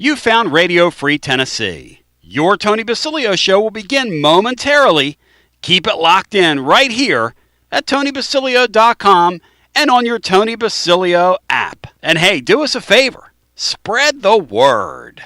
You found Radio Free Tennessee. Your Tony Basilio show will begin momentarily. Keep it locked in right here at TonyBasilio.com and on your Tony Basilio app. And hey, do us a favor. Spread the word.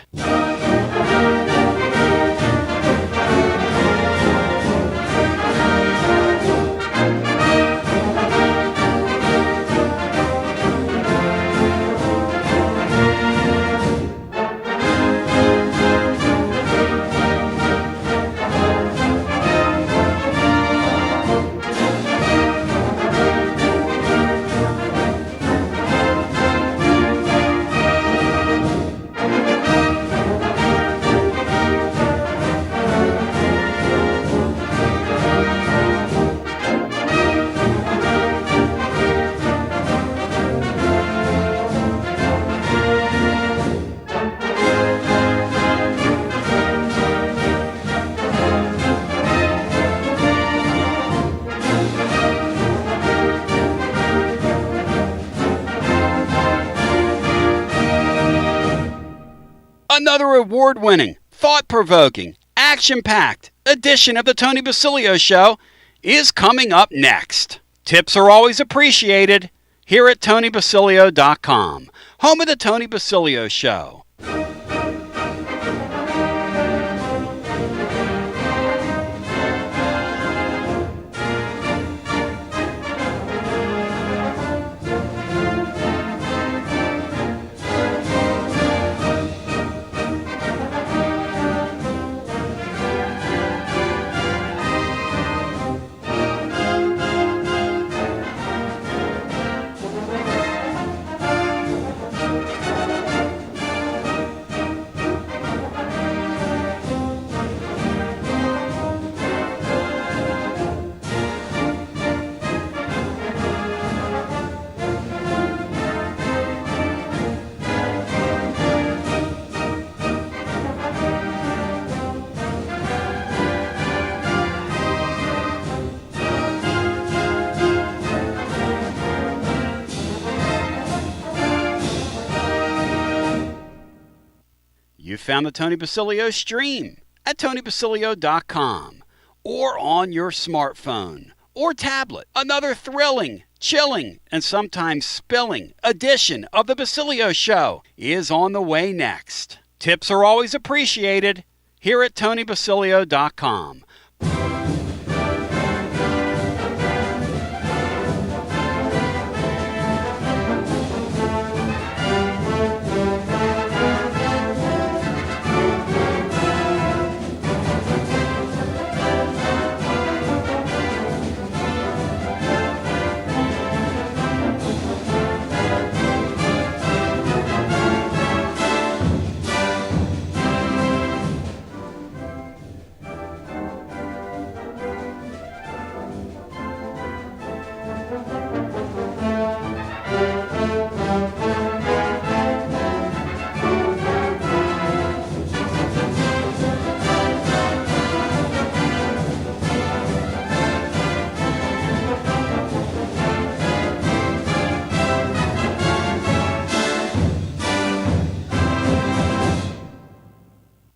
Another award-winning, thought-provoking, action-packed edition of the Tony Basilio Show is coming up next. Tips are always appreciated here at TonyBasilio.com, home of the Tony Basilio Show. You found the Tony Basilio stream at TonyBasilio.com or on your smartphone or tablet. Another thrilling, chilling, and sometimes spilling edition of the Basilio Show is on the way next. Tips are always appreciated here at TonyBasilio.com.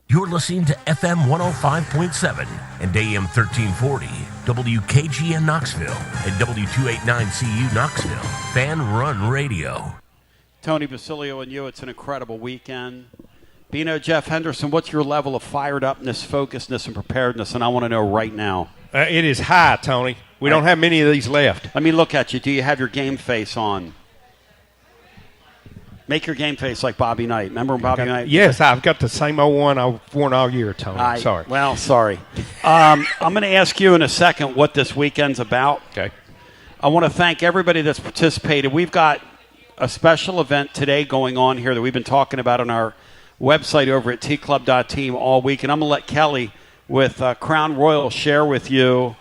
You're listening to FM 105.7 and AM 1340, WKGN Knoxville, and W289CU Knoxville, Fan Run Radio. Tony Basilio and you, it's an incredible weekend. Bino, Jeff Henderson, what's your level of fired upness, focusedness, and preparedness? And I want to know right now. It is high, Tony. We don't have many of these left. Let me look at you. Do you have your game face on? Make your game face like Bobby Knight. Remember Bobby Knight? Yes, I've got the same old one I've worn all year, Tony. Sorry. Well, sorry. I'm going to ask you in a second what this weekend's about. Okay. I want to thank everybody that's participated. We've got a special event today going on here that we've been talking about on our website over at tclub.team all week. And I'm going to let Kelly with Crown Royal share with you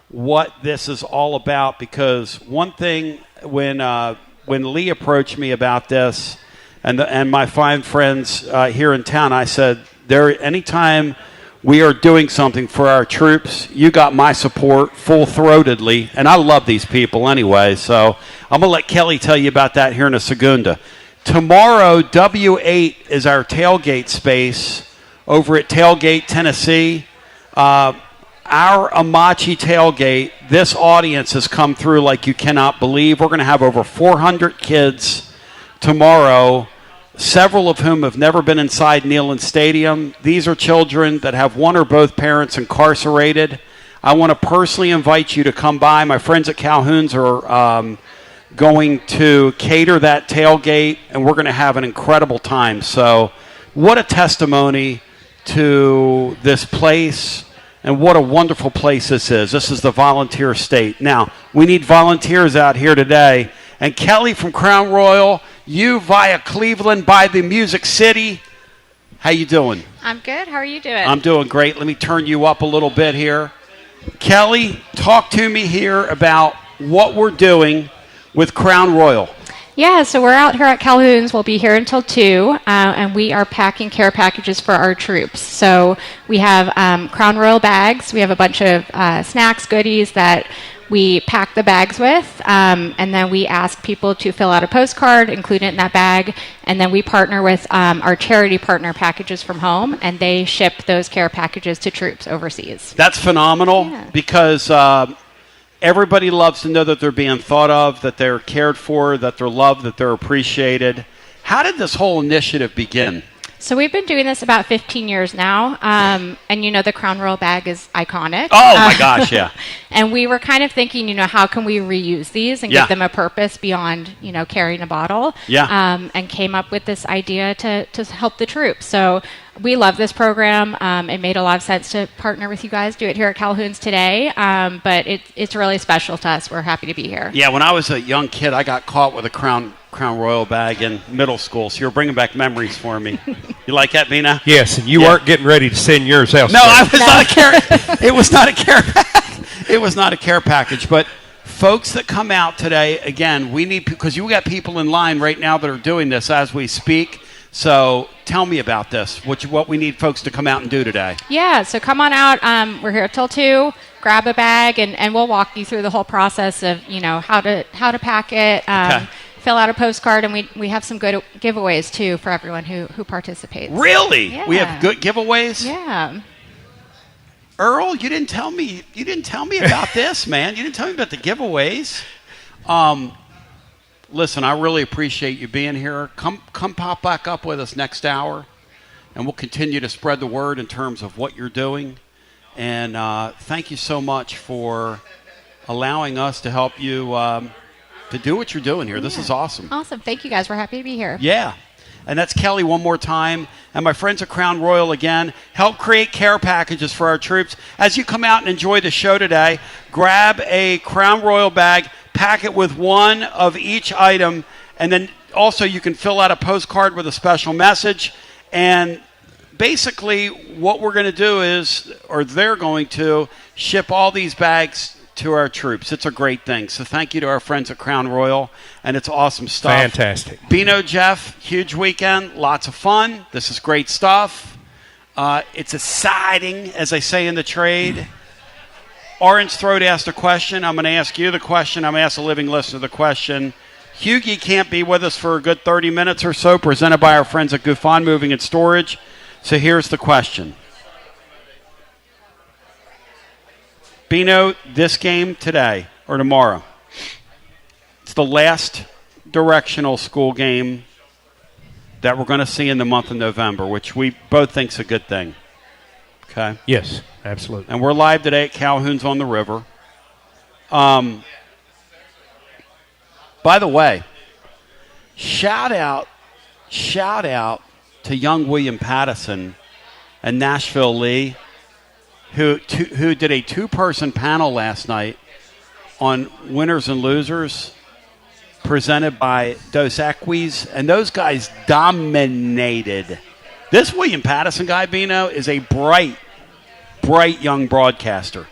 what this is all about. Because one thing when Lee approached me about this, and my fine friends here in town, I said, anytime we are doing something for our troops, you got my support full-throatedly, and I love these people anyway. So I'm going to let Kelly tell you about that here in a segunda. Tomorrow, W8 is our tailgate space over at Tailgate, Tennessee. Our Amachi tailgate, this audience has come through like you cannot believe. We're going to have over 400 kids tomorrow, several of whom have never been inside Neyland Stadium. These are children that have one or both parents incarcerated. I want to personally invite you to come by. My friends at Calhoun's are going to cater that tailgate, and we're going to have an incredible time. So what a testimony to this place, and what a wonderful place this is. This is the volunteer state. Now, we need volunteers out here today. And Kelly from Crown Royal, you via Cleveland by the Music City. How you doing? I'm good. How are you doing? I'm doing great. Let me turn you up a little bit here. Kelly, talk to me here about what we're doing with Crown Royal. Yeah, so we're out here at Calhoun's. We'll be here until 2, and we are packing care packages for our troops. So we have Crown Royal bags. We have a bunch of snacks, goodies that we pack the bags with, and then we ask people to fill out a postcard, include it in that bag, and then we partner with our charity partner Packages from Home, and they ship those care packages to troops overseas. That's phenomenal because everybody loves to know that they're being thought of, that they're cared for, that they're loved, that they're appreciated. How did this whole initiative begin? So we've been doing this about 15 years now, and the Crown Royal bag is iconic. Oh, my gosh, yeah. And we were kind of thinking, how can we reuse these and give them a purpose beyond, carrying a bottle? Yeah. And came up with this idea to help the troops. So we love this program. It made a lot of sense to partner with you guys, do it here at Calhoun's today. But it's really special to us. We're happy to be here. Yeah, when I was a young kid, I got caught with a Crown Royal bag in middle school, so you're bringing back memories for me. You like that, Bina? Yes, and you weren't getting ready to send yours elsewhere. No, I was not a care. It was not a care pack. It was not a care package. But folks that come out today, again, we need, because you got people in line right now that are doing this as we speak. So tell me about this, what we need folks to come out and do today. Yeah, so come on out. We're here till 2. Grab a bag, and we'll walk you through the whole process of, how to pack it. Okay. Fill out a postcard, and we have some good giveaways too for everyone who participates. Really? Yeah. We have good giveaways? Yeah. Earl, you didn't tell me about this, man. You didn't tell me about the giveaways. Listen, I really appreciate you being here. Come pop back up with us next hour, and we'll continue to spread the word in terms of what you're doing. And thank you so much for allowing us to help you to do what you're doing here. This is awesome. Awesome. Thank you, guys. We're happy to be here. Yeah. And that's Kelly one more time. And my friends at Crown Royal again, help create care packages for our troops. As you come out and enjoy the show today, grab a Crown Royal bag, pack it with one of each item, and then also you can fill out a postcard with a special message. And basically what we're going to do is, or they're going to, ship all these bags to our troops. It's a great thing. So thank you to our friends at Crown Royal, and it's awesome stuff. Fantastic. Bino, Jeff, huge weekend, lots of fun. This is great stuff. It's exciting, as they say in the trade. Orange Throat asked a question. I'm going to ask you the question. I'm going to ask a living listener the question. Hughie can't be with us for a good 30 minutes or so, presented by our friends at Gufon Moving and Storage. So here's the question. Bino, this game today or tomorrow, it's the last directional school game that we're going to see in the month of November, which we both think is a good thing. Okay? Yes, absolutely. And we're live today at Calhoun's on the River. By the way, shout out to young William Pattison and Nashville Lee, who did a 2-person panel last night on winners and losers presented by Dos Equis, and those guys dominated. This William Pattison guy, Bino, is a bright young broadcaster.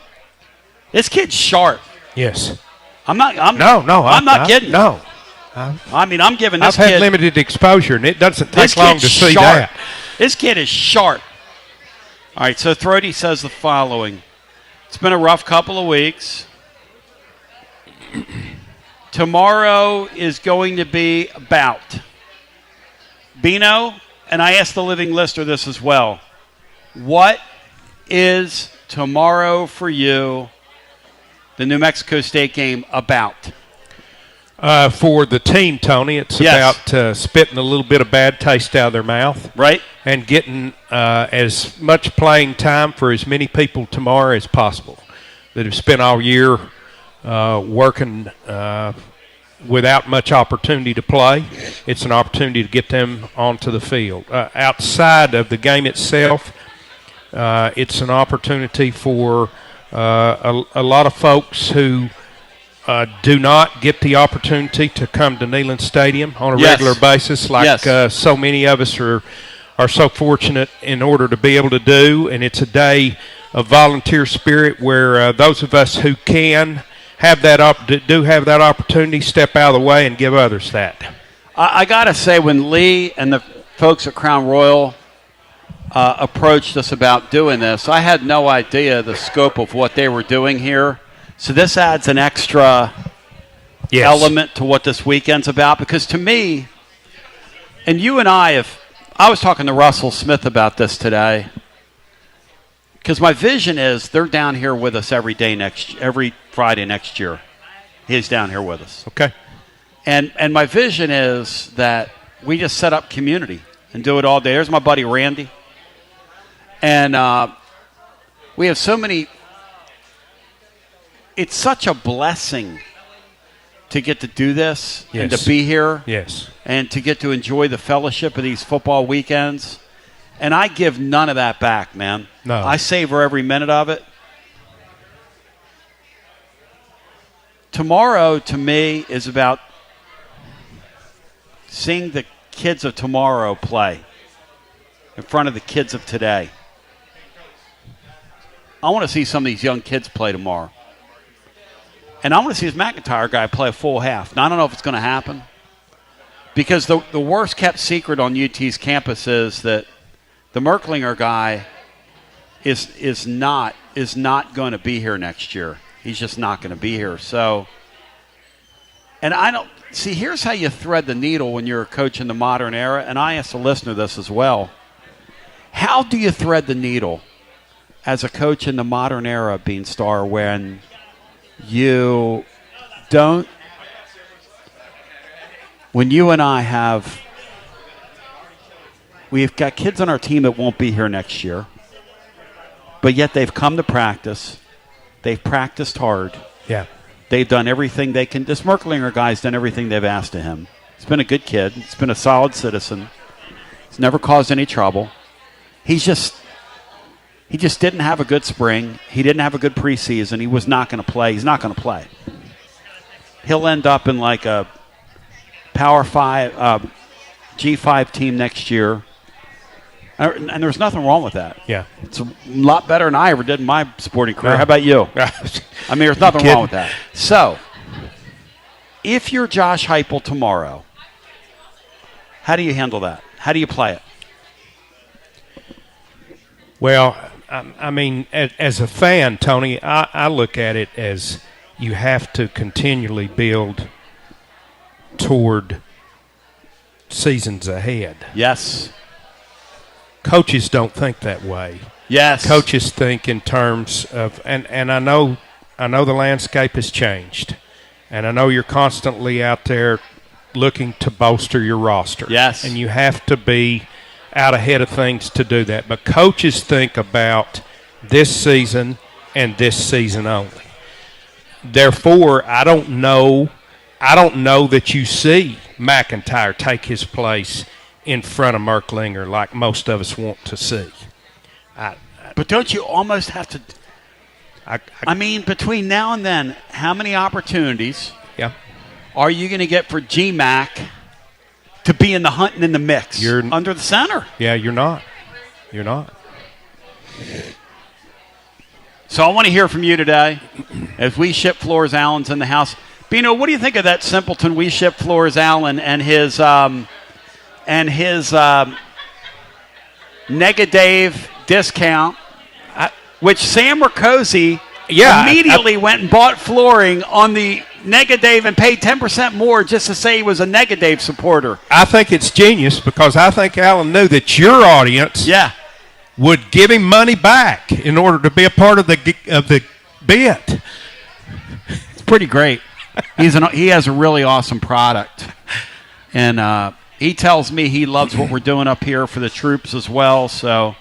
This kid's sharp. Yes. I'm not kidding. No. I mean, I'm giving this I've kid... had limited exposure, and it doesn't take long to see that. This kid is sharp. All right, so Throaty says the following. It's been a rough couple of weeks. Tomorrow is going to be about Bino, and I asked the living listener this as well. What is tomorrow for you, the New Mexico State game, about? For the team, Tony, it's about spitting a little bit of bad taste out of their mouth. Right. And getting as much playing time for as many people tomorrow as possible that have spent all year working without much opportunity to play. It's an opportunity to get them onto the field. Outside of the game itself, it's an opportunity for a lot of folks who do not get the opportunity to come to Neyland Stadium on a regular basis like so many of us are so fortunate in order to be able to do. And it's a day of volunteer spirit where those of us who can have that do have that opportunity, step out of the way and give others that. I got to say, when Lee and the folks at Crown Royal approached us about doing this, I had no idea the scope of what they were doing here. So this adds an extra element to what this weekend's about. Because to me, and you and I was talking to Russell Smith about this today, because my vision is they're down here with us every Friday next year. He's down here with us. Okay. And my vision is that we just set up community and do it all day. There's my buddy Randy. And we have so many. It's such a blessing to get to do this and to be here. Yes. And to get to enjoy the fellowship of these football weekends. And I give none of that back, man. No. I savor every minute of it. Tomorrow, to me, is about seeing the kids of tomorrow play in front of the kids of today. I want to see some of these young kids play tomorrow. And I want to see this McIntyre guy play a full half. Now, I don't know if it's going to happen. Because the worst kept secret on UT's campus is that the Merklinger guy is not going to be here next year. He's just not going to be here. So, and I don't see. Here's how you thread the needle when you're a coach in the modern era. And I asked the listener this as well. How do you thread the needle as a coach in the modern era, Beanstar, when you don't? When you and I we've got kids on our team that won't be here next year, but yet they've come to practice. They've practiced hard. Yeah. They've done everything they can. This Merklinger guy's done everything they've asked of him. He's been a good kid. He's been a solid citizen. He's never caused any trouble. He just didn't have a good spring. He didn't have a good preseason. He was not going to play. He's not going to play. He'll end up in like a Power 5, G5 team next year. And there's nothing wrong with that. Yeah. It's a lot better than I ever did in my sporting career. No. How about you? I mean, there's nothing wrong with that. So, if you're Josh Heupel tomorrow, how do you handle that? How do you play it? Well, I mean, as a fan, Tony, I look at it as you have to continually build toward seasons ahead. Yes. Coaches don't think that way. Yes. Coaches think in terms of, and I know the landscape has changed, and I know you're constantly out there looking to bolster your roster. Yes. And you have to be out ahead of things to do that. But coaches think about this season and this season only. Therefore, I don't know that you see McIntyre take his place in front of Merklinger like most of us want to see. But don't you almost have to – I mean, between now and then, how many opportunities are you going to get for G-Mac to be in the hunt and in the mix? You're under the center. Yeah, you're not. You're not. So I want to hear from you today as we ship Flores Allen's in the house. Bino, what do you think of that simpleton we ship Flores Allen and his negative discount, which Sam Mercosi immediately went and bought flooring on the Negative and paid 10% more just to say he was a Negative supporter. I think it's genius because I think Alan knew that your audience would give him money back in order to be a part of the bit. It's pretty great. He has a really awesome product. And he tells me he loves what we're doing up here for the troops as well. So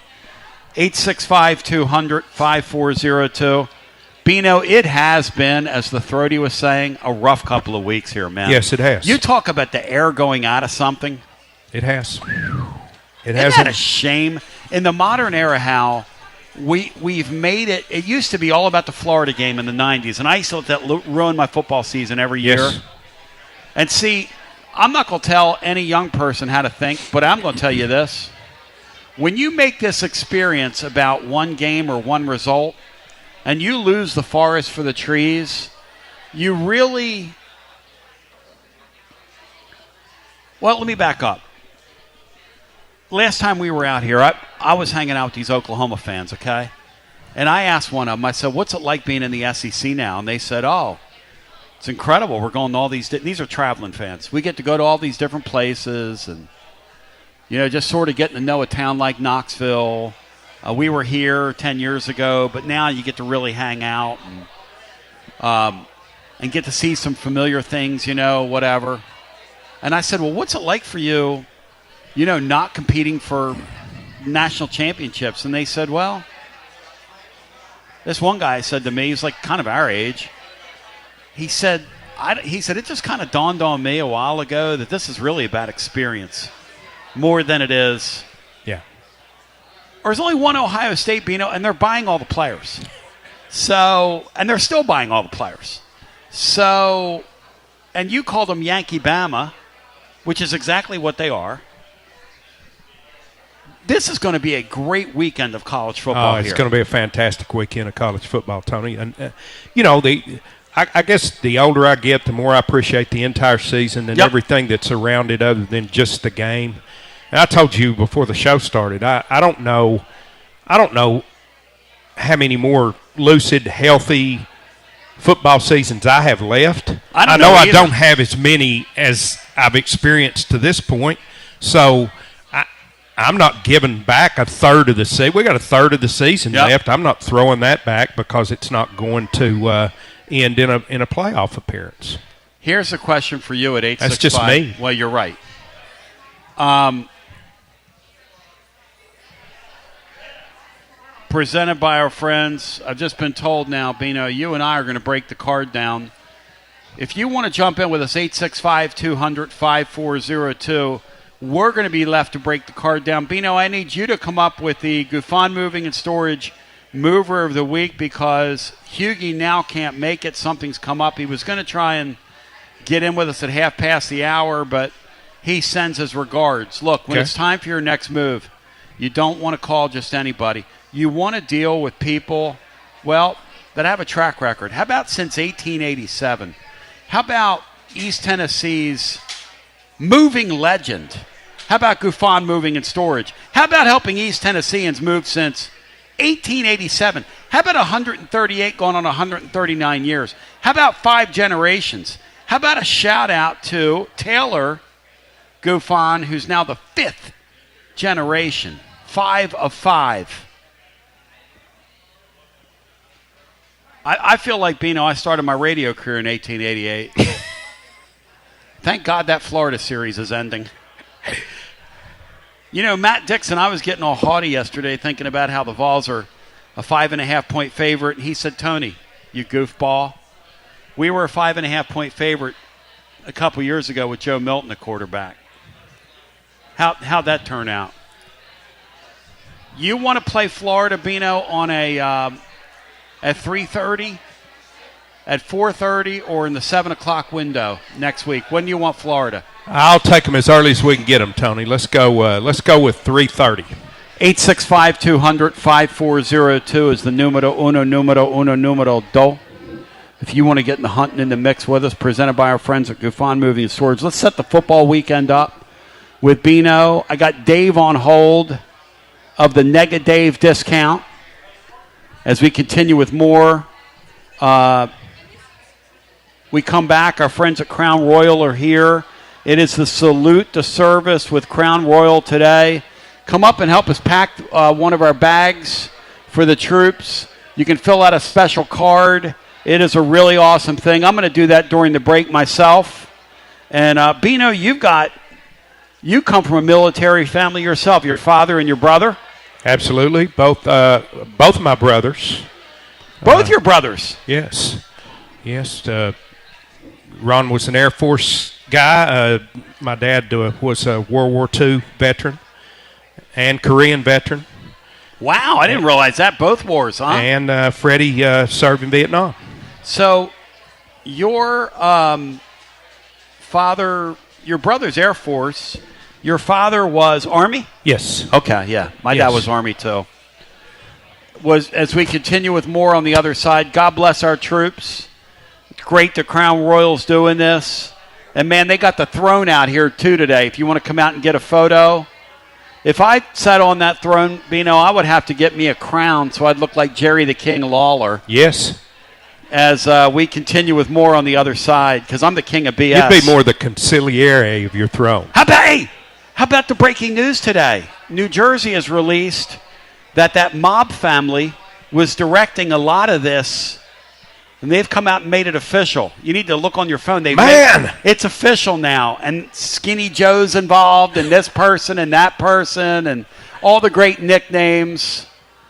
865-200-5402. Bino, it has been, as the Throaty was saying, a rough couple of weeks here, man. Yes, it has. You talk about the air going out of something. It has. It has. Isn't that a shame? In the modern era, how we've made it. It used to be all about the Florida game in the 90s, and I used to let that ruin my football season every year. Yes. And see, I'm not going to tell any young person how to think, but I'm going to tell you this. When you make this experience about one game or one result, and you lose the forest for the trees, you really... Well, let me back up. Last time we were out here, I was hanging out with these Oklahoma fans, okay? And I asked one of them, I said, what's it like being in the SEC now? And they said, oh, it's incredible. We're going to all these are traveling fans. We get to go to all these different places and, just sort of getting to know a town like Knoxville. We were here 10 years ago, but now you get to really hang out and get to see some familiar things, whatever. And I said, well, what's it like for you, not competing for national championships? And they said, well, this one guy said to me, he's like kind of our age. He said, it just kind of dawned on me a while ago that this is really about experience more than it is. Yeah. Or there's only one Ohio State, Bino, and they're buying all the players. So, and they're still buying all the players. So, and you called them Yankee Bama, which is exactly what they are. This is going to be a great weekend of college football. It's going to be a fantastic weekend of college football, Tony. And, I guess the older I get, the more I appreciate the entire season and everything that's around it other than just the game. And I told you before the show started, I don't know how many more lucid, healthy football seasons I have left. I know I don't have as many as I've experienced to this point. So I'm not giving back a third of the season. We got a third of the season left. I'm not throwing that back because it's not going to end in a playoff appearance. Here's a question for you at 865. That's just me. Well, you're right. Presented by our friends. I've just been told now, Bino, you and I are going to break the card down. If you want to jump in with us, 865-200-5402, we're going to be left to break the card down. Bino, I need you to come up with the Gufon Moving and Storage Mover of the Week because Hughie now can't make it. Something's come up. He was going to try and get in with us at 1:30, but he sends his regards. Look, when it's time for your next move, you don't want to call just anybody. You want to deal with people, that have a track record. How about since 1887? How about East Tennessee's moving legend? How about Gufon Moving and Storage? How about helping East Tennesseans move since 1887? How about 138 going on 139 years? How about 5 generations? How about a shout-out to Taylor Gufon, who's now the 5th generation, 5 of 5. I feel like, Bino, I started my radio career in 1888. Thank God that Florida series is ending. Matt Dixon, I was getting all haughty yesterday thinking about how the Vols are a 5.5-point favorite. And he said, Tony, you goofball. We were a 5.5-point favorite a couple years ago with Joe Milton, the quarterback. How'd that turn out? You want to play Florida, Bino, on at 3:30, at 4:30, or in the 7 o'clock window next week? When do you want Florida? I'll take them as early as we can get them, Tony. Let's go with 3:30. 865-200-5402 is the numero do. If you want to get in the hunting in the mix with us, presented by our friends at Gufon Moving and Storage. Let's set the football weekend up with Bino. I got Dave on hold of the Nega Dave discount as we continue with more we come back. Our friends at Crown Royal are here. It is the salute to service with Crown Royal today. Come up and help us pack one of our bags for the troops. You can fill out a special card. It is a really awesome thing. I'm going to do that during the break myself. And Bino, you come from a military family yourself. Your father and your brother. Absolutely, both of my brothers. Both your brothers. Yes. Ron was an Air Force guy. My dad was a World War II veteran and Korean veteran. Wow, I didn't realize that. Both wars, huh? And Freddie served in Vietnam. So your father, your brother's Air Force, your father was Army? Yes. Okay, yeah. My dad was Army, too. As we continue with more on the other side, God bless our troops. It's great the Crown Royal's doing this. And, man, they got the throne out here, too, today. If you want to come out and get a photo. If I sat on that throne, Bino, I would have to get me a crown so I'd look like Jerry the King Lawler. Yes. As we continue with more on the other side, because I'm the king of BS. You'd be more the consigliere of your throne. How about the breaking news today? New Jersey has released that mob family was directing a lot of this, and they've come out and made it official. You need to look on your phone. It's official now, and Skinny Joe's involved, and this person and that person, and all the great nicknames.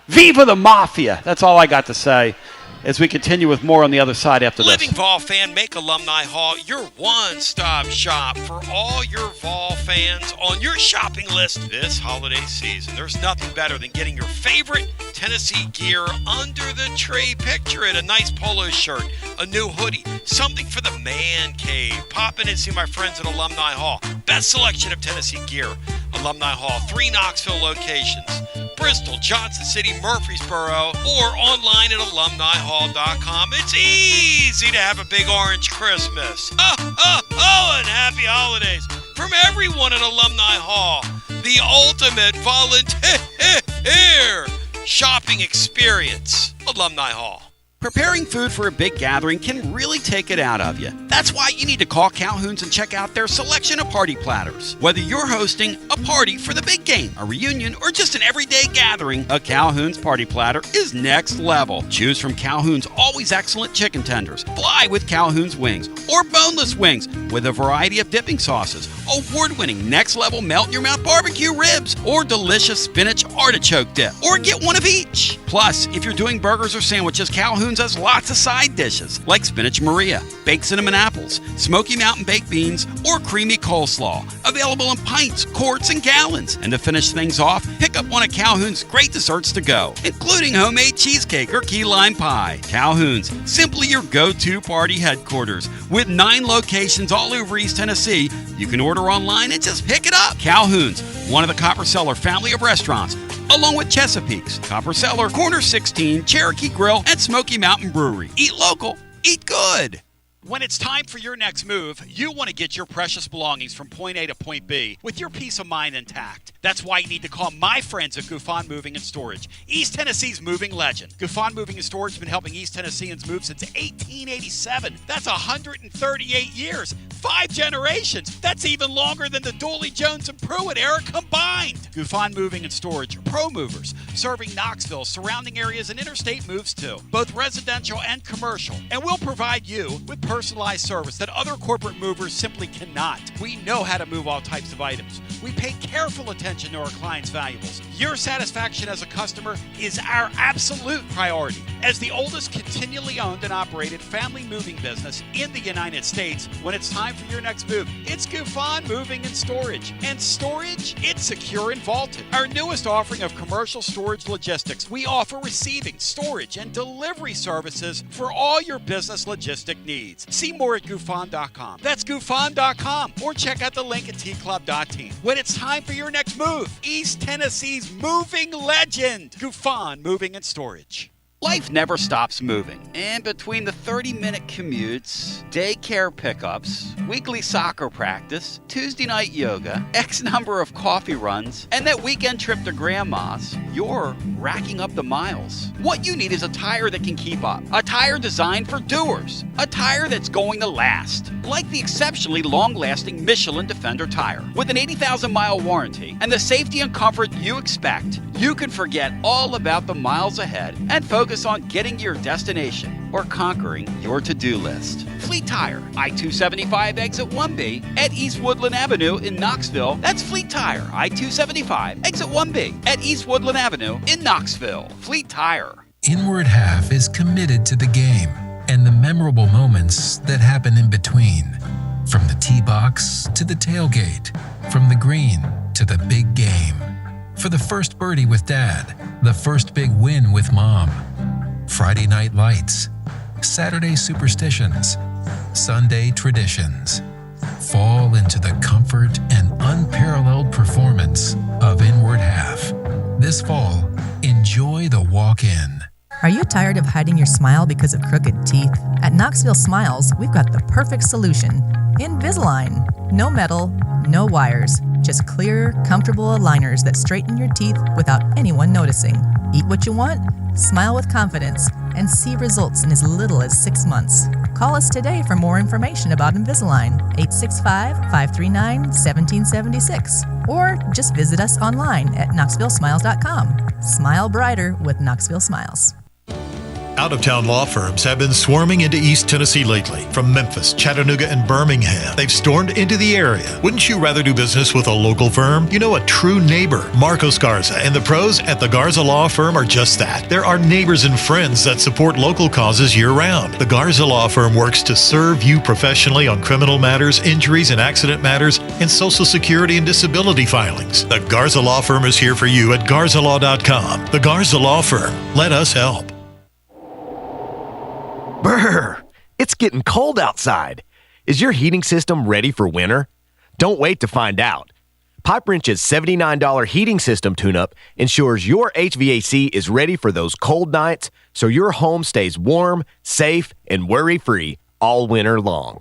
Viva the Mafia! That's all I got to say. As we continue with more on the other side after this. Living Vol fan, make Alumni Hall your one-stop shop for all your Vol fans on your shopping list this holiday season. There's nothing better than getting your favorite Tennessee gear under the tree. Picture it, a nice polo shirt, a new hoodie, something for the man cave. Pop in and see my friends at Alumni Hall. Best selection of Tennessee gear. Alumni Hall, 3 Knoxville locations. Bristol, Johnson City, Murfreesboro, or online at alumnihall.com. It's easy to have a big orange Christmas. And happy holidays from everyone at Alumni Hall. The ultimate volunteer shopping experience. Alumni Hall. Preparing food for a big gathering can really take it out of you. That's why you need to call Calhoun's and check out their selection of party platters. Whether you're hosting a party for the big game, a reunion, or just an everyday gathering, a Calhoun's party platter is next level. Choose from Calhoun's always excellent chicken tenders, fly with Calhoun's wings, or boneless wings with a variety of dipping sauces, award-winning next-level melt-in-your-mouth barbecue ribs, or delicious spinach artichoke dip, or get one of each. Plus, if you're doing burgers or sandwiches, Calhoun's has lots of side dishes like spinach Maria, baked cinnamon apples, Smoky Mountain baked beans, or creamy coleslaw. Available in pints, quarts, and gallons. And to finish things off, pick up one of Calhoun's great desserts to go, including homemade cheesecake or key lime pie. Calhoun's, simply your go-to party headquarters. With 9 locations all over East Tennessee, you can order online and just pick it up. Calhoun's, one of the Copper Cellar family of restaurants, along with Chesapeake's, Copper Cellar, Corner 16, Cherokee Grill, and Smoky Mountain Brewery. Eat local, eat good. When it's time for your next move, you want to get your precious belongings from point A to point B with your peace of mind intact. That's why you need to call my friends at Gouffon Moving and Storage, East Tennessee's moving legend. Gouffon Moving and Storage has been helping East Tennesseans move since 1887. That's 138 years, 5 generations. That's even longer than the Dooley, Jones, and Pruitt era combined. Gouffon Moving and Storage are pro movers, serving Knoxville, surrounding areas, and interstate moves too, both residential and commercial. And we'll provide you with personalized service that other corporate movers simply cannot. We know how to move all types of items. We pay careful attention to our clients' valuables. Your satisfaction as a customer is our absolute priority. As the oldest continually owned and operated family moving business in the United States, when it's time for your next move, it's Gouffon Moving and Storage. And storage, it's secure and vaulted. Our newest offering of commercial storage logistics, we offer receiving, storage, and delivery services for all your business logistic needs. See more at Gouffon.com. That's Gouffon.com. Or check out the link at tclub.team. When it's time for your next move, East Tennessee's moving legend, Gouffon Moving and Storage. Life never stops moving, and between the 30-minute commutes, daycare pickups, weekly soccer practice, Tuesday night yoga, X number of coffee runs, and that weekend trip to Grandma's, you're racking up the miles. What you need is a tire that can keep up, a tire designed for doers, a tire that's going to last, like the exceptionally long-lasting Michelin Defender tire. With an 80,000-mile warranty and the safety and comfort you expect, you can forget all about the miles ahead and focus on getting to your destination or conquering your to-do list. Fleet Tire, I-275 exit 1B at East Woodland Avenue in Knoxville. That's Fleet Tire, I-275 exit 1B at East Woodland Avenue in Knoxville. Fleet Tire. Inward Half is committed to the game and the memorable moments that happen in between. From the tee box to the tailgate, from the green to the big game. For the first birdie with Dad, the first big win with Mom. Friday night lights, Saturday superstitions, Sunday traditions. Fall into the comfort and unparalleled performance of Inward Half. This fall, enjoy the walk-in. Are you tired of hiding your smile because of crooked teeth? At Knoxville Smiles, we've got the perfect solution. Invisalign. No metal, no wires, just clear, comfortable aligners that straighten your teeth without anyone noticing. Eat what you want, smile with confidence, and see results in as little as 6 months. Call us today for more information about Invisalign, 865-539-1776, or just visit us online at knoxvillesmiles.com. Smile brighter with Knoxville Smiles. Out-of-town law firms have been swarming into East Tennessee lately. From Memphis, Chattanooga, and Birmingham, they've stormed into the area. Wouldn't you rather do business with a local firm? You know, a true neighbor. Marcos Garza and the pros at the Garza Law Firm are just that. There are neighbors and friends that support local causes year-round. The Garza Law Firm works to serve you professionally on criminal matters, injuries and accident matters, and Social Security and disability filings. The Garza Law Firm is here for you at garzalaw.com. The Garza Law Firm. Let us help. Brr! It's getting cold outside. Is your heating system ready for winter? Don't wait to find out. Pipe Wrench's $79 heating system tune-up ensures your HVAC is ready for those cold nights so your home stays warm, safe, and worry-free all winter long.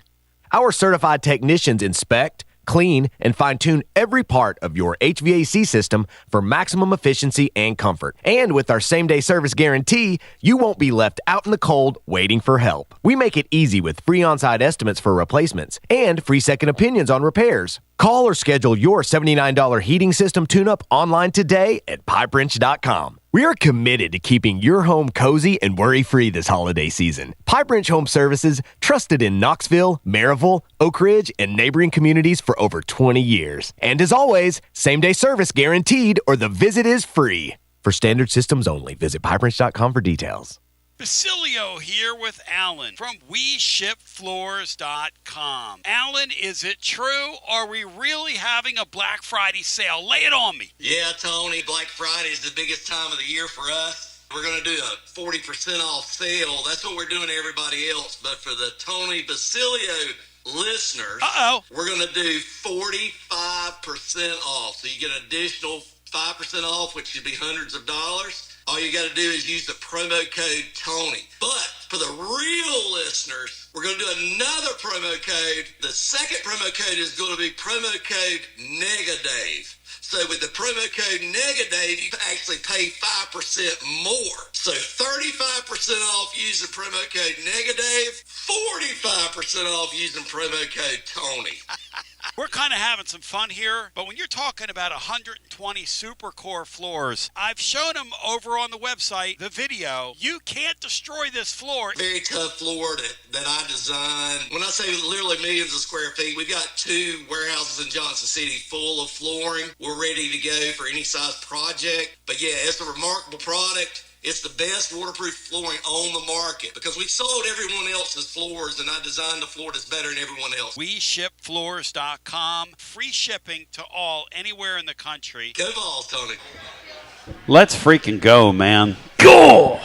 Our certified technicians inspect, clean, and fine-tune every part of your HVAC system for maximum efficiency and comfort. And with our same-day service guarantee, you won't be left out in the cold waiting for help. We make it easy with free on-site estimates for replacements and free second opinions on repairs. Call or schedule your $79 heating system tune-up online today at pipewrench.com. We are committed to keeping your home cozy and worry-free this holiday season. Pipe Wrench Home Services, trusted in Knoxville, Maryville, Oak Ridge, and neighboring communities for over 20 years. And as always, same-day service guaranteed or the visit is free. For standard systems only, visit pipewrench.com for details. Basilio here with Alan from WeShipFloors.com. Alan, is it true? Are we really having a Black Friday sale? Lay it on me. Yeah, Tony, Black Friday is the biggest time of the year for us. We're going to do a 40% off sale. That's what we're doing to everybody else. But for the Tony Basilio listeners, we're going to do 45% off. So you get an additional 5% off, which should be hundreds of dollars. All you got to do is use the promo code TONY. But for the real listeners, we're going to do another promo code. The second promo code is going to be promo code NEGADAVE. So with the promo code NEGADAVE, you actually pay 5% more. So 35% off using promo code NEGADAVE, 45% off using promo code TONY. We're kind of having some fun here, but when you're talking about 120 Supercore floors, I've shown them over on the website, the video. You can't destroy this floor. Very tough floor that I designed. When I say literally millions of square feet, we've got 2 warehouses in Johnson City full of flooring. We're ready to go for any size project. But yeah, it's a remarkable product. It's the best waterproof flooring on the market because we sold everyone else's floors and I designed the floor that's better than everyone else. WeShipFloors.com. Free shipping to all, anywhere in the country. Go Vols, Tony. Let's freaking go, man. Go!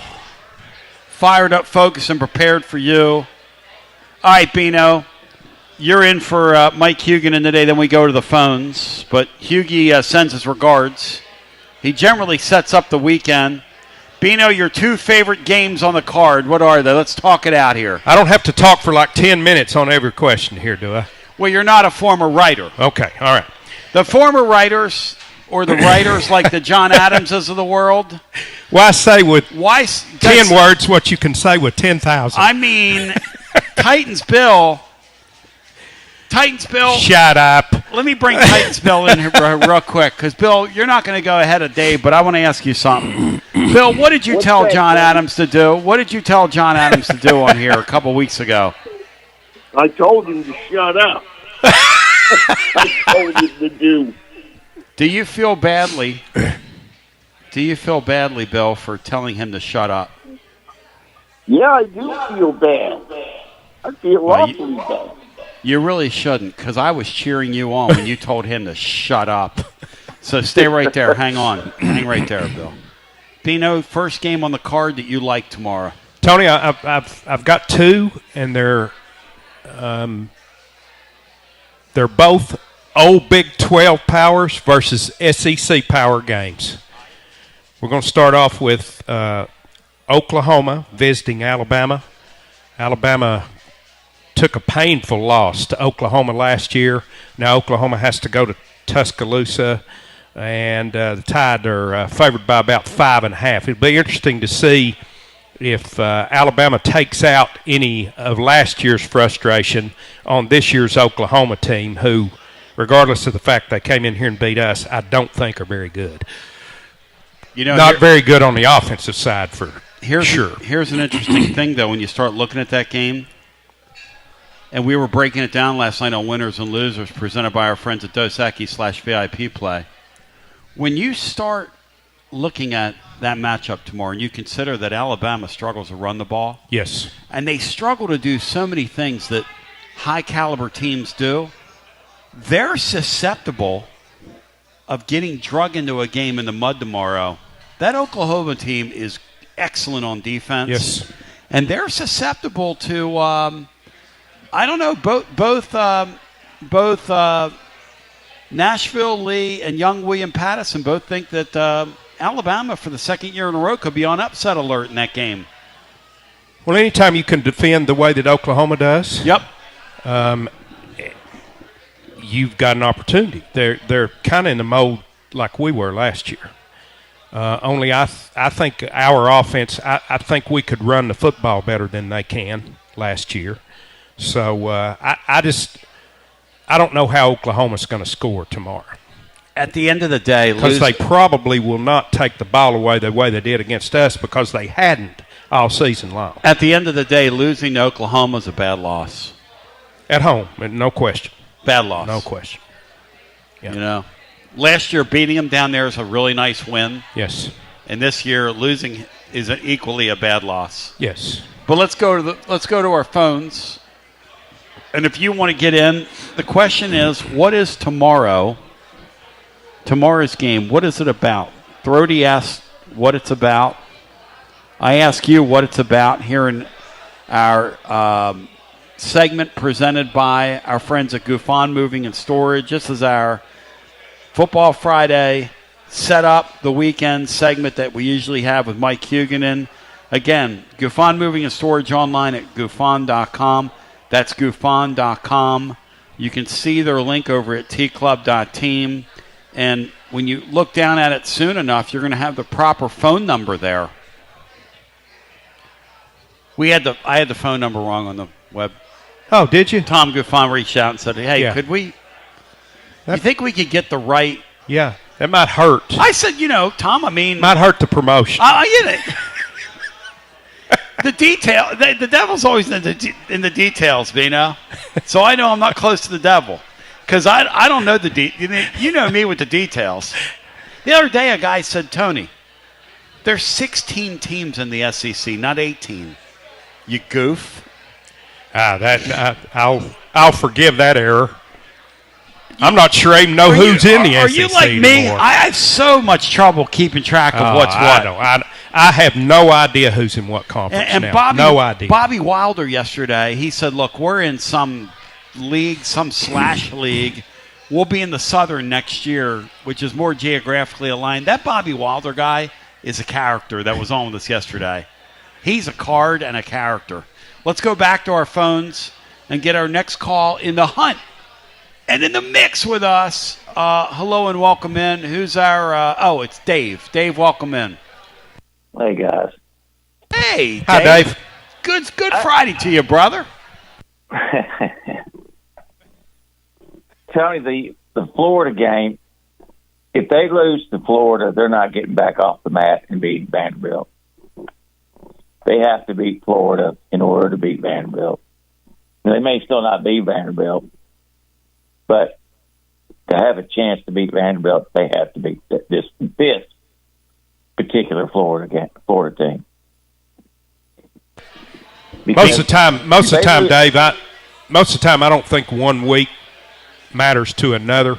Fired up, focused, and prepared for you. All right, Bino. You're in for Mike Hugan today, then we go to the phones. But Hugie sends his regards. He generally sets up the weekend Bino, your 2 favorite games on the card, what are they? Let's talk it out here. I don't have to talk for like 10 minutes on every question here, do I? Well, you're not a former writer. Okay, all right. The former writers or the writers like the John Adamses of the world. Why say with 10 10 words what you can say with 10,000? I mean, Titans Bill. Shut up. Let me bring Titans Bill in here real quick, because, Bill, you're not going to go ahead of Dave, but I want to ask you something. Bill, what did you tell John Adams to do? What did you tell John Adams to do on here a couple weeks ago? I told him to shut up. I told him to do. Do you feel badly, Bill, for telling him to shut up? Yeah, I do feel bad. I feel awfully bad. You really shouldn't, because I was cheering you on when you told him to shut up. So stay right there. Hang on. Hang right there, Bill. Bino, first game on the card that you like tomorrow. Tony, I've got 2, and they're both old Big 12 powers versus SEC power games. We're going to start off with Oklahoma visiting Alabama. Alabama took a painful loss to Oklahoma last year. Now Oklahoma has to go to Tuscaloosa, and the Tide are favored by about 5.5. It'll be interesting to see if Alabama takes out any of last year's frustration on this year's Oklahoma team, who, regardless of the fact they came in here and beat us, I don't think are very good. Not very good on the offensive side for sure. Here's an interesting thing, though, when you start looking at that game. And we were breaking it down last night on Winners and Losers, presented by our friends at Dos Equis /VIP Play. When you start looking at that matchup tomorrow, and you consider that Alabama struggles to run the ball. Yes. And they struggle to do so many things that high-caliber teams do. They're susceptible of getting drug into a game in the mud tomorrow. That Oklahoma team is excellent on defense. Yes. And they're susceptible to... I don't know. Both Nashville Lee and young William Pattison both think that Alabama, for the second year in a row, could be on upset alert in that game. Well, anytime you can defend the way that Oklahoma does, yep, you've got an opportunity. They're kind of in the mold like we were last year. Only I think our offense. I think we could run the football better than they can last year. So I don't know how Oklahoma's going to score tomorrow. At the end of the day, because they probably will not take the ball away the way they did against us, because they hadn't all season long. At the end of the day, losing to Oklahoma is a bad loss. At home, no question. Bad loss. No question. Yeah. Last year beating them down there is a really nice win. Yes. And this year losing is equally a bad loss. Yes. But let's go to our phones. And if you want to get in, the question is, what is tomorrow's game? What is it about? Thrody asked what it's about. I ask you what it's about here in our segment presented by our friends at Gufon Moving and Storage. This is our Football Friday set up the weekend segment that we usually have with Mike Huguenin. Again, Gufon Moving and Storage online at gufon.com. That's gufon.com. You can see their link over at tclub.team. And when you look down at it soon enough, you're going to have the proper phone number there. I had the phone number wrong on the web. Oh, did you? Tom Gufon reached out and said, hey, could we... You think we could get the right... Yeah, that might hurt. I said, Tom, might hurt the promotion. The detail, the devil's always in the details, Bino. So I know I'm not close to the devil, because I don't know you know me with the details. The other day, a guy said, Tony, there's 16 teams in the SEC, not 18. You goof. I'll forgive that error. I'm not sure I even know who's in the SEC. Are you like me? Anymore. I have so much trouble keeping track of what's what. I have no idea who's in what conference now. No idea. Bobby Wilder yesterday, he said, look, we're in some league, some slash league. We'll be in the Southern next year, which is more geographically aligned. That Bobby Wilder guy is a character that was on with us yesterday. He's a card and a character. Let's go back to our phones and get our next call in the hunt. And in the mix with us, hello and welcome in. Who's our, it's Dave. Dave, welcome in. Hey, guys. Hey, Dave. Hi, Dave. Good Friday to you, brother. Tony, the Florida game, if they lose to Florida, they're not getting back off the mat and beating Vanderbilt. They have to beat Florida in order to beat Vanderbilt. They may still not beat Vanderbilt, but to have a chance to beat Vanderbilt, they have to beat this particular Florida team. Most of the time, Dave, I don't think 1 week matters to another,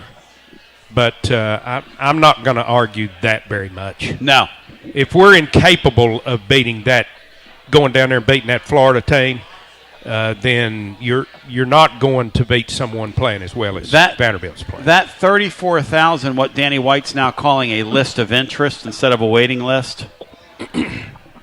but I'm not going to argue that very much. No. If we're incapable of beating that, going down there and beating that Florida team, then you're not going to beat someone playing as well as Vanderbilt's playing. That 34,000, what Danny White's now calling a list of interest instead of a waiting list,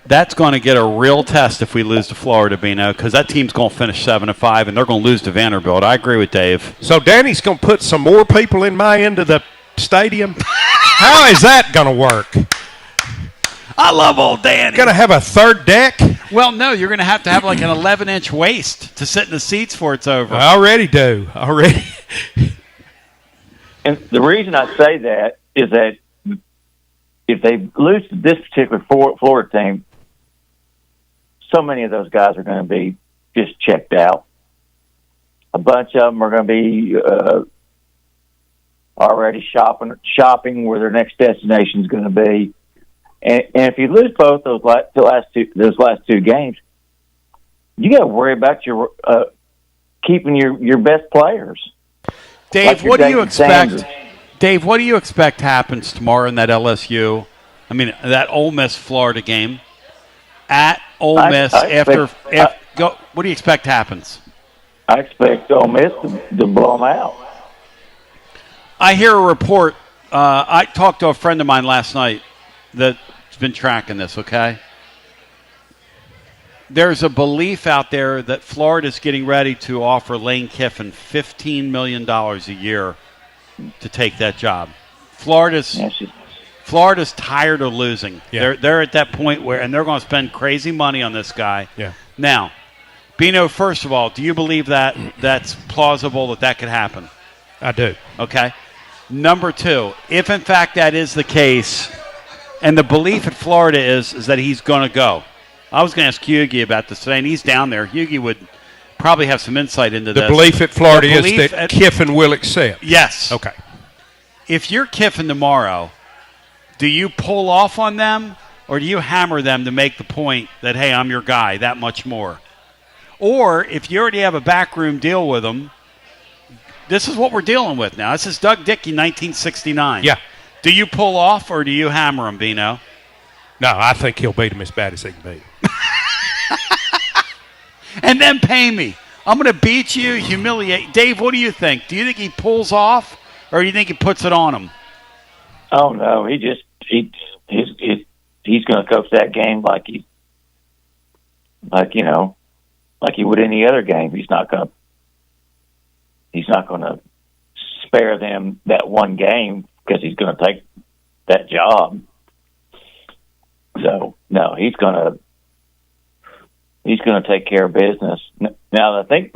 that's going to get a real test if we lose to Florida, Bino, because that team's going to finish 7-5, and they're going to lose to Vanderbilt. I agree with Dave. So Danny's going to put some more people in my end of the stadium? How is that going to work? I love old Danny. Going to have a third deck? Well, no, you're going to have like an 11-inch waist to sit in the seats for it's over. I already do. Already. And the reason I say that is that if they lose to this particular Florida team, so many of those guys are going to be just checked out. A bunch of them are going to be already shopping where their next destination is going to be. And if you lose both those last two games, you got to worry about your keeping your best players. Dave, what do you expect? Dave, what do you expect happens tomorrow in that that Ole Miss Florida game? At Ole Miss, what do you expect happens? I expect Ole Miss to blow them out. I hear a report. I talked to a friend of mine last night that's been tracking this, okay? There's a belief out there that Florida's getting ready to offer Lane Kiffin $15 million a year to take that job. Florida's tired of losing. Yeah. They're at that point and they're going to spend crazy money on this guy. Yeah. Now, Bino, first of all, do you believe that that's plausible that could happen? I do. Okay. Number two, if in fact that is the case, and the belief at Florida is that he's going to go. I was going to ask Hughie about this today, and he's down there. Hughie would probably have some insight into this. The belief at Florida is that Kiffin will accept. Yes. Okay. If you're Kiffin tomorrow, do you pull off on them, or do you hammer them to make the point that, hey, I'm your guy, that much more? Or if you already have a backroom deal with them, this is what we're dealing with now. This is Doug Dickey, 1969. Yeah. Do you pull off, or do you hammer him, Bino? No, I think he'll beat him as bad as he can beat him. And then pay me. I'm going to beat you, humiliate. Dave, what do you think? Do you think he pulls off, or do you think he puts it on him? Oh no, he's going to coach that game like he would any other game. He's not going to spare them that one game because he's going to take that job. So no, he's going to take care of business. Now, I think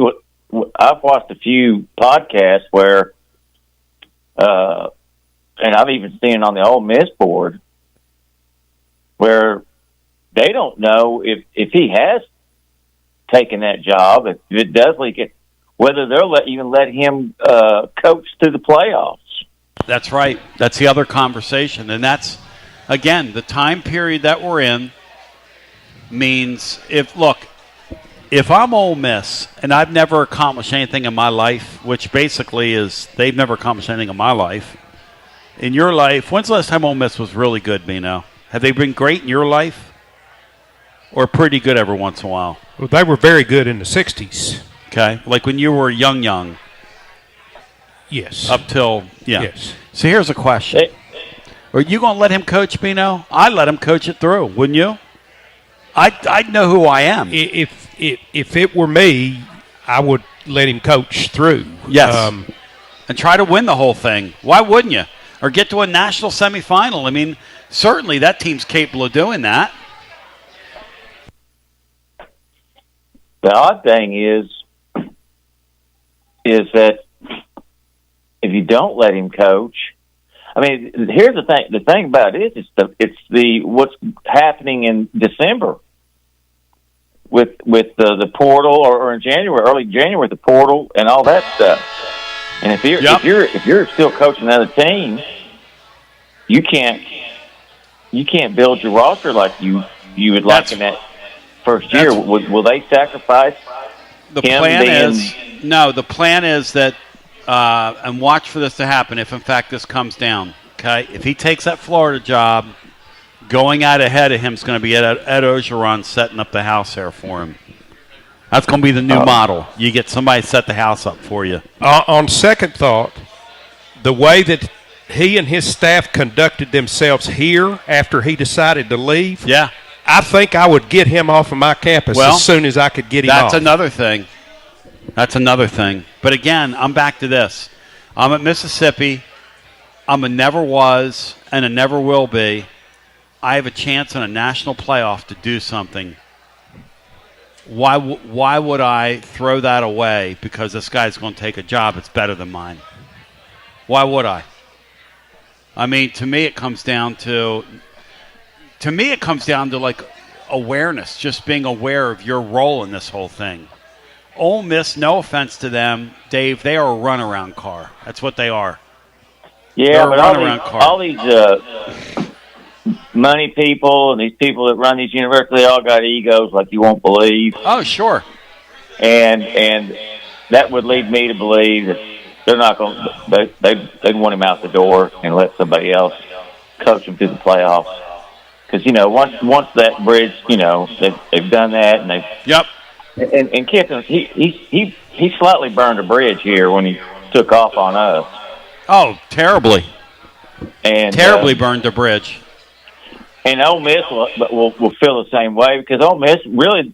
I've watched a few podcasts where, and I've even seen on the Ole Miss board, where they don't know if he has taken that job, if it does leak it, whether they'll even let him coach to the playoffs. That's right. That's the other conversation. And that's, again, the time period that we're in means if I'm Ole Miss and I've never accomplished anything in my life, which basically is they've never accomplished anything in my life. In your life, when's the last time Ole Miss was really good, Bino? Have they been great in your life? Or pretty good every once in a while? Well, they were very good in the 60s. Okay. Like when you were young. Yes. Up till, yeah. Yes. So here's a question. Are you going to let him coach Bino? I'd let him coach it through, wouldn't you? I'd know who I am. If it were me, I would let him coach through. Yes. And try to win the whole thing. Why wouldn't you? Or get to a national semifinal. I mean, certainly that team's capable of doing that. The odd thing is that if you don't let him coach, I mean, here's the thing. The thing about it is, it's what's happening in December with the portal, or in January, early January, the portal and all that stuff. And if you're still coaching another team, you can't build your roster like you would like in that first year. Will they sacrifice? The plan is that, and watch for this to happen if in fact this comes down. Okay, if he takes that Florida job, going out ahead of him is going to be Ed Ogeron setting up the house there for him. That's going to be the new model. You get somebody to set the house up for you. On second thought, the way that he and his staff conducted themselves here after he decided to leave, yeah, I think I would get him off of my campus as soon as I could get him off. That's another thing. But again, I'm back to this. I'm at Mississippi. I'm a never was and a never will be. I have a chance in a national playoff to do something. Why would I throw that away because this guy's going to take a job that's better than mine? Why would I? I mean, to me it comes down to like awareness, just being aware of your role in this whole thing. Ole Miss, no offense to them, Dave, they are a runaround car. That's what they are. Yeah, but all these money people and these people that run these universities, they all got egos like you won't believe. Oh, sure. And that would lead me to believe that they're not going to – they'd want him out the door and let somebody else coach him through the playoffs. Because, once that bridge, they've done that and they've – Yep. And Kiffin, he slightly burned a bridge here when he took off on us. Oh, terribly. And terribly burned a bridge. And Ole Miss will feel the same way because Ole Miss really,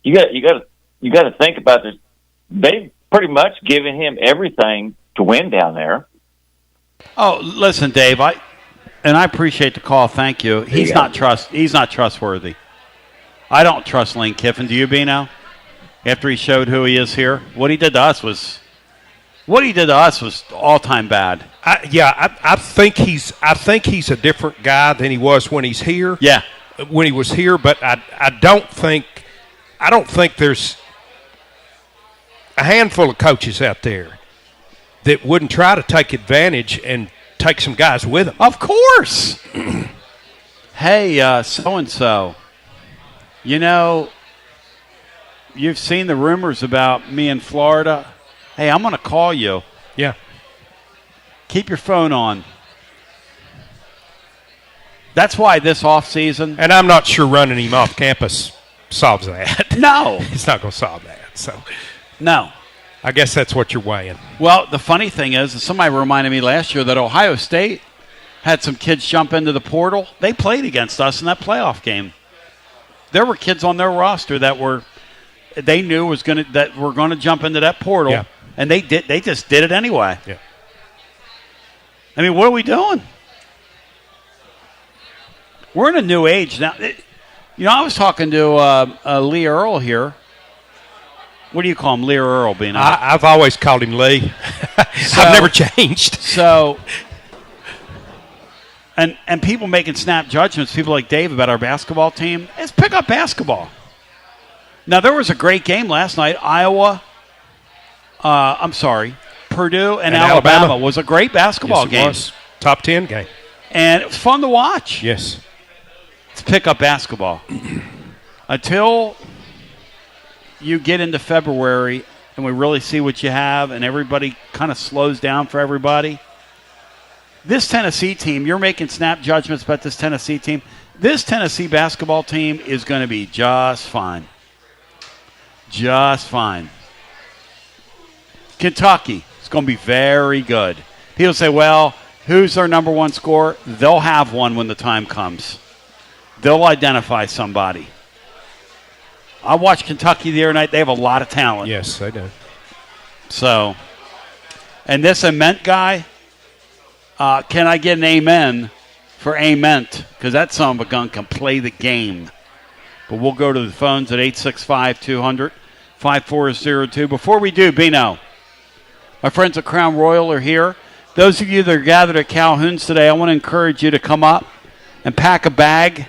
you got to think about this. They've pretty much given him everything to win down there. Oh, listen, Dave, I appreciate the call. Thank you. He's not trustworthy. I don't trust Lane Kiffin. Do you, Bino? After he showed who he is here, what he did to us was all-time bad. I think he's a different guy than he was when he's here. Yeah, when he was here, but I don't think there's a handful of coaches out there that wouldn't try to take advantage and take some guys with them. Of course. Hey, so-and-so, you've seen the rumors about me in Florida. Hey, I'm going to call you. Yeah. Keep your phone on. That's why this offseason. And I'm not sure running him off campus solves that. No. It's not going to solve that. So, no. I guess that's what you're weighing. Well, the funny thing is, somebody reminded me last year that Ohio State had some kids jump into the portal. They played against us in that playoff game. There were kids on their roster that were going to jump into that portal. Yeah. And they just did it anyway. Yeah. I mean, what are we doing? We're in a new age now. I was talking to Lee Earl here. What do you call him, Lee or Earl? Being I've always called him Lee. I've never changed. So, and people making snap judgments, people like Dave about our basketball team. It's pick up basketball. Now, there was a great game last night. Purdue and Alabama was a great basketball game. Was. Top 10 game. And it was fun to watch. Yes. Let's pick up basketball. Until you get into February and we really see what you have and everybody kind of slows down for everybody. This Tennessee team, you're making snap judgments about this Tennessee team. This Tennessee basketball team is going to be just fine. Just fine. Kentucky is going to be very good. People say, well, who's their number one scorer, they'll have one when the time comes. They'll identify somebody. I watched Kentucky the other night. They have a lot of talent. Yes, they do. So, and this Ament guy, can I get an amen for Ament? Because that son of a gun can play the game. But we'll go to the phones at 865-200-5402. Before we do, Bino, my friends at Crown Royal are here. Those of you that are gathered at Calhoun's today, I want to encourage you to come up and pack a bag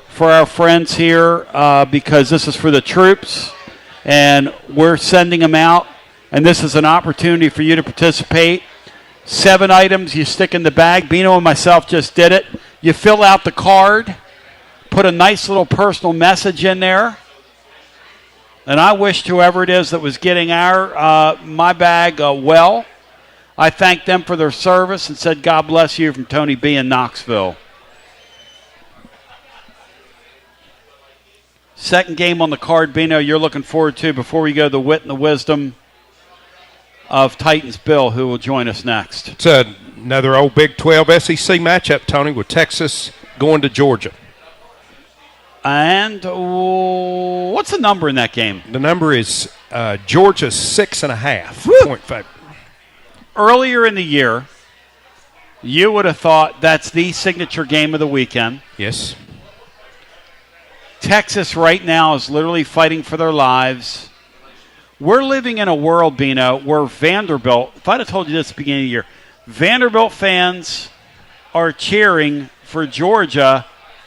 for our friends here because this is for the troops, and we're sending them out, and this is an opportunity for you to participate. 7 items you stick in the bag. Bino and myself just did it. You fill out the card, put a nice little personal message in there, and I wished whoever it is that was getting my bag well. I thanked them for their service and said, God bless you from Tony B. in Knoxville. Second game on the card, Bino, you're looking forward to before we go the wit and the wisdom of Titans Bill, who will join us next. It's another old Big 12 SEC matchup, Tony, with Texas going to Georgia. And what's the number in that game? The number is Georgia 6.5 point favorite. Earlier in the year, you would have thought that's the signature game of the weekend. Yes. Texas right now is literally fighting for their lives. We're living in a world, Bino, where Vanderbilt, if I'd have told you this at the beginning of the year, Vanderbilt fans are cheering for Georgia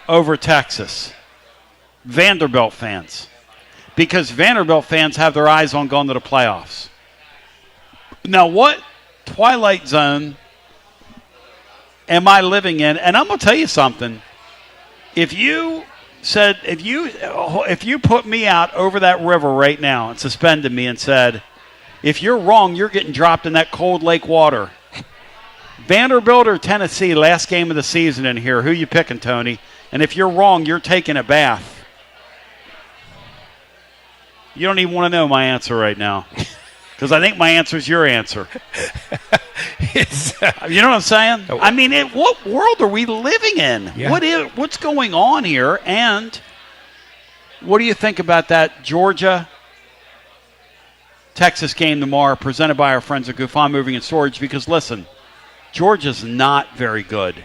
over Texas. Vanderbilt fans. Because Vanderbilt fans have their eyes on going to the playoffs. Now, what twilight zone am I living in? And I'm going to tell you something. If you put me out over that river right now and suspended me and said, if you're wrong, you're getting dropped in that cold lake water. Vanderbilt or Tennessee, last game of the season in here. Who you picking, Tony? And if you're wrong, you're taking a bath. You don't even want to know my answer right now. Because I think my answer is your answer. You know what I'm saying? I mean, what world are we living in? Yeah. What's going on here? And what do you think about that Georgia-Texas game tomorrow presented by our friends at Gufon Moving and Storage? Because, listen, Georgia's not very good.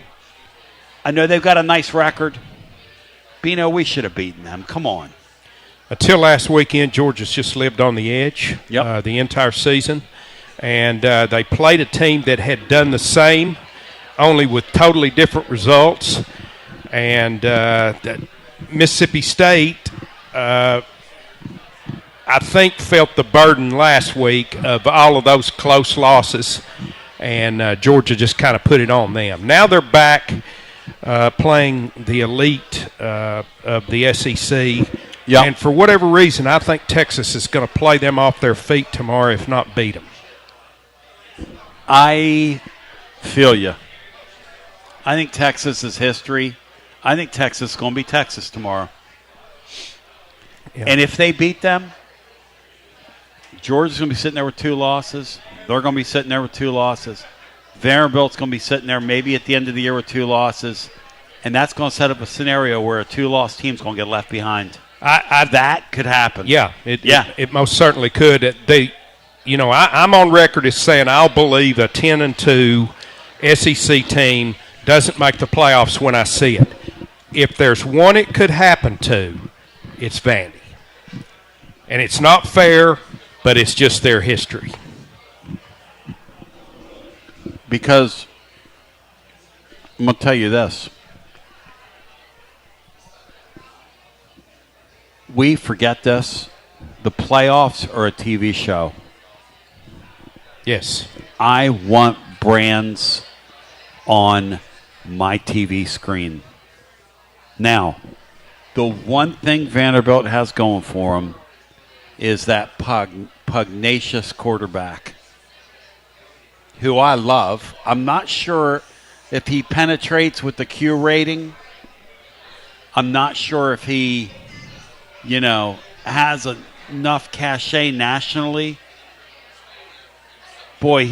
I know they've got a nice record. Bino, we should have beaten them. Come on. Until last weekend, Georgia's just lived on the edge the entire season. And they played a team that had done the same, only with totally different results. And Mississippi State, I think, felt the burden last week of all of those close losses. And Georgia just kind of put it on them. Now they're back playing the elite of the SEC. Yep. And for whatever reason, I think Texas is going to play them off their feet tomorrow, if not beat them. I feel you. I think Texas is history. I think Texas is going to be Texas tomorrow. Yeah. And if they beat them, Georgia's going to be sitting there with 2 losses. They're going to be sitting there with 2 losses. Vanderbilt's going to be sitting there maybe at the end of the year with 2 losses. And that's going to set up a scenario where a 2-loss team's going to get left behind. That could happen. Yeah, it most certainly could. I'm on record as saying I'll believe a 10-2 SEC team doesn't make the playoffs when I see it. If there's one it could happen to, it's Vandy. And it's not fair, but it's just their history. Because I'm going to tell you this. We forget this. The playoffs are a TV show. Yes. I want brands on my TV screen. Now, the one thing Vanderbilt has going for them is that pugnacious quarterback who I love. I'm not sure if he penetrates with the Q rating. I'm not sure if he, has enough cachet nationally. Boy,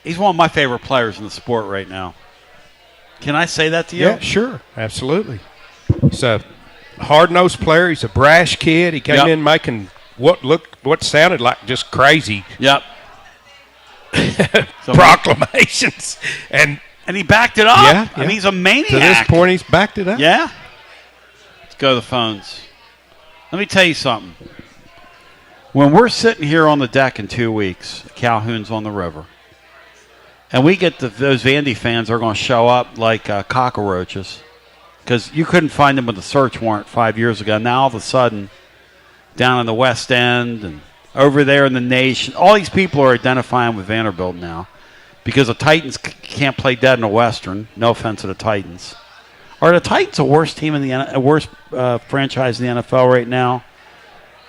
He's one of my favorite players in the sport right now. Can I say that to you? Yeah, sure. Absolutely. He's a hard-nosed player. He's a brash kid. He came in making what sounded like just crazy proclamations. And he backed it up. Yeah. I mean, he's a maniac. To this point, he's backed it up. Yeah. Let's go to the phones. Let me tell you something. When we're sitting here on the deck in 2 weeks, Calhoun's on the river, and we get those Vandy fans are going to show up like cockroaches because you couldn't find them with a search warrant 5 years ago. Now, all of a sudden, down in the West End and over there in the nation, all these people are identifying with Vanderbilt now because the Titans can't play dead in the Western. No offense to the Titans. Are the Titans the worst team in the worst franchise in the NFL right now,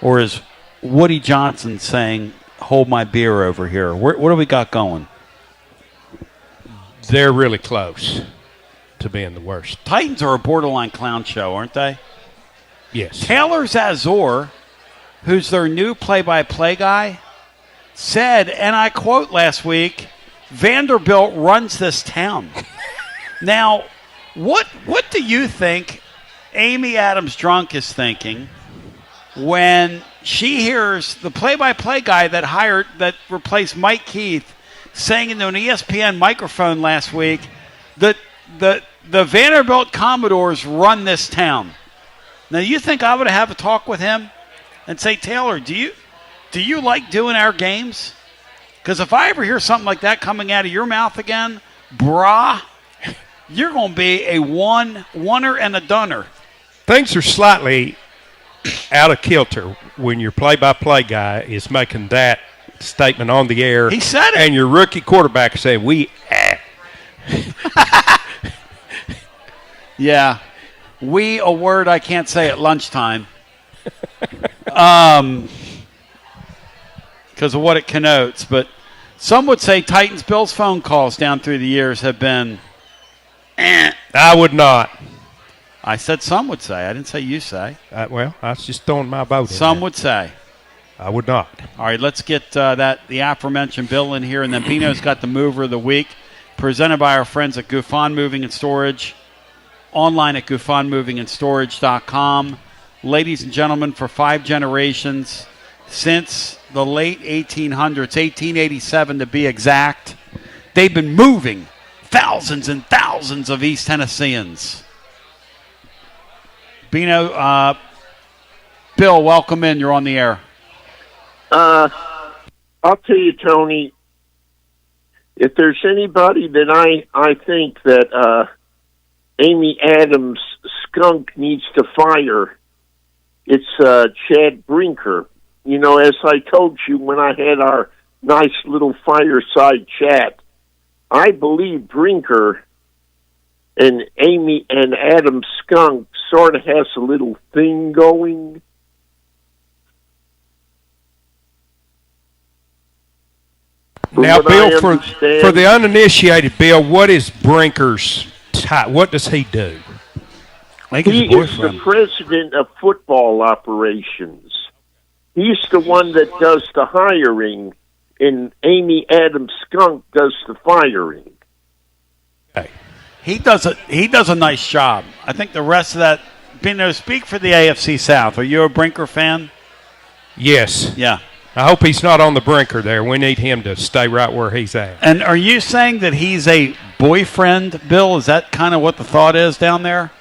or is Woody Johnson saying, "Hold my beer over here"? What do we got going? They're really close to being the worst. Titans are a borderline clown show, aren't they? Yes. Taylor Zazor, who's their new play-by-play guy, said, and I quote last week, Vanderbilt runs this town. Now, what do you think Amy Adams Drunk is thinking when she hears the play-by-play guy that replaced Mike Keith saying into an ESPN microphone last week that the Vanderbilt Commodores run this town? Now, you think I would have a talk with him and say, Taylor, do you like doing our games? Because if I ever hear something like that coming out of your mouth again, brah, you're going to be a oneer and a doneer. Things are slightly out of kilter when your play-by-play guy is making that statement on the air. He said it. And your rookie quarterback say, Yeah. We, a word I can't say at lunchtime. Because of what it connotes. But some would say Titans-Bills phone calls down through the years have been I would not. I said some would say. I didn't say you say. Well, I was just throwing my vote in Some there. would say. I would not. All right, let's get the aforementioned bill in here, and then Bino's got the mover of the week, presented by our friends at Gouffon Moving and Storage, online at GouffonMovingAndStorage.com. Ladies and gentlemen, for 5 generations, since the late 1800s, 1887 to be exact, they've been moving thousands and thousands of East Tennesseans. Bino, Bill, welcome in. You're on the air. I'll tell you, Tony, if there's anybody that I think that Amy Adams skunk needs to fire, it's Chad Brinker. You know, as I told you when I had our nice little fireside chat, I believe Brinker and Amy and Adam Skunk sort of has a little thing going. Now, Bill, for the uninitiated, Bill, what is Brinker's type? What does he do? He is the president of football operations. He's the one that does the hiring, and Amy Adams Skunk does the firing. Okay. He does a nice job. I think the rest of that, Bino, speak for the AFC South. Are you a Brinker fan? Yes. Yeah. I hope he's not on the Brinker there. We need him to stay right where he's at. And are you saying that he's a boyfriend, Bill? Is that kind of what the thought is down there?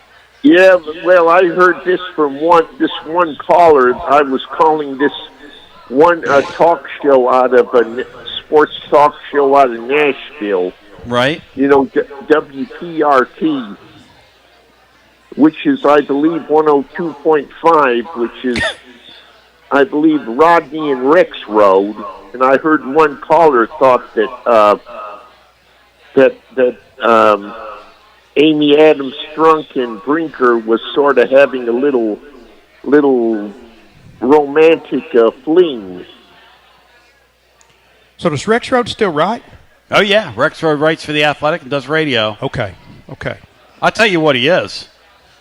Yeah, well, I heard this from one caller. I was calling this one talk show out of a sports talk show out of Nashville. Right. You know, WPRT, which is, I believe, 102.5, which is, I believe, Rodney and Rex Road. And I heard one caller thought that Amy Adams Strunk and Brinker was sort of having a little romantic fling. So does Rex Road still write? Oh, yeah. Rex Road writes for The Athletic and does radio. Okay. I'll tell you what he is.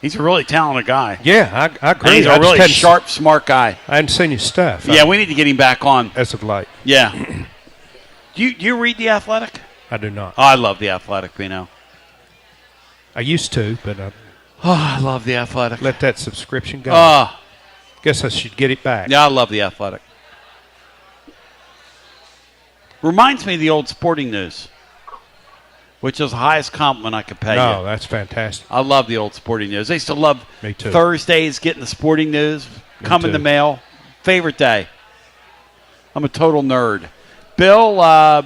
He's a really talented guy. Yeah, I agree. And he's a really sharp, smart guy. I hadn't seen his stuff. Yeah, we need to get him back on. As of late. Yeah. Do you read The Athletic? I do not. Oh, I love The Athletic, Bino. I used to, but I I love The Athletic. let that subscription go. Guess I should get it back. Yeah, I love The Athletic. Reminds me of the old Sporting News, which is the highest compliment I could pay you. No, that's fantastic. I love the old Sporting News. I used to love Me too. Thursdays getting the Sporting News, come in the too. mail. Favorite day. I'm a total nerd. Bill,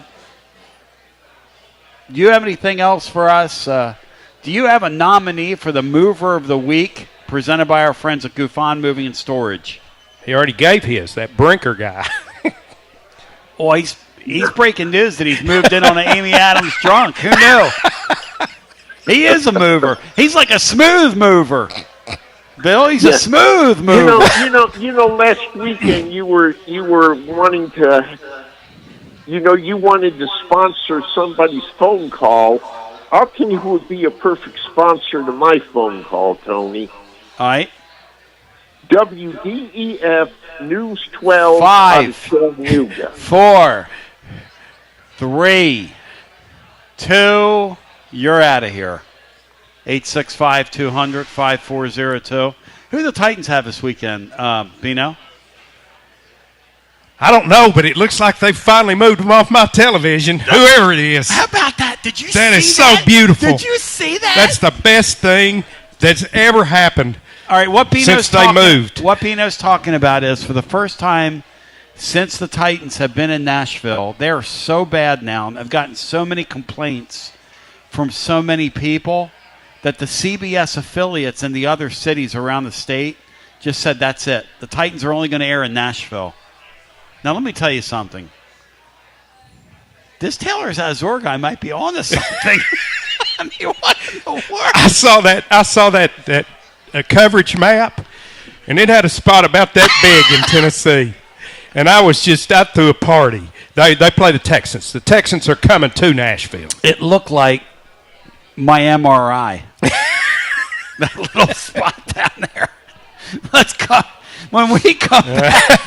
do you have anything else for us? Do you have a nominee for the Mover of the Week presented by our friends at Gufon Moving and Storage? He already gave his, that Brinker guy. Oh, he's breaking news that he's moved in on an Amy Adams drunk. Who knew? He is a mover. He's like a smooth mover. Bill, he's a smooth mover. You know. Last weekend you were wanting to, you wanted to sponsor somebody's phone call. I'll tell you who would be a perfect sponsor to my phone call, Tony. All right. WDEF News 12. 5, Chattanooga. 4, 3, 2. You're out of here. 865-200-5402. Who do the Titans have this weekend, Bino? I don't know, but it looks like they've finally moved him off my television, whoever it is. How about that? Did you see that? That is so beautiful. Did you see that? That's the best thing that's ever happened. All right, what since they moved. What Pino's talking about is for the first time since the Titans have been in Nashville, they're so bad now, and have gotten so many complaints from so many people that the CBS affiliates in the other cities around the state just said that's it. The Titans are only going to air in Nashville. Now, let me tell you something. This Taylor Azor guy might be on to something. I mean, what in the world? I saw that coverage map, and it had a spot about that big in Tennessee. And I threw a party. They play the Texans. The Texans are coming to Nashville. It looked like my MRI. That little spot down there. Let's go. When we come back,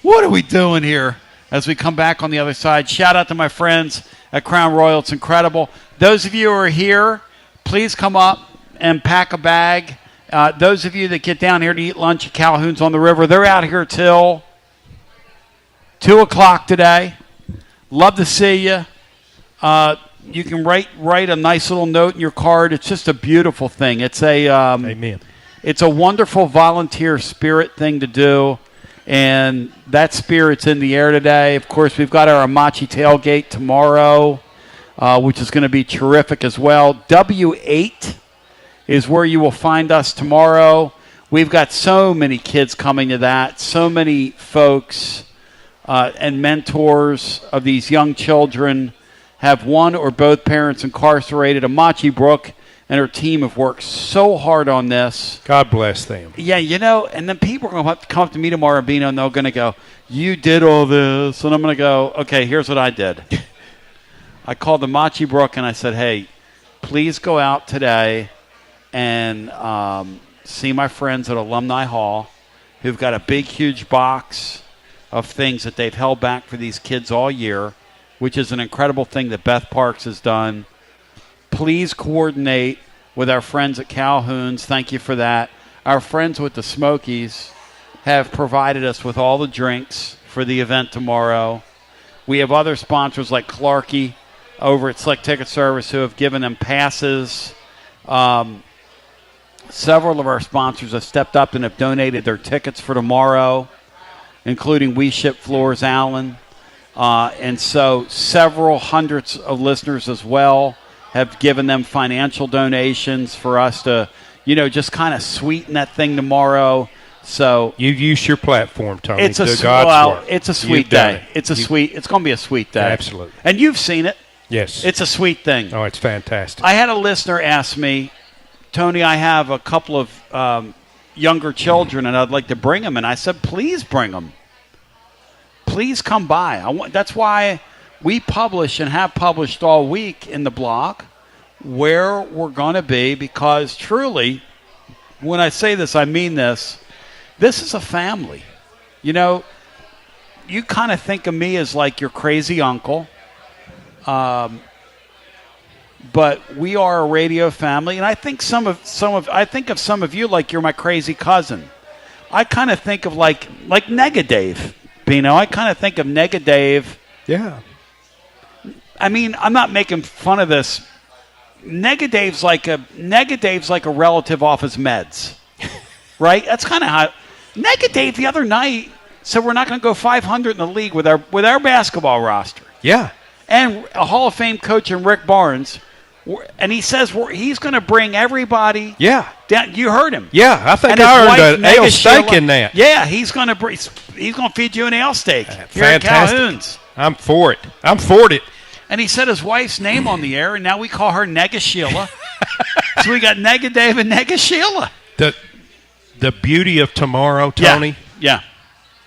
what are we doing here as we come back on the other side? Shout out to my friends at Crown Royal. It's incredible. Those of you who are here, please come up and pack a bag. Those of you that get down here to eat lunch at Calhoun's on the River, they're out here till 2 o'clock today. Love to see you. You can write a nice little note in your card. It's just a beautiful thing. It's a Amen. It's a wonderful volunteer spirit thing to do, and that spirit's in the air today. Of course, we've got our Amachi tailgate tomorrow, which is going to be terrific as well. W8 is where you will find us tomorrow. We've got so many kids coming to that, so many folks and mentors of these young children have one or both parents incarcerated. Amachi Brook and her team have worked so hard on this. God bless them. Yeah, and then people are going to come up to me tomorrow, Bino, and they're going to go, you did all this. And I'm going to go, okay, here's what I did. I called Amachi Brook, and I said, hey, please go out today and see my friends at Alumni Hall who've got a big, huge box of things that they've held back for these kids all year, which is an incredible thing that Beth Parks has done. Please coordinate with our friends at Calhoun's. Thank you for that. Our friends with the Smokies have provided us with all the drinks for the event tomorrow. We have other sponsors like Clarkey over at Slick Ticket Service who have given them passes. Several of our sponsors have stepped up and have donated their tickets for tomorrow, including We Ship Floors Allen. And so several hundreds of listeners as well have given them financial donations for us to, just kind of sweeten that thing tomorrow. So you've used your platform, Tony. It's a sweet day. It's going to be a sweet day. Absolutely. And you've seen it. Yes. It's a sweet thing. Oh, it's fantastic. I had a listener ask me, Tony, I have a couple of younger children, and I'd like to bring them. And I said, please bring them. Please come by. That's why we publish and have published all week in the blog where we're going to be, because truly, when I say this, I mean this. This is a family. you kind of think of me as like your crazy uncle. But we are a radio family, and I think some of you like you're my crazy cousin. I kind of think of like Nega Dave, Bino. I kind of think of Nega Dave. Yeah. I mean, I'm not making fun of this. Nega Dave's like a relative off his meds, right? That's kind of how Nega Dave the other night said we're not going to go 500 in the league with our basketball roster. Yeah. And a Hall of Fame coach in Rick Barnes, and he says he's going to bring everybody. Yeah. Down. You heard him. Yeah, I think I earned an ale steak in that. Yeah, he's going to feed you an ale steak here at Calhoun's. I'm for it. And he said his wife's name on the air, and now we call her Nega Sheila. So we got Nega Dave and Nega Sheila. The beauty of tomorrow, Tony,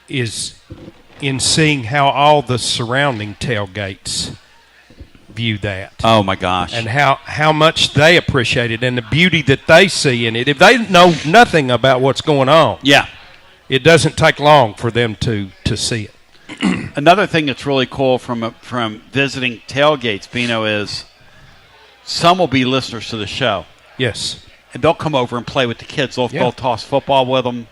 is in seeing how all the surrounding tailgates view that. Oh, my gosh. And how much they appreciate it and the beauty that they see in it. If they know nothing about what's going on, it doesn't take long for them to see it. Another thing that's really cool from visiting tailgates, Bino, is some will be listeners to the show. Yes. And they'll come over and play with the kids. They'll toss football with them.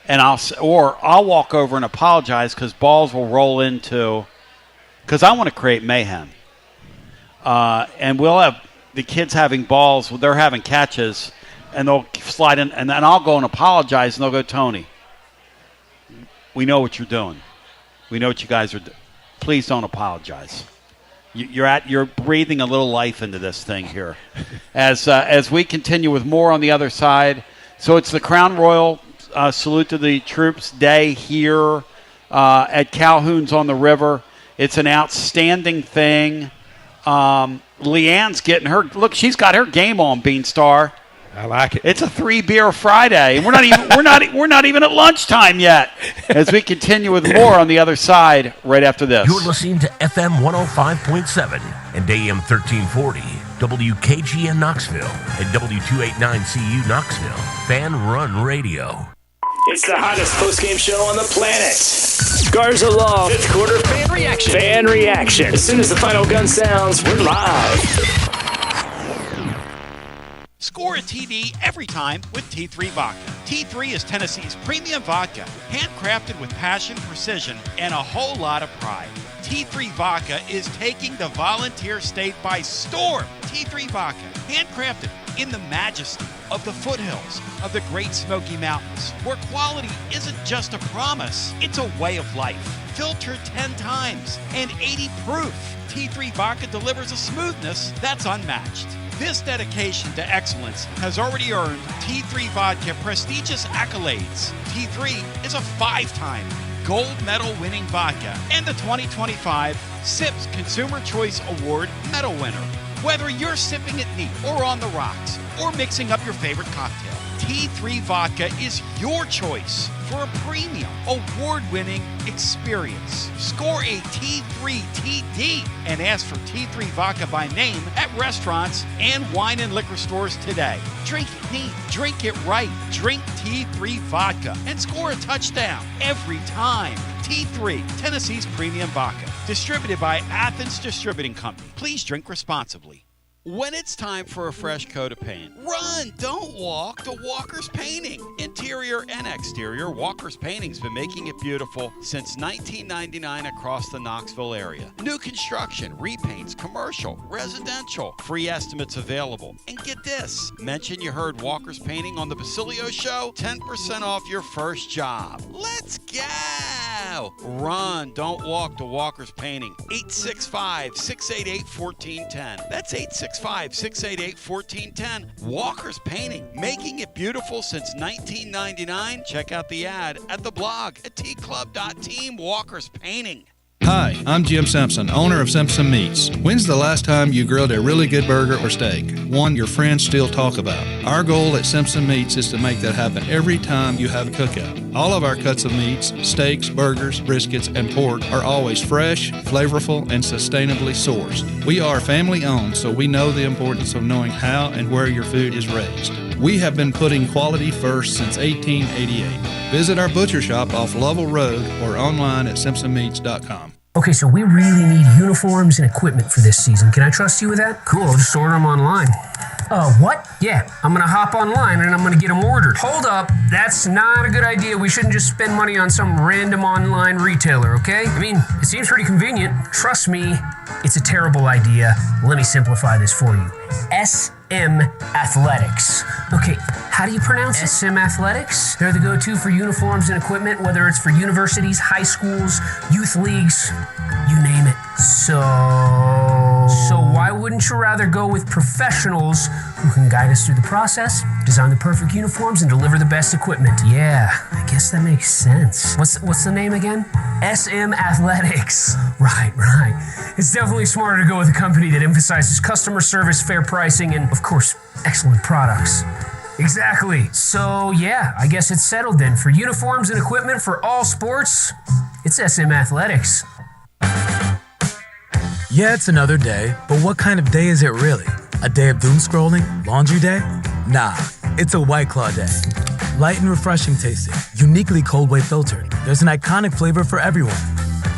And I'll walk over and apologize because balls will roll into – because I want to create mayhem. And we'll have the kids having balls. They're having catches, and they'll slide in. And then I'll go and apologize, and they'll go, Tony, we know what you're doing. We know what you guys are doing. Please don't apologize. You're breathing a little life into this thing here. As we continue with more on the other side. So it's the Crown Royal Salute to the Troops Day here at Calhoun's on the River. It's an outstanding thing. Leanne's getting her – look, she's got her game on, Beanstar. I like it. It's a 3-beer Friday. We're not even at lunchtime yet. As we continue with more on the other side, right after this. You're listening to FM 105.7 and AM 1340, WKGN Knoxville, and W289CU Knoxville. Fan Run Radio. It's the hottest post-game show on the planet. Garza Law, fifth quarter fan reaction. Fan reaction. As soon as the final gun sounds, we're live. Score a TD every time with T3 Vodka. T3 is Tennessee's premium vodka, handcrafted with passion, precision, and a whole lot of pride. T3 Vodka is taking the Volunteer State by storm. T3 Vodka, handcrafted in the majesty of the foothills of the Great Smoky Mountains, where quality isn't just a promise, it's a way of life. Filtered 10 times and 80 proof, T3 Vodka delivers a smoothness that's unmatched. This dedication to excellence has already earned T3 Vodka prestigious accolades. T3 is a 5-time gold medal winning vodka and the 2025 SIPS Consumer Choice Award medal winner. Whether you're sipping it neat or on the rocks or mixing up your favorite cocktail, T3 Vodka is your choice for a premium, award-winning experience. Score a T3 TD and ask for T3 Vodka by name at restaurants and wine and liquor stores today. Drink it neat, drink it right, drink T3 Vodka and score a touchdown every time. T3, Tennessee's premium vodka. Distributed by Athens Distributing Company. Please drink responsibly. When it's time for a fresh coat of paint, run, don't walk to Walker's Painting. Interior and exterior, Walker's Painting's been making it beautiful since 1999 across the Knoxville area. New construction, repaints, commercial, residential, free estimates available. And get this, mention you heard Walker's Painting on the Basilio show, 10% off your first job. Let's go! Run, don't walk to Walker's Painting. 865-688-1410. That's 865-688-1410. Walker's Painting, making it beautiful since 1999. Check out the ad at the blog at tclub.team. Walker's Painting. Hi, I'm Jim Simpson, owner of Simpson Meats. When's the last time you grilled a really good burger or steak? One your friends still talk about. Our goal at Simpson Meats is to make that happen every time you have a cookout. All of our cuts of meats, steaks, burgers, briskets, and pork are always fresh, flavorful, and sustainably sourced. We are family owned, so we know the importance of knowing how and where your food is raised. We have been putting quality first since 1888. Visit our butcher shop off Lovell Road or online at simpsonmeats.com. Okay, so we really need uniforms and equipment for this season. Can I trust you with that? Cool, I'll just order them online. What? Yeah, I'm gonna hop online and I'm gonna get them ordered. Hold up, that's not a good idea. We shouldn't just spend money on some random online retailer, okay? I mean, it seems pretty convenient. Trust me, it's a terrible idea. Let me simplify this for you. SM Athletics. Okay, how do you pronounce it? SM Athletics? They're the go-to for uniforms and equipment, whether it's for universities, high schools, youth leagues, you name it. So why wouldn't you rather go with professionals who can guide us through the process, design the perfect uniforms, and deliver the best equipment? Yeah, I guess that makes sense. What's the name again? SM Athletics. Right. It's definitely smarter to go with a company that emphasizes customer service, fair pricing, and, of course, excellent products. Exactly. So, yeah, I guess it's settled then. For uniforms and equipment for all sports, it's SM Athletics. Yeah, it's another day, but what kind of day is it really? A day of doom scrolling? Laundry day? Nah, it's a White Claw day. Light and refreshing tasting, uniquely cold way filtered. There's an iconic flavor for everyone.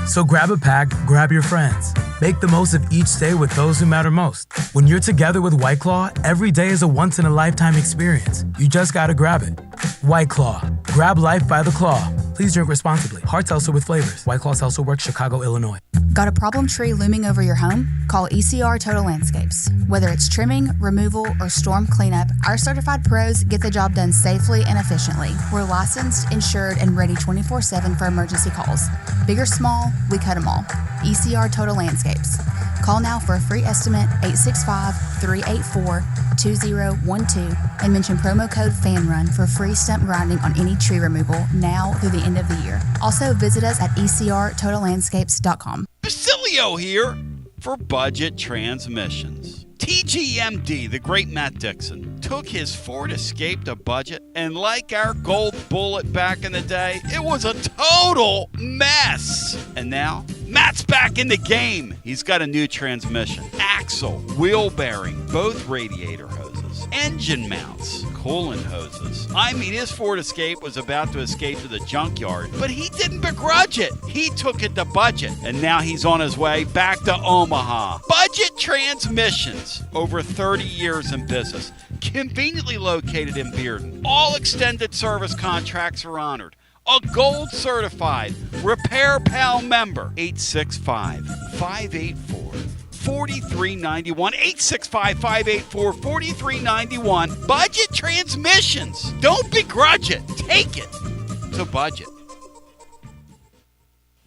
So grab a pack, grab your friends. Make the most of each day with those who matter most. When you're together with White Claw, every day is a once-in-a-lifetime experience. You just gotta grab it. White Claw. Grab life by the claw. Please drink responsibly. Hard seltzer with flavors. White Claw Seltzer Works, Chicago, Illinois. Got a problem tree looming over your home? Call ECR Total Landscapes. Whether it's trimming, removal, or storm cleanup, our certified pros get the job done safely and efficiently. We're licensed, insured, and ready 24/7 for emergency calls. Big or small, we cut them all. ECR Total Landscapes. Call now for a free estimate, 865-384-2012, and mention promo code FANRUN for free stump grinding on any tree removal now through the end of the year. Also, visit us at ecrtotallandscapes.com. Basilio here for Budget Transmissions. TGMD, the great Matt Dixon, took his Ford Escape to budget, and like our gold bullet back in the day, it was a total mess. And now, Matt's back in the game. He's got a new transmission, axle, wheel bearing, both radiator hoses, engine mounts, coolant hoses. I mean, his Ford Escape was about to escape to the junkyard, but he didn't begrudge it. He took it to budget, and now he's on his way back to Omaha. Budget Transmissions, over 30 years in business, conveniently located in Bearden. All extended service contracts are honored. A gold certified Repair Pal member. 865-584-4391. 865-584-4391. Budget Transmissions. Don't begrudge it. Take it to budget.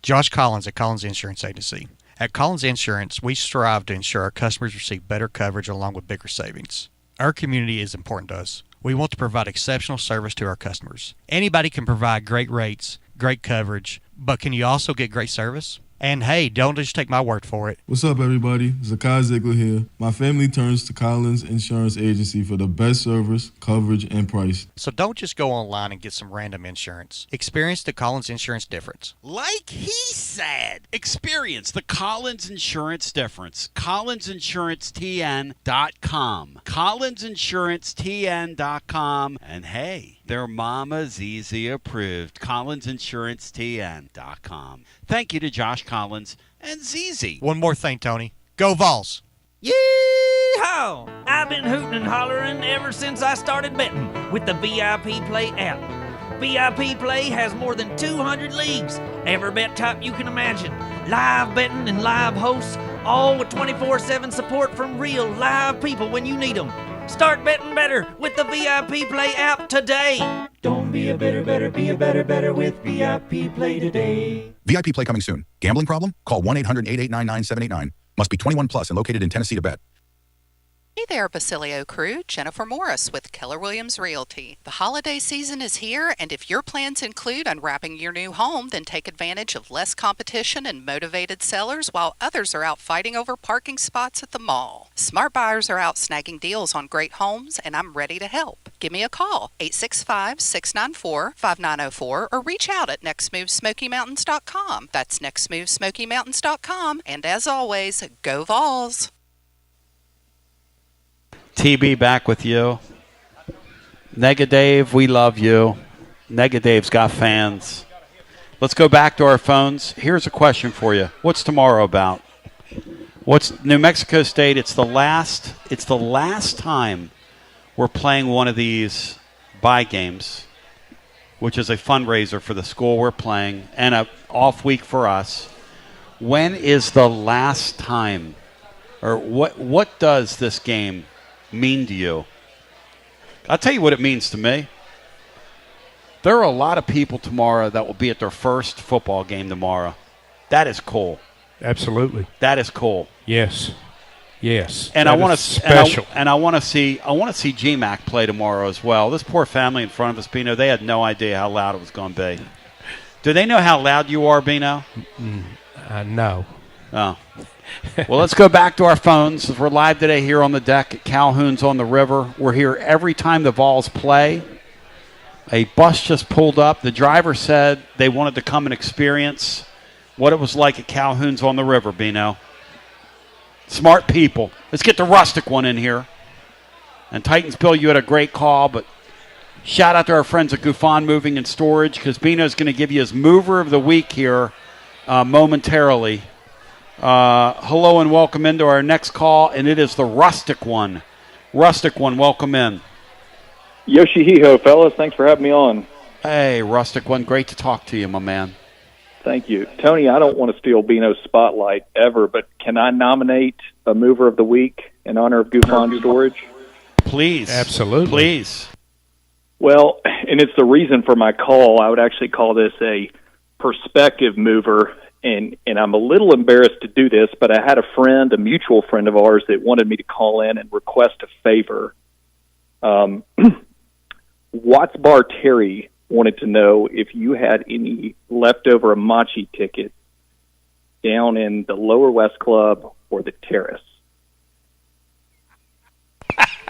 Josh Collins at Collins Insurance Agency. At Collins Insurance, we strive to ensure our customers receive better coverage along with bigger savings. Our community is important to us. We want to provide exceptional service to our customers. Anybody can provide great rates, great coverage, but can you also get great service? And hey, don't just take my word for it. What's up, everybody? Zakai Ziegler here. My family turns to Collins Insurance Agency for the best service, coverage, and price. So don't just go online and get some random insurance. Experience the Collins Insurance difference. Like he said, experience the Collins Insurance difference. CollinsInsuranceTN.com. CollinsInsuranceTN.com. And hey, their Mama ZZ approved. CollinsInsuranceTN.com. Thank you to Josh Collins and ZZ. One more thing, Tony. Go Vols! Yee-haw! I've been hooting and hollering ever since I started betting with the VIP Play app. VIP Play has more than 200 leagues, every bet type you can imagine. Live betting and live hosts, all with 24/7 support from real live people when you need them. Start betting better with the VIP Play app today. Don't be a better, be a better with VIP Play today. VIP Play coming soon. Gambling problem? Call 1-800-889-9789. Must be 21 plus and located in Tennessee to bet. Hey there, Basilio crew. Jennifer Morris with Keller Williams Realty. The holiday season is here, and if your plans include unwrapping your new home, then take advantage of less competition and motivated sellers while others are out fighting over parking spots at the mall. Smart buyers are out snagging deals on great homes, and I'm ready to help. Give me a call, 865-694-5904, or reach out at nextmovesmokymountains.com. That's nextmovesmokymountains.com, and as always, go Vols! TB back with you. Nega Dave, we love you. Nega Dave's got fans. Let's go back to our phones. Here's a question for you. What's tomorrow about? What's New Mexico State? It's the last time we're playing one of these bye games, which is a fundraiser for the school we're playing and a off week for us. When is the last time, or what does this game mean to you? I'll tell you what it means to me. There are a lot of people tomorrow that will be at their first football game tomorrow. That is cool. Absolutely. That is cool. Yes. And I want to special. And I want to see GMAC play tomorrow as well. This poor family in front of us, Bino, they had no idea how loud it was going to be. Do they know how loud you are, Bino? No. Oh. Well, let's go back to our phones. We're live today here on the deck at Calhoun's on the river. We're here every time the Vols play. A bus just pulled up. The driver said they wanted to come and experience what it was like at Calhoun's on the river, Bino. Smart people. Let's get the rustic one in here. And Titans Bill, you had a great call, but shout out to our friends at Gufon Moving and Storage, because Bino's going to give you his mover of the week here momentarily. Hello and welcome into our next call, and it is the rustic one. Rustic one, welcome in. Yoshi-hee-ho, fellas. Thanks for having me on. Hey, rustic one. Great to talk to you, my man. Thank you. Tony, I don't want to steal Bino's spotlight ever, but can I nominate a mover of the week in honor of Gufon Storage? Please. Absolutely. Please. Well, and it's the reason for my call. I would actually call this a perspective mover, and I'm a little embarrassed to do this, but I had a friend, a mutual friend of ours, that wanted me to call in and request a favor. Watts Bar Terry wanted to know if you had any leftover Amachi tickets down in the Lower West Club or the Terrace.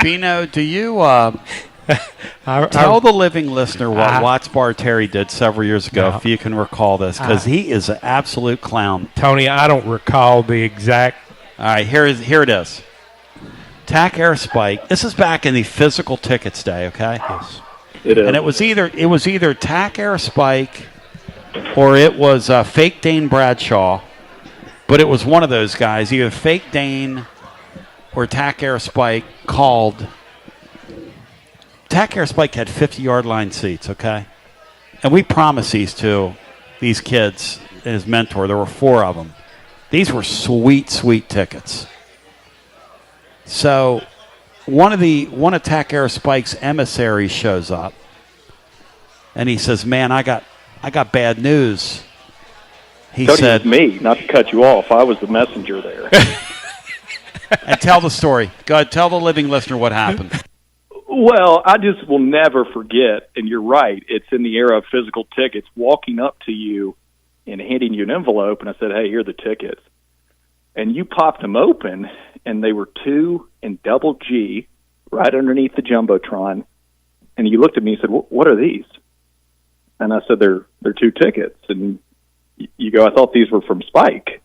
Bino, do you tell the living listener what Watts Bar Terry did several years ago, if you can recall this, because he is an absolute clown. Tony, I don't recall the exact. All right, here it is. Tack Air Spike. This is back in the physical tickets day, okay? Yes. It is. And it was either Tack Air Spike or it was Fake Dane Bradshaw, but it was one of those guys, either Fake Dane or Tack Air Spike called. Tack Air Spike had 50-yard line seats, okay? And we promised these to these kids and his mentor. There were 4 of them. These were sweet, sweet tickets. So one of Tack Air Spike's emissaries shows up, and he says, "Man, I got bad news." He said, "It was me, not to cut you off. I was the messenger there." And tell the story. Go ahead, tell the living listener what happened. Well, I just will never forget, and you're right, it's in the era of physical tickets, walking up to you and handing you an envelope, and I said, "Hey, here are the tickets." And you popped them open, and they were 2 and double G right underneath the Jumbotron. And you looked at me and said, "What are these?" And I said, they're 2 tickets. And you go, "I thought these were from Spike."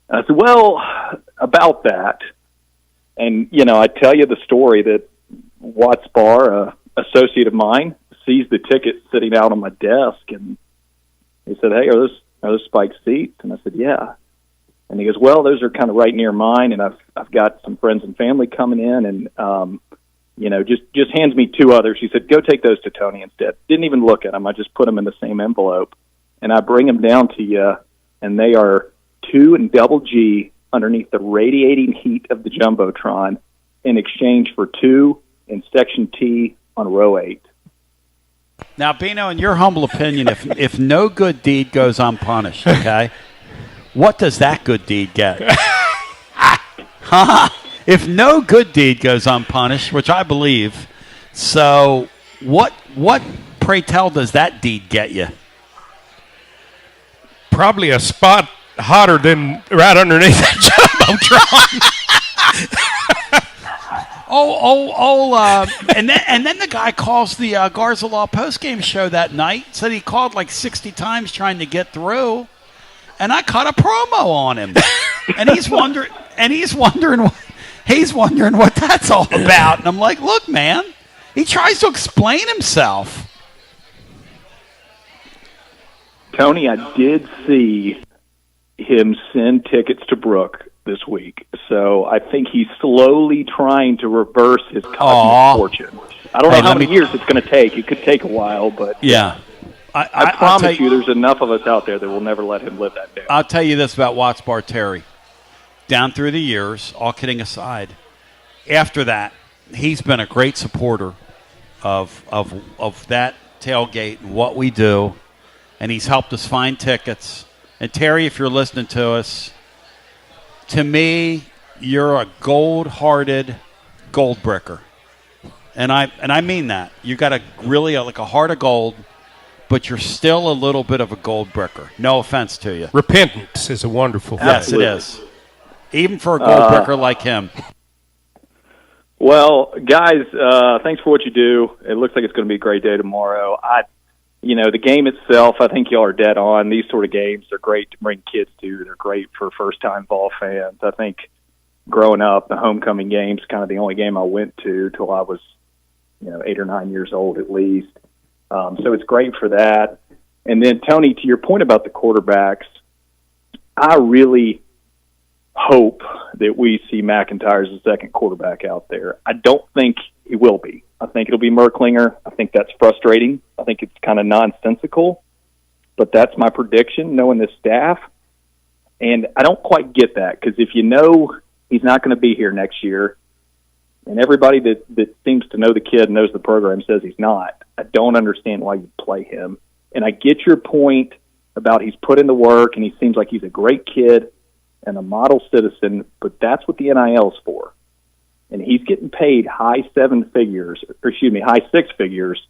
And I said, "Well, about that." And, I tell you the story that Watts Bar, an associate of mine, sees the ticket sitting out on my desk, and he said, "Hey, are those Spike seats?" And I said, "Yeah." And he goes, "Well, those are kind of right near mine, and I've got some friends and family coming in, and just hands me 2 others." He said, "Go take those to Tony instead." Didn't even look at them. I just put them in the same envelope, and I bring them down to you, and they are 2 and double G underneath the radiating heat of the Jumbotron in exchange for 2 in Section T on row 8. Now, Bino, in your humble opinion, if no good deed goes unpunished, okay, what does that good deed get? If no good deed goes unpunished, which I believe, so what pray tell does that deed get you? Probably a spot hotter than right underneath that Jumbotron. And then the guy calls the Garza Law postgame show that night. Said he called like 60 times trying to get through, and I cut a promo on him, and he's wondering what that's all about. And I'm like, "Look, man, He tries to explain himself. Tony, I did see him send tickets to Brooke this week, so I think he's slowly trying to reverse his cosmic fortune. I don't know how many years it's going to take. It could take a while, but yeah. I promise you there's enough of us out there that will never let him live that down. I'll tell you this about Watts Bar Terry. Down through the years, all kidding aside, after that, he's been a great supporter of that tailgate and what we do, and he's helped us find tickets. And Terry, if you're listening to us, to me, you're a gold-hearted gold bricker. And I mean that. You got like a heart of gold, but you're still a little bit of a gold bricker. No offense to you. Repentance is a wonderful thing. Yes, it is. Even for a gold bricker like him. Well, guys, thanks for what you do. It looks like it's going to be a great day tomorrow. The game itself, I think y'all are dead on. These sort of games are great to bring kids to. They're great for first-time ball fans. I think growing up, the homecoming game's kind of the only game I went to till I was 8 or 9 years old at least. So it's great for that. And then, Tony, to your point about the quarterbacks, I really hope that we see McIntyre as the second quarterback out there. I don't think he will be. I think it'll be Merklinger. I think that's frustrating. I think it's kind of nonsensical, but that's my prediction, knowing this staff. And I don't quite get that, because if you know he's not going to be here next year, and everybody that seems to know the kid, knows the program, says he's not, I don't understand why you play him. And I get your point about he's put in the work, and he seems like he's a great kid and a model citizen, but that's what the NIL's for. And he's getting paid high six figures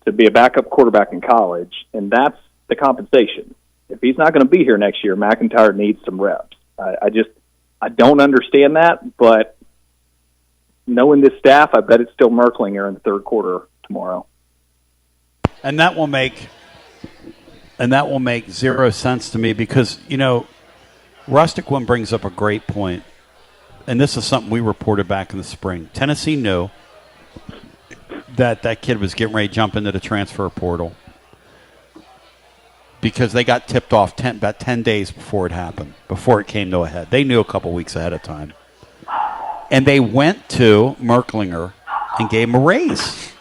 to be a backup quarterback in college, and that's the compensation. If he's not going to be here next year, McIntyre needs some reps. I don't understand that, but knowing this staff, I bet it's still Merklinger in the third quarter tomorrow. And that will make zero sense to me, because, Rustic One brings up a great point, and this is something we reported back in the spring. Tennessee knew that kid was getting ready to jump into the transfer portal because they got tipped off about 10 days before it happened, before it came to a head. They knew a couple weeks ahead of time. And they went to Merklinger and gave him a raise.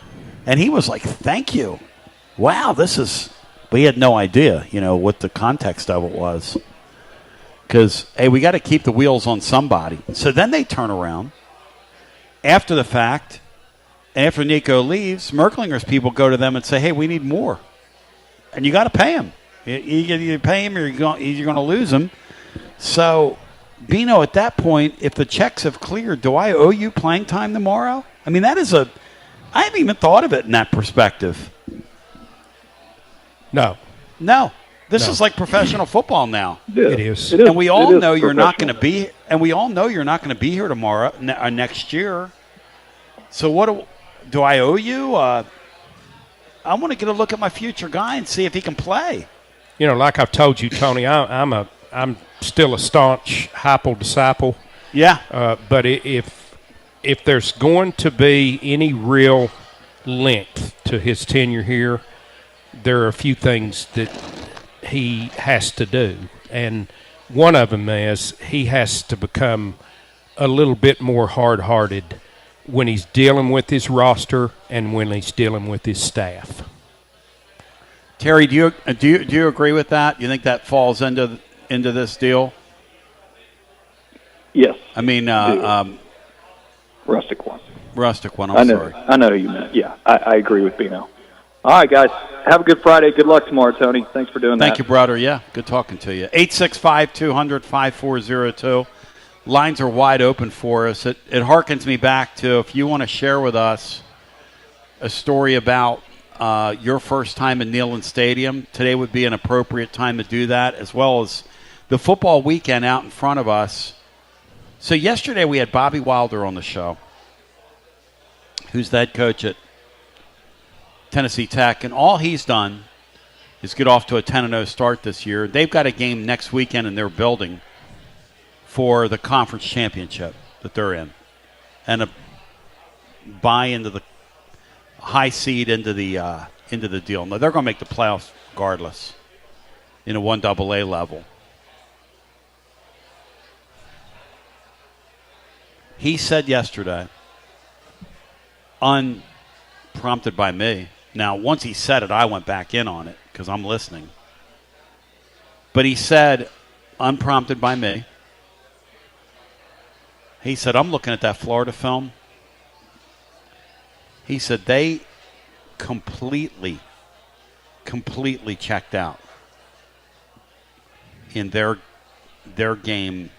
And he was like, thank you. Wow, but he had no idea, what the context of it was. Because, hey, we got to keep the wheels on somebody. So then they turn around after the fact, and after Nico leaves, Merklinger's people go to them and say, hey, we need more. And you got to pay him. You either pay him or you're going to lose him. So, Bino, at that point, if the checks have cleared, do I owe you playing time tomorrow? I mean, I haven't even thought of it in that perspective. No. This is like professional football now. It is. And we all know you're not going to be. And we all know you're not going to be here tomorrow, next year. So what do I owe you? I want to get a look at my future guy and see if he can play. Like I've told you, Tony, I'm still a staunch Heupel disciple. Yeah. But if there's going to be any real length to his tenure here, there are a few things that he has to do. And one of them is he has to become a little bit more hard-hearted when he's dealing with his roster and when he's dealing with his staff. Terry, do you agree with that? You think that falls into this deal? Yes. I mean, Rustic One. I'm sorry. I know who you meant. Yeah, I agree with Bino. All right, guys. Have a good Friday. Good luck tomorrow, Tony. Thanks for doing that. Thank you, brother. Yeah, good talking to you. 865-200-5402. Lines are wide open for us. It harkens me back to, if you want to share with us a story about your first time in Neyland Stadium, today would be an appropriate time to do that, as well as the football weekend out in front of us. So yesterday we had Bobby Wilder on the show, who's the head coach at Tennessee Tech, and all he's done is get off to a 10-0 start this year. They've got a game next weekend in their building for the conference championship that they're in, and a buy into the high seed into the deal. No, they're going to make the playoffs regardless in a 1AA level. He said yesterday, unprompted by me. Now, once he said it, I went back in on it because I'm listening. But he said, unprompted by me, he said, I'm looking at that Florida film. He said they completely checked out in their game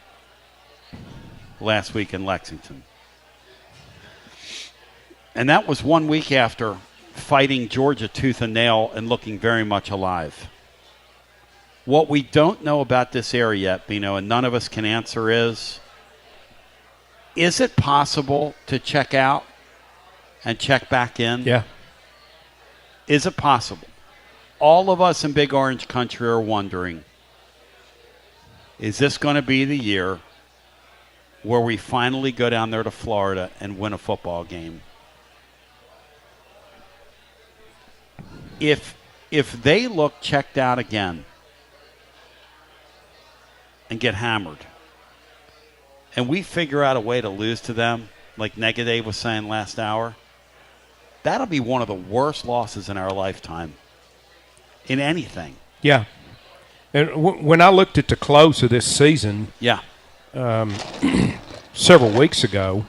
last week in Lexington. And that was 1 week after fighting Georgia tooth and nail and looking very much alive. What we don't know about this area yet, Bino, and none of us can answer is it possible to check out and check back in? Yeah. Is it possible? All of us in Big Orange Country are wondering, is this going to be the year where we finally go down there to Florida and win a football game? If they look checked out again and get hammered, and we figure out a way to lose to them, like Negative was saying last hour, that'll be one of the worst losses in our lifetime in anything. Yeah. And when I looked at the close of this season, several weeks ago,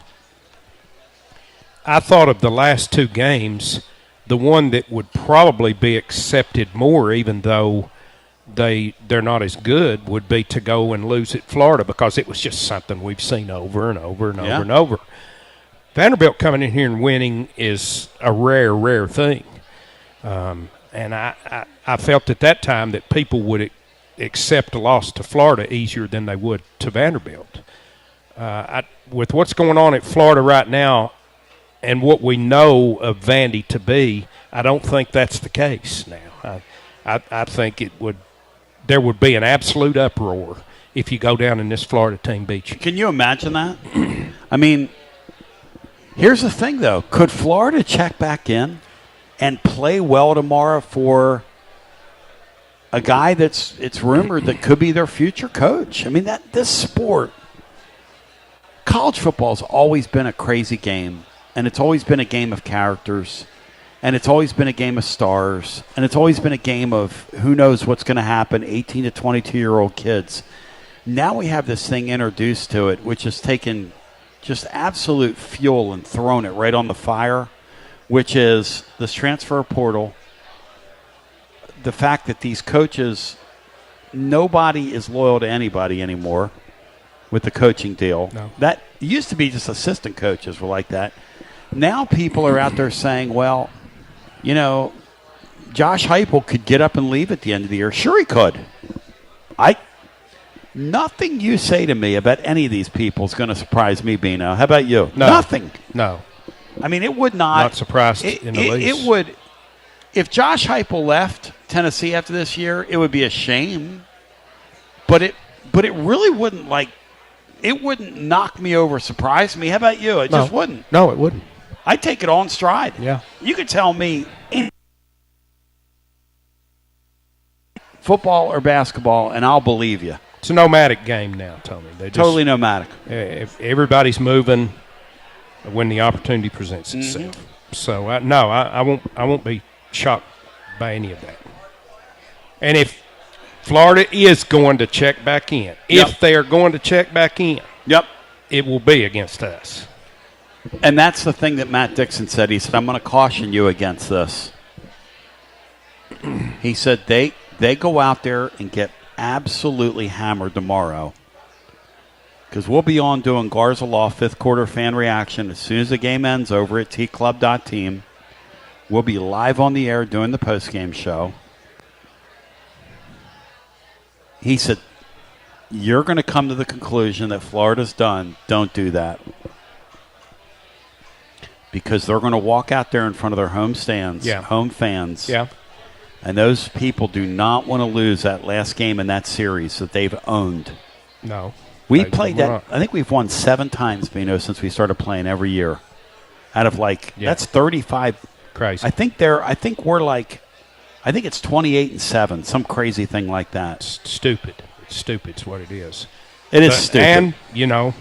I thought of the last two games, the one that would probably be accepted more, even though they're not as good, would be to go and lose at Florida, because it was just something we've seen over and over and over and over. Vanderbilt coming in here and winning is a rare thing. And I felt at that time that people would accept a loss to Florida easier than they would to Vanderbilt. With what's going on at Florida right now and what we know of Vandy to be, I don't think that's the case now. I think there would be an absolute uproar if you go down and this Florida team beats you. Can you imagine that? I mean, here's the thing, though. Could Florida check back in and play well tomorrow for a guy it's rumored that could be their future coach? I mean, this sport, college football's always been a crazy game, and it's always been a game of characters, and it's always been a game of stars, and it's always been a game of who knows what's going to happen, 18 to 22-year-old kids. Now we have this thing introduced to it, which has taken just absolute fuel and thrown it right on the fire, which is this transfer portal, the fact that these coaches, nobody is loyal to anybody anymore with the coaching deal. No. That used to be just assistant coaches were like that. Now people are out there saying, well, you know, Josh Heupel could get up and leave at the end of the year. Sure he could. Nothing you say to me about any of these people is going to surprise me, Bino. How about you? No. Nothing. No. I mean, it would not. Not surprised in the least. It would. If Josh Heupel left Tennessee after this year, it would be a shame. But it really wouldn't, it wouldn't knock me over, surprise me. How about you? It just wouldn't. No, it wouldn't. I'd take it all in stride. Yeah. You could tell me football or basketball, and I'll believe you. It's a nomadic game now, Tony. Totally nomadic. If everybody's moving when the opportunity presents itself. Mm-hmm. So I won't be shocked by any of that. And if Florida is going to check back in, if they are going to check back in, it will be against us. And that's the thing that Matt Dixon said. He said, I'm going to caution you against this. He said they go out there and get absolutely hammered tomorrow, because we'll be on doing Garza Law fifth quarter fan reaction as soon as the game ends over at tclub.team. We'll be live on the air doing the postgame show. He said, you're going to come to the conclusion that Florida's done. Don't do that. Because they're going to walk out there in front of their home stands, home fans. Yeah. And those people do not want to lose that last game in that series that they've owned. No. We played that. I think we've won 7 times, Vino, since we started playing every year. Out of that's 35 Crazy. I think it's 28-7, some crazy thing like that. It's stupid. It's stupid. It's what it is. It is stupid. And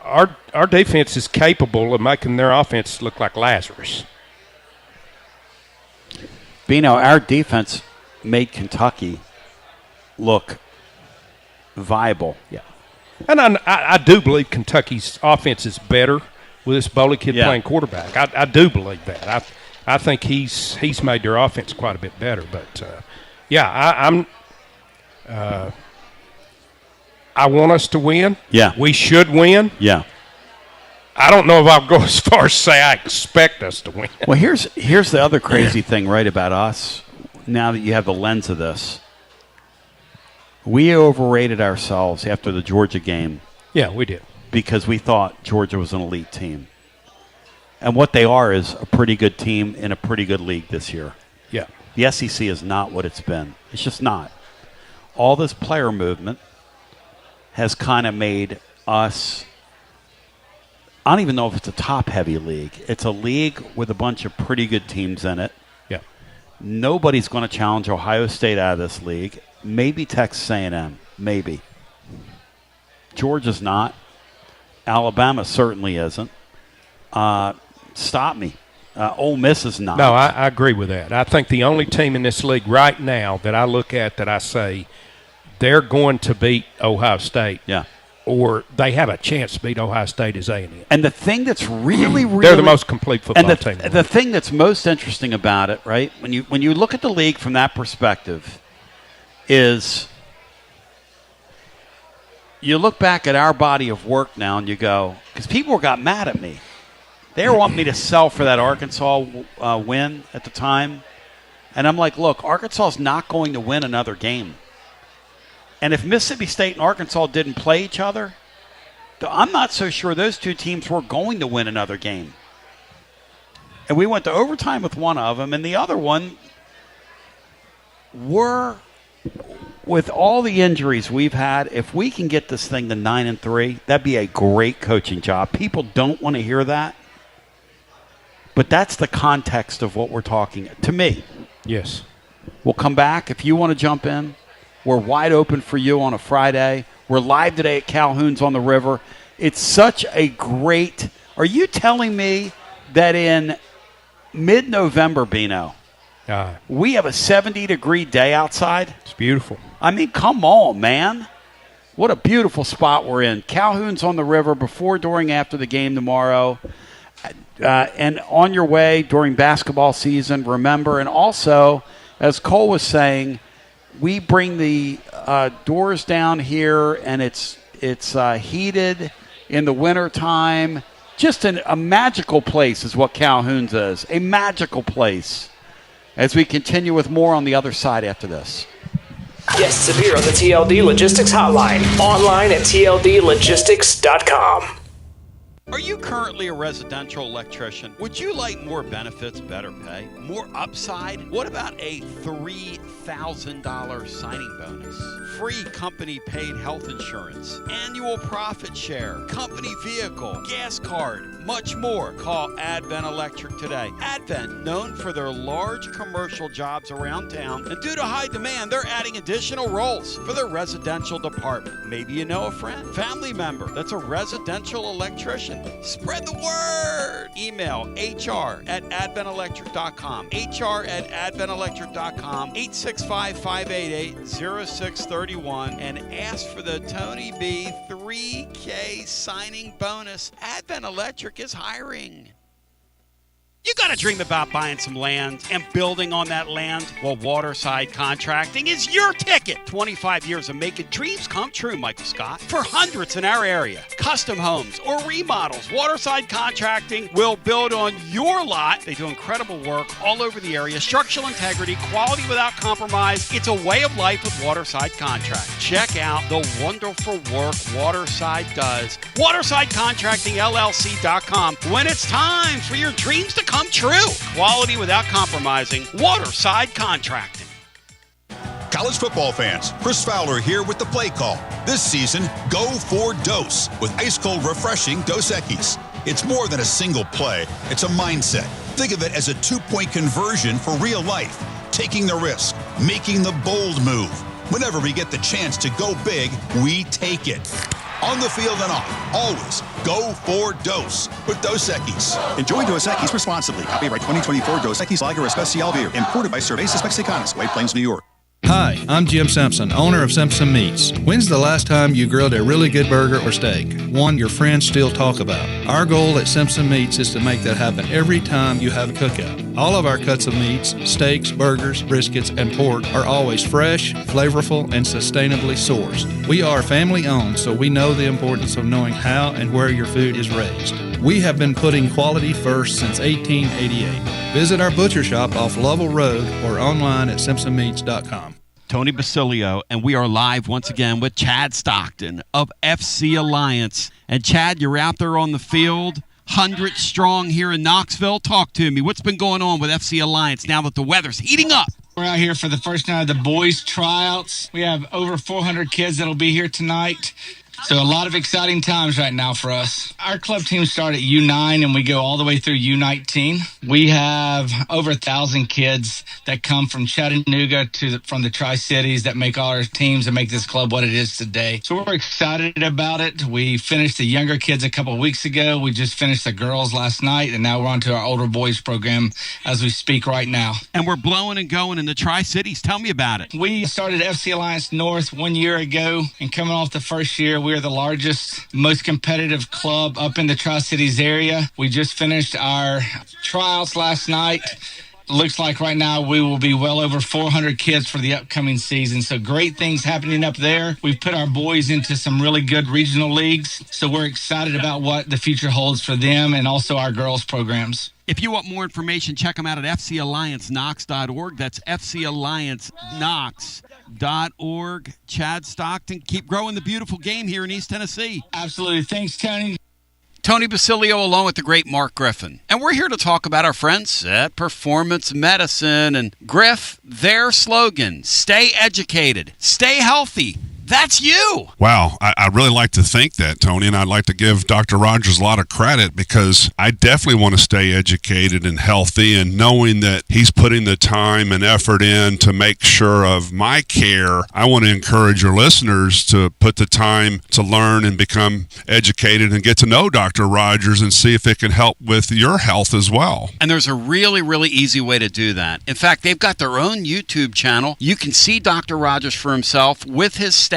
our defense is capable of making their offense look like Lazarus. Bino, our defense made Kentucky look viable. Yeah. And I do believe Kentucky's offense is better with this Bowley kid playing quarterback. I do believe that. I think he's made their offense quite a bit better. But, I want us to win. Yeah. We should win. Yeah. I don't know if I'll go as far as say I expect us to win. Well, here's the other crazy thing, right, about us, now that you have the lens of this. We overrated ourselves after the Georgia game. Yeah, we did. Because we thought Georgia was an elite team. And what they are is a pretty good team in a pretty good league this year. Yeah. The SEC is not what it's been. It's just not. All this player movement has kind of made us, I don't even know if it's a top-heavy league. It's a league with a bunch of pretty good teams in it. Yeah. Nobody's going to challenge Ohio State out of this league. Maybe Texas A&M. Maybe. Georgia's not. Alabama certainly isn't. Stop me. Ole Miss is not. No, I agree with that. I think the only team in this league right now that I look at that I say they're going to beat Ohio State. Yeah. Or they have a chance to beat Ohio State is A&M. And the thing that's really they're the most complete football team. The thing that's most interesting about it, right, when you look at the league from that perspective, is you look back at our body of work now and you go, because people got mad at me. They were wanting me to sell for that Arkansas win at the time. And I'm like, look, Arkansas is not going to win another game. And if Mississippi State and Arkansas didn't play each other, I'm not so sure those two teams were going to win another game. And we went to overtime with one of them, and the other one with all the injuries we've had, if we can get this thing to 9-3, that'd be a great coaching job. People don't want to hear that. But that's the context of what we're talking to me. Yes. We'll come back. If you want to jump in, we're wide open for you on a Friday. We're live today at Calhoun's on the River. It's such a great – are you telling me that in mid-November, Bino, we have a 70-degree day outside? It's beautiful. I mean, come on, man. What a beautiful spot we're in. Calhoun's on the River before, during, after the game tomorrow. And on your way during basketball season, remember. And also, as Cole was saying, we bring the doors down here, and it's heated in the wintertime. Just a magical place is what Calhoun's is. A magical place. As we continue with more on the other side after this. Guests appear on the TLD Logistics Hotline. Online at tldlogistics.com. Are you currently a residential electrician? Would you like more benefits, better pay, more upside? What about a $3,000 signing bonus? Free company-paid health insurance, annual profit share, company vehicle, gas card, much more. Call Advent Electric today. Advent, known for their large commercial jobs around town, and due to high demand, they're adding additional roles for their residential department. Maybe you know a friend, family member that's a residential electrician. Spread the word. Email hr@adventelectric.com. hr@adventelectric.com. 865-588-0631 and ask for the Tony B 3K signing bonus. Advent Electric is hiring. You got to dream about buying some land and building on that land? Well, Waterside Contracting is your ticket. 25 years of making dreams come true, Michael Scott. For hundreds in our area, custom homes or remodels, Waterside Contracting will build on your lot. They do incredible work all over the area. Structural integrity, quality without compromise. It's a way of life with Waterside Contract. Check out the wonderful work Waterside does. WatersideContractingLLC.com. When it's time for your dreams to come true. Quality without compromising. Waterside Contracting. College football fans, Chris Fowler here with the play call. This season, go for Dose with ice-cold refreshing Dos Equis. It's more than a single play. It's a mindset. Think of it as a 2-point conversion for real life. Taking the risk, making the bold move. Whenever we get the chance to go big, we take it. On the field and off, always go for Dos with Dos Equis. Enjoy Dos Equis responsibly. Copyright 2024 Dos Equis Lager Especial Beer. Imported by Cervezas Mexicanas, White Plains, New York. Hi, I'm Jim Simpson, owner of Simpson Meats. When's the last time you grilled a really good burger or steak? One your friends still talk about. Our goal at Simpson Meats is to make that happen every time you have a cookout. All of our cuts of meats, steaks, burgers, briskets, and pork are always fresh, flavorful, and sustainably sourced. We are family owned, so we know the importance of knowing how and where your food is raised. We have been putting quality first since 1888. Visit our butcher shop off Lovell Road or online at simpsonmeats.com. Tony Basilio, and we are live once again with Chad Stockton of FC Alliance. And Chad, you're out there on the field, 100 strong here in Knoxville. Talk to me. What's been going on with FC Alliance now that the weather's heating up? We're out here for the first night of the boys' tryouts. We have over 400 kids that'll be here tonight. So a lot of exciting times right now for us. Our club team started at U9 and we go all the way through U19. We have over 1,000 kids that come from Chattanooga from the Tri-Cities that make all our teams and make this club what it is today. So we're excited about it. We finished the younger kids a couple of weeks ago. We just finished the girls last night, and now we're on to our older boys program as we speak right now. And we're blowing and going in the Tri-Cities. Tell me about it. We started FC Alliance North 1 year ago, and coming off the first year, we're the largest, most competitive club up in the Tri-Cities area. We just finished our tryouts last night. Looks like right now we will be well over 400 kids for the upcoming season. So great things happening up there. We've put our boys into some really good regional leagues. So we're excited about what the future holds for them and also our girls programs. If you want more information, check them out at fcallianceknox.org. That's fcallianceknox.org. Chad Stockton, keep growing the beautiful game here in East Tennessee. Absolutely. Thanks, Tony. Tony Basilio along with the great Mark Griffin. And we're here to talk about our friends at Performance Medicine. And Griff, their slogan, stay educated, stay healthy. That's you. Wow. I really like to think that, Tony, and I'd like to give Dr. Rogers a lot of credit because I definitely want to stay educated and healthy, and knowing that he's putting the time and effort in to make sure of my care, I want to encourage your listeners to put the time to learn and become educated and get to know Dr. Rogers and see if it can help with your health as well. And there's a really, really easy way to do that. In fact, they've got their own YouTube channel. You can see Dr. Rogers for himself with his staff.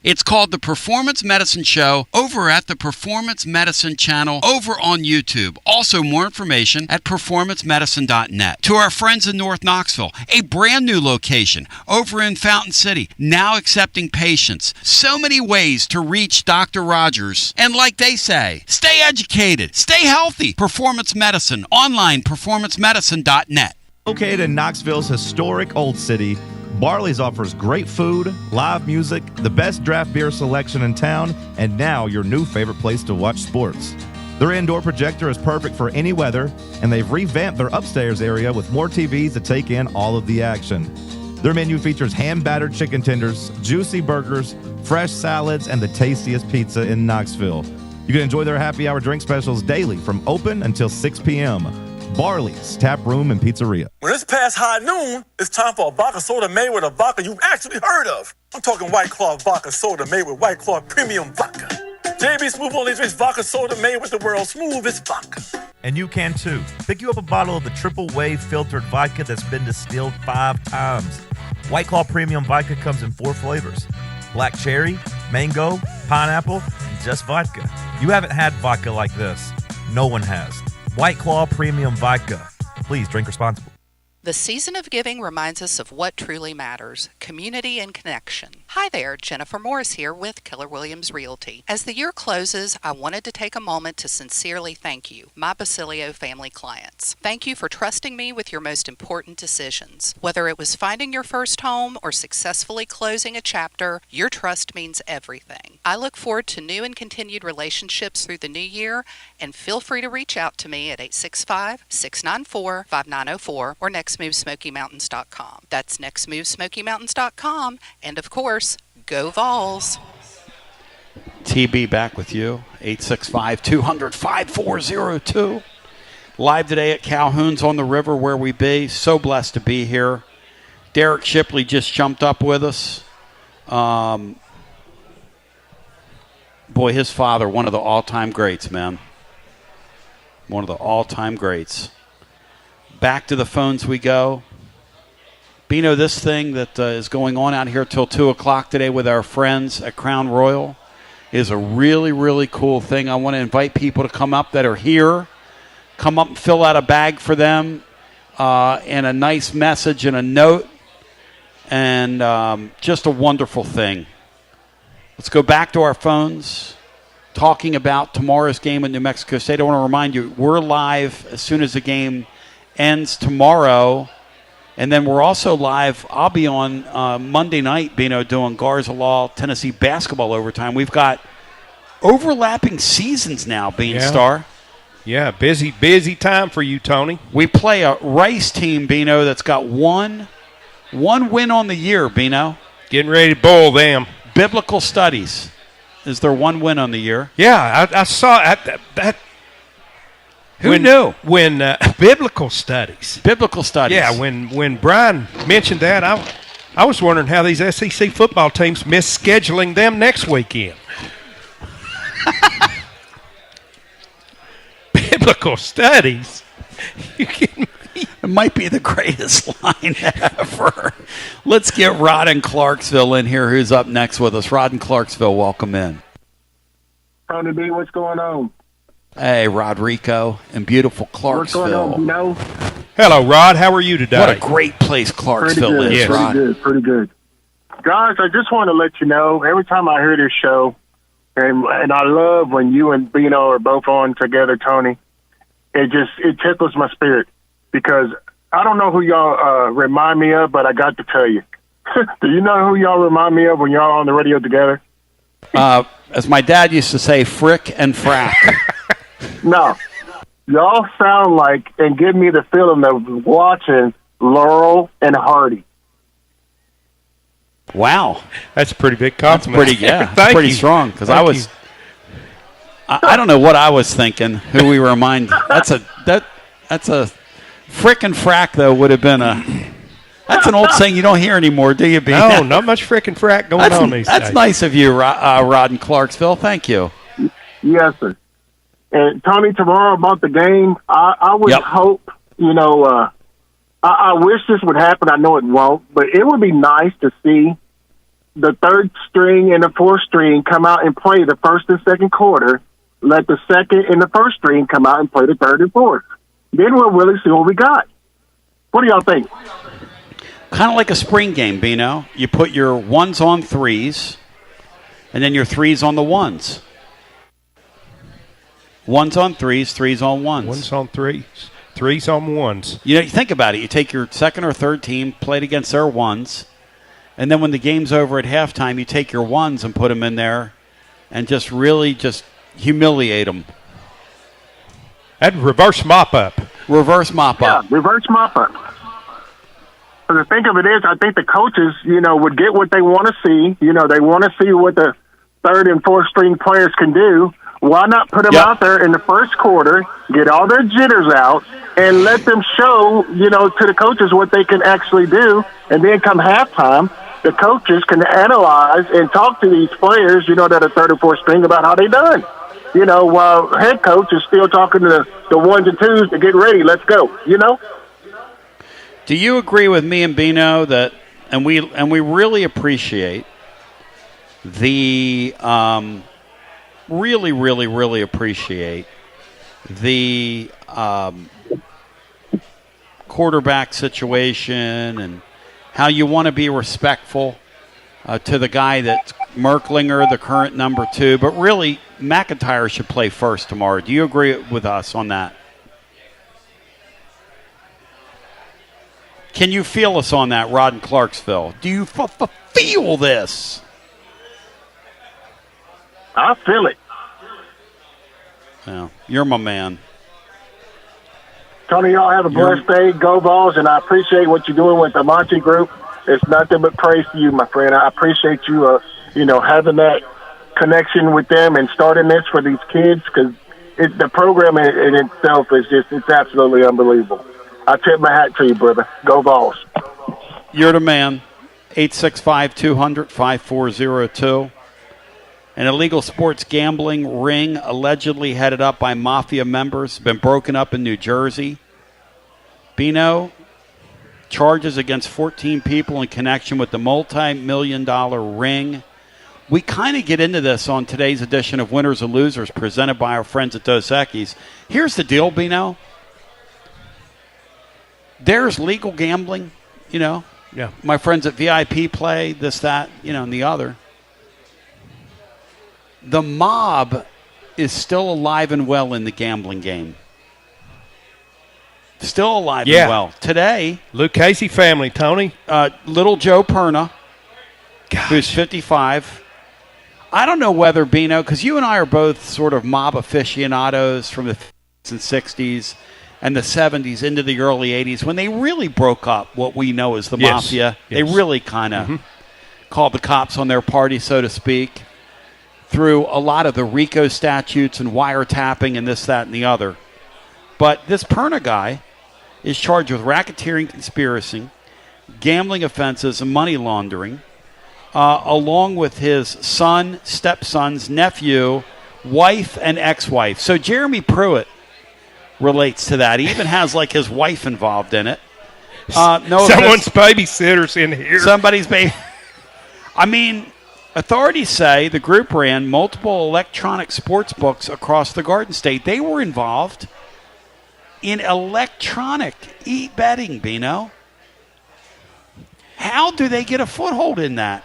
It's called The Performance Medicine Show over at the Performance Medicine channel over on YouTube. Also, more information at performancemedicine.net. To our friends in North Knoxville, a brand new location over in Fountain City, now accepting patients. So many ways to reach Dr. Rogers. And like they say, stay educated, stay healthy. Performance Medicine, online, performancemedicine.net. Located in Knoxville's historic Old City, Barley's offers great food, live music, the best draft beer selection in town, and now your new favorite place to watch sports. Their indoor projector is perfect for any weather, and they've revamped their upstairs area with more TVs to take in all of the action. Their menu features hand-battered chicken tenders, juicy burgers, fresh salads, and the tastiest pizza in Knoxville. You can enjoy their happy hour drink specials daily from open until 6 p.m. Barley's Tap Room and Pizzeria. When it's past high noon, it's time for a vodka soda made with a vodka you've actually heard of. I'm talking White Claw vodka soda made with White Claw premium vodka. JB Smooth only drinks vodka soda made with the world's smoothest vodka. And you can too. Pick you up a bottle of the triple wave filtered vodka that's been distilled 5 times. White Claw premium vodka comes in 4 flavors: black cherry, mango, pineapple, and just vodka. You haven't had vodka like this. No one has. White Claw Premium Vodka. Please drink responsibly. The season of giving reminds us of what truly matters, community and connection. Hi there, Jennifer Morris here with Keller Williams Realty. As the year closes, I wanted to take a moment to sincerely thank you, my Basilio family clients. Thank you for trusting me with your most important decisions. Whether it was finding your first home or successfully closing a chapter, your trust means everything. I look forward to new and continued relationships through the new year, and feel free to reach out to me at 865-694-5904 or nextmovesmokymountains.com. That's nextmovesmokymountains.com, and of course, go Vols. TB back with you, 865-200-5402. Live today at Calhoun's on the river where we be. So blessed to be here. Derek Shipley just jumped up with us. Boy, his father, one of the all-time greats, man. One of the all-time greats. Back to the phones we go. Bino, this thing that is going on out here till 2 o'clock today with our friends at Crown Royal is a really, really cool thing. I want to invite people to come up that are here. Come up and fill out a bag for them and a nice message and a note. And just a wonderful thing. Let's go back to our phones, talking about tomorrow's game at New Mexico State. I want to remind you, we're live as soon as the game ends tomorrow. And then we're also live. I'll be on Monday night, Bino, doing Garza Law, Tennessee basketball overtime. We've got overlapping seasons now, Beanstar. Yeah, busy time for you, Tony. We play a Rice team, Bino, that's got one win on the year, Bino. Getting ready to bowl them. Biblical Studies is their one win on the year. Yeah, I saw that. Who knew? When Biblical Studies. Biblical Studies. Yeah, when Brian mentioned that, I was wondering how these SEC football teams miss scheduling them next weekend. Biblical Studies? You kidding me? It might be the greatest line ever. Let's get Rod in Clarksville in here, who's up next with us. Rod in Clarksville, welcome in. Tony B, what's going on? Hey, Rodrigo in beautiful Clarksville. What's going on, you know? Hello, Rod. How are you today? What a great place Clarksville is, yes. Rod. Pretty good. Guys, I just want to let you know, every time I hear this show, and I love when you and Bino are both on together, Tony, it tickles my spirit, because I don't know who y'all remind me of, but I got to tell you. Do you know who y'all remind me of when y'all are on the radio together? As my dad used to say, frick and frack. No. Y'all sound like and give me the feeling of watching Laurel and Hardy. Wow. That's a pretty big compliment. That's pretty strong. Because I don't know what I was thinking, who we remind. That's a frick and frack, though, would have been that's an old saying you don't hear anymore, do you, B? No, not much frick and frack going on these days. That's nice of you, Rod in Clarksville. Thank you. Yes, sir. And Tony, tomorrow about the game, I would hope, I wish this would happen. I know it won't, but it would be nice to see the third string and the fourth string come out and play the first and second quarter. Let the second and the first string come out and play the third and fourth. Then we'll really see what we got. What do y'all think? Kind of like a spring game, Bino. You put your ones on threes, and then your threes on the ones. Ones on threes, threes on ones. Ones on threes, threes on ones. You think about it. You take your second or third team, play it against their ones, and then when the game's over at halftime, you take your ones and put them in there and just really humiliate them. That reverse mop-up. Reverse mop-up. Yeah, reverse mop-up. But the thing of it is, I think the coaches, would get what they want to see. They want to see what the third and fourth string players can do. Why not put them out there in the first quarter, get all their jitters out, and let them show, to the coaches what they can actually do. And then come halftime, the coaches can analyze and talk to these players, that are third and fourth string about how they done. While head coach is still talking to the ones and twos to get ready. Let's go, Do you agree with me and Bino that, and we really appreciate the really, really, really appreciate the quarterback situation and how you want to be respectful to the guy that's Merklinger, the current number 2, but really McIntyre should play first tomorrow. Do you agree with us on that? Can you feel us on that, Rod in Clarksville? Do you feel this? I feel it. Yeah, you're my man. Tony, y'all have a blessed day. Go Vols, and I appreciate what you're doing with the Monty Group. It's nothing but praise to you, my friend. I appreciate you, having that connection with them and starting this for these kids, because the program in itself is it's absolutely unbelievable. I tip my hat to you, brother. Go Vols. You're the man. 865-200-5402. An illegal sports gambling ring allegedly headed up by mafia members been broken up in New Jersey. Bino, charges against 14 people in connection with the multi-million-dollar ring. We kind of get into this on today's edition of Winners and Losers presented by our friends at Dos Equis. Here's the deal, Bino. There's legal gambling, Yeah. My friends at VIP Play, this, that, and the other. The mob is still alive and well in the gambling game. Still alive and well. Today, Luke Casey family, Tony. Little Joe Perna, who's 55. I don't know whether, Bino, because you and I are both sort of mob aficionados from the 50s and 60s and the 70s into the early 80s when they really broke up what we know as the mafia. They really kind of called the cops on their party, so to speak, through a lot of the RICO statutes and wiretapping and this, that, and the other. But this Perna guy is charged with racketeering, conspiracy, gambling offenses, and money laundering, along with his son, stepson's nephew, wife, and ex-wife. So Jeremy Pruitt relates to that. He even has, like, his wife involved in it. Someone's babysitter's in here. Somebody's baby. I mean, authorities say the group ran multiple electronic sports books across the Garden State. They were involved in electronic betting, Bino. How do they get a foothold in that?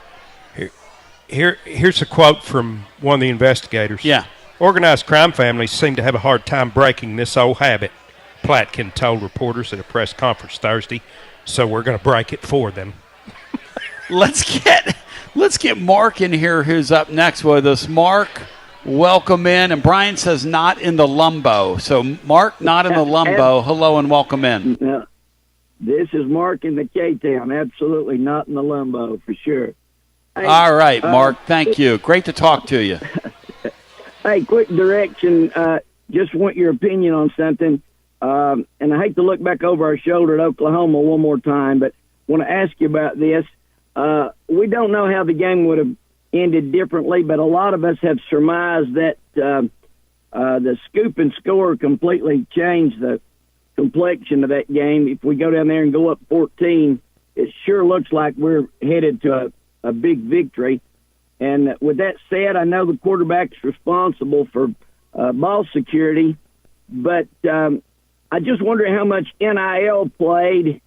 Here's a quote from one of the investigators. Yeah. Organized crime families seem to have a hard time breaking this old habit, Platkin told reporters at a press conference Thursday, so we're going to break it for them. Let's get Mark in here, who's up next with us. Mark, welcome in. And Brian says not in the lumbo. So, Mark, not in the lumbo. Hello and welcome in. This is Mark in the K-Town. Absolutely not in the lumbo, for sure. Hey, all right, Mark. Thank you. Great to talk to you. Hey, quick direction. Just want your opinion on something. And I hate to look back over our shoulder at Oklahoma one more time, but want to ask you about this. We don't know how the game would have ended differently, but a lot of us have surmised that the scoop and score completely changed the complexion of that game. If we go down there and go up 14, it sure looks like we're headed to a big victory. And with that said, I know the quarterback's responsible for ball security, but I just wonder how much NIL played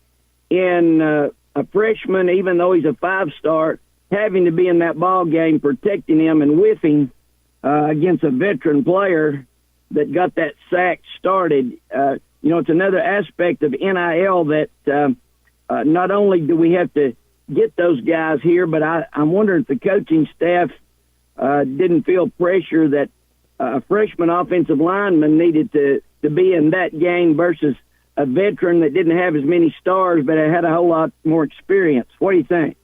in a freshman, even though he's a five-star, having to be in that ball game, protecting him and whiffing against a veteran player that got that sack started. It's another aspect of NIL that not only do we have to get those guys here, but I'm wondering if the coaching staff didn't feel pressure that a freshman offensive lineman needed to be in that game versus a veteran that didn't have as many stars but had a whole lot more experience. What do you think?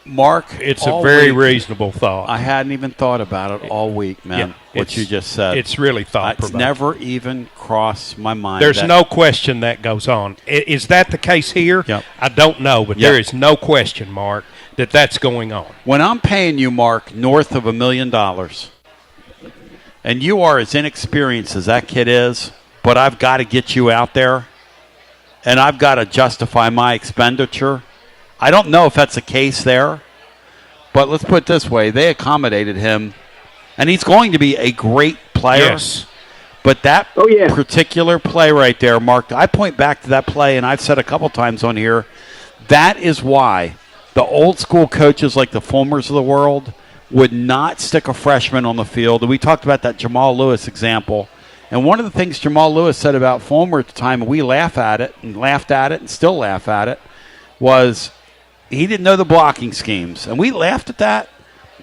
Mark, it's a very reasonable thought. I hadn't even thought about it all week, man, what you just said. It's really thought-provoking. It's never even crossed my mind. There's no question that goes on. Is that the case here? Yep. I don't know, but there is no question, Mark, that that's going on. When I'm paying you, Mark, north of $1 million, and you are as inexperienced as that kid is, but I've got to get you out there, and I've got to justify my expenditure. I don't know if that's the case there, but let's put it this way. They accommodated him, and he's going to be a great player. Yes. But that particular play right there, Mark, I point back to that play, and I've said a couple times on here, that is why the old-school coaches like the Fulmers of the world would not stick a freshman on the field. And we talked about that Jamal Lewis example. And one of the things Jamal Lewis said about Fulmer at the time, and we laughed at it and still laugh at it, was he didn't know the blocking schemes. And we laughed at that.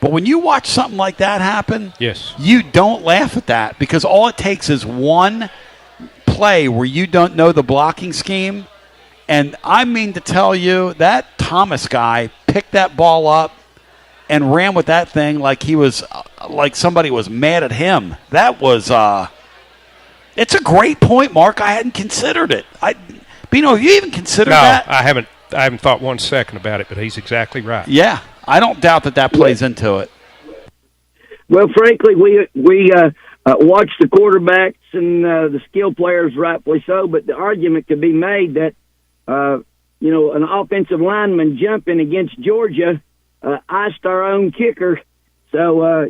But when you watch something like that happen, you don't laugh at that because all it takes is one play where you don't know the blocking scheme. And I mean to tell you, that Thomas guy picked that ball up and ran with that thing like he was like somebody was mad at him. That was it's a great point, Mark. I hadn't considered it. Bino, have you even considered that? No, I haven't thought 1 second about it, but he's exactly right. Yeah, I don't doubt that plays into it. Well, frankly, we watch the quarterbacks and the skill players, rightfully so, but the argument could be made that, an offensive lineman jumping against Georgia iced our own kicker. So,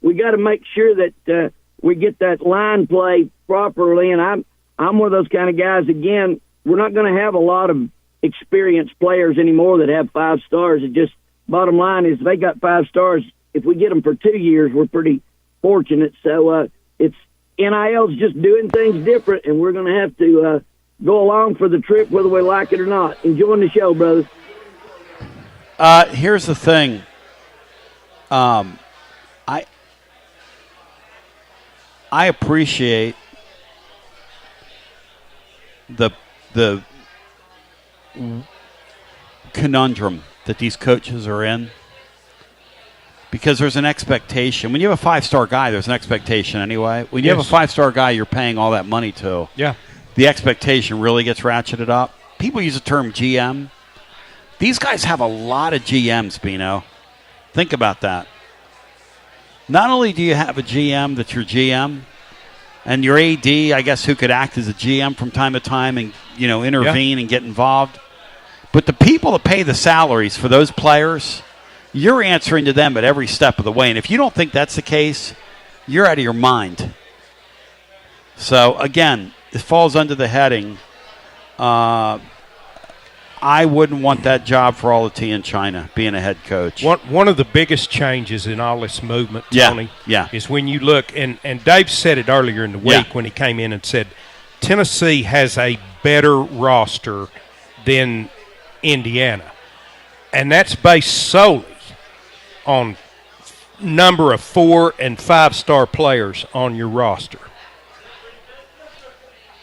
we got to make sure that we get that line play properly. And I'm one of those kind of guys, again, we're not going to have a lot of experienced players anymore that have 5 stars. It just, bottom line is they got 5 stars. If we get them for 2 years, we're pretty fortunate. So it's NIL's just doing things different, and we're going to have to go along for the trip whether we like it or not. Enjoying the show, brothers. Here's the thing. I appreciate the conundrum that these coaches are in, because there's an expectation. When you have a 5-star guy, there's an expectation anyway. When you have a 5-star guy you're paying all that money to, the expectation really gets ratcheted up. People use the term GM. These guys have a lot of GMs, Bino. Think about that. Not only do you have a GM that's your GM, and your AD, I guess, who could act as a GM from time to time and, intervene and get involved, but the people that pay the salaries for those players, you're answering to them at every step of the way. And if you don't think that's the case, you're out of your mind. So, again, it falls under the heading, I wouldn't want that job for all the tea in China, being a head coach. One of the biggest changes in all this movement, Tony, is when you look, and Dave said it earlier in the week when he came in and said, Tennessee has a better roster than Indiana. And that's based solely on number of 4- and 5-star players on your roster.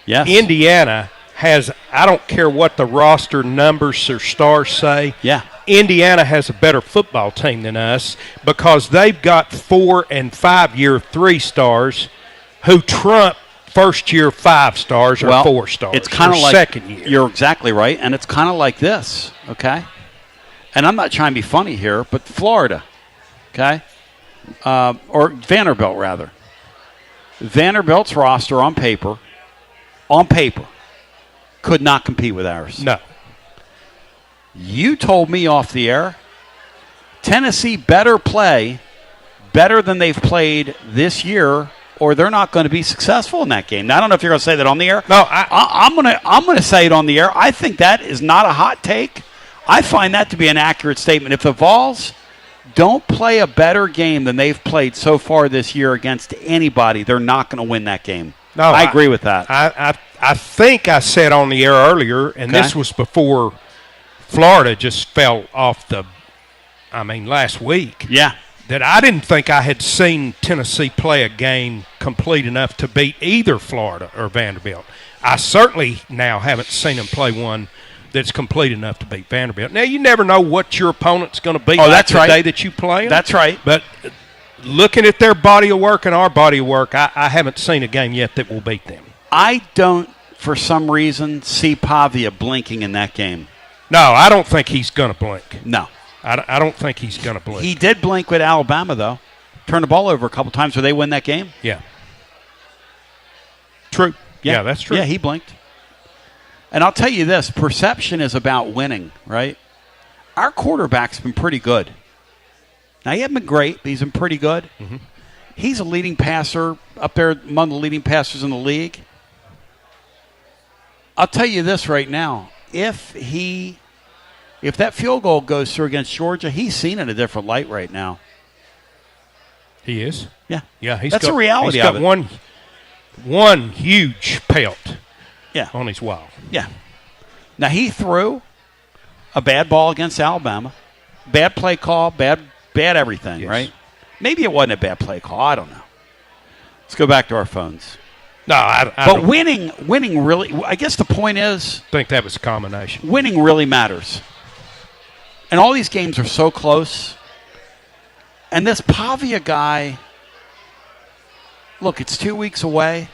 Yes. Indiana has, I don't care what the roster numbers or stars say. Yeah. Indiana has a better football team than us because they've got 4- and 5-year 3-stars who trump first-year 5 stars or 4 stars. It's kind of like second year. You're exactly right, and it's kind of like this, okay? And I'm not trying to be funny here, but Florida, okay, or Vanderbilt rather. Vanderbilt's roster on paper, could not compete with ours. No. You told me off the air, Tennessee better play better than they've played this year, or they're not going to be successful in that game. Now, I don't know if you're going to say that on the air. No, I'm going to say it on the air. I think that is not a hot take. I find that to be an accurate statement. If the Vols don't play a better game than they've played so far this year against anybody, they're not going to win that game. No, I agree with that. I think I said on the air earlier, and this was before Florida just fell off last week. Yeah. That I didn't think I had seen Tennessee play a game complete enough to beat either Florida or Vanderbilt. I certainly now haven't seen them play one that's complete enough to beat Vanderbilt. Now, you never know what your opponent's going to be that's the right. day that you play them. That's right. But looking at their body of work and our body of work, I haven't seen a game yet that will beat them. I don't, for some reason, see Pavia blinking in that game. No, I don't think he's going to blink. No. I don't think he's going to blink. He did blink with Alabama, though. Turned the ball over a couple times where they win that game. Yeah. True. Yeah, that's true. Yeah, he blinked. And I'll tell you this, perception is about winning, right? Our quarterback's been pretty good. Now, he hasn't been great, but he's been pretty good. Mm-hmm. He's a leading passer, up there among the leading passers in the league. I'll tell you this right now. If that field goal goes through against Georgia, he's seen in a different light right now. He is? Yeah. Yeah, that's the reality of it. He's got one huge pelt on his wall. Yeah. Now, he threw a bad ball against Alabama. Bad play call, bad everything, right? Maybe it wasn't a bad play call. I don't know. Let's go back to our phones. No, I but winning really, I guess the point is, I think that was a combination. Winning really matters. And all these games are so close. And this Pavia guy, look, it's 2 weeks away.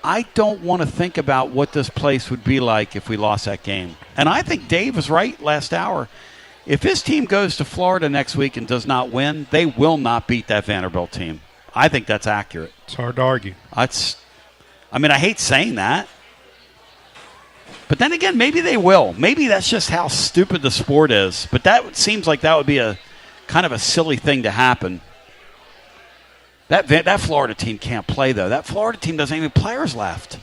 I don't want to think about what this place would be like if we lost that game. And I think Dave was right last hour. If his team goes to Florida next week and does not win, they will not beat that Vanderbilt team. I think that's accurate. It's hard to argue. I hate saying that. But then again, maybe they will. Maybe that's just how stupid the sport is. But that seems like that would be a kind of a silly thing to happen. That Florida team can't play, though. That Florida team doesn't have any players left.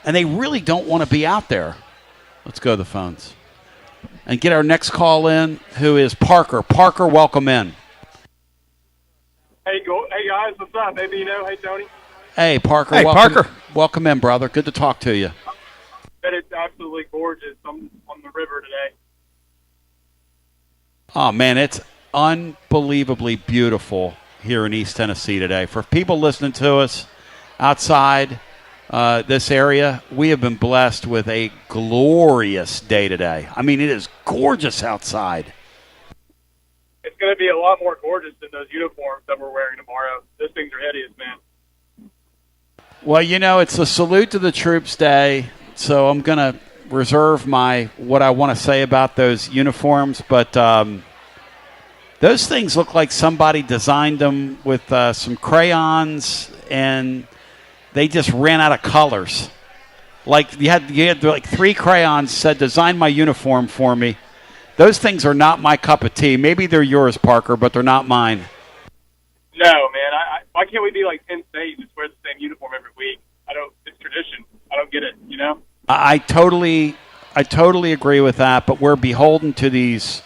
And they really don't want to be out there. Let's go to the phones. And get our next call in, who is Parker. Parker, welcome in. Hey guys, what's up? Hey, Bino. Hey, Tony. Hey, Parker. Hey, Parker. Welcome in, brother. Good to talk to you. It's absolutely gorgeous on the river today. Oh, man, it's unbelievably beautiful here in East Tennessee today. For people listening to us outside this area, we have been blessed with a glorious day today. I mean, it is gorgeous outside. It's going to be a lot more gorgeous than those uniforms that we're wearing tomorrow. Those things are hideous, man. Well, it's a salute to the troops day, so I'm going to reserve what I want to say about those uniforms, but those things look like somebody designed them with some crayons, and they just ran out of colors. Like you had like 3 crayons said, "Design my uniform for me." Those things are not my cup of tea. Maybe they're yours, Parker, but they're not mine. No, man. Why can't we be like Penn State and just wear the same uniform every week? It's tradition. I don't get it, I totally agree with that, but we're beholden to these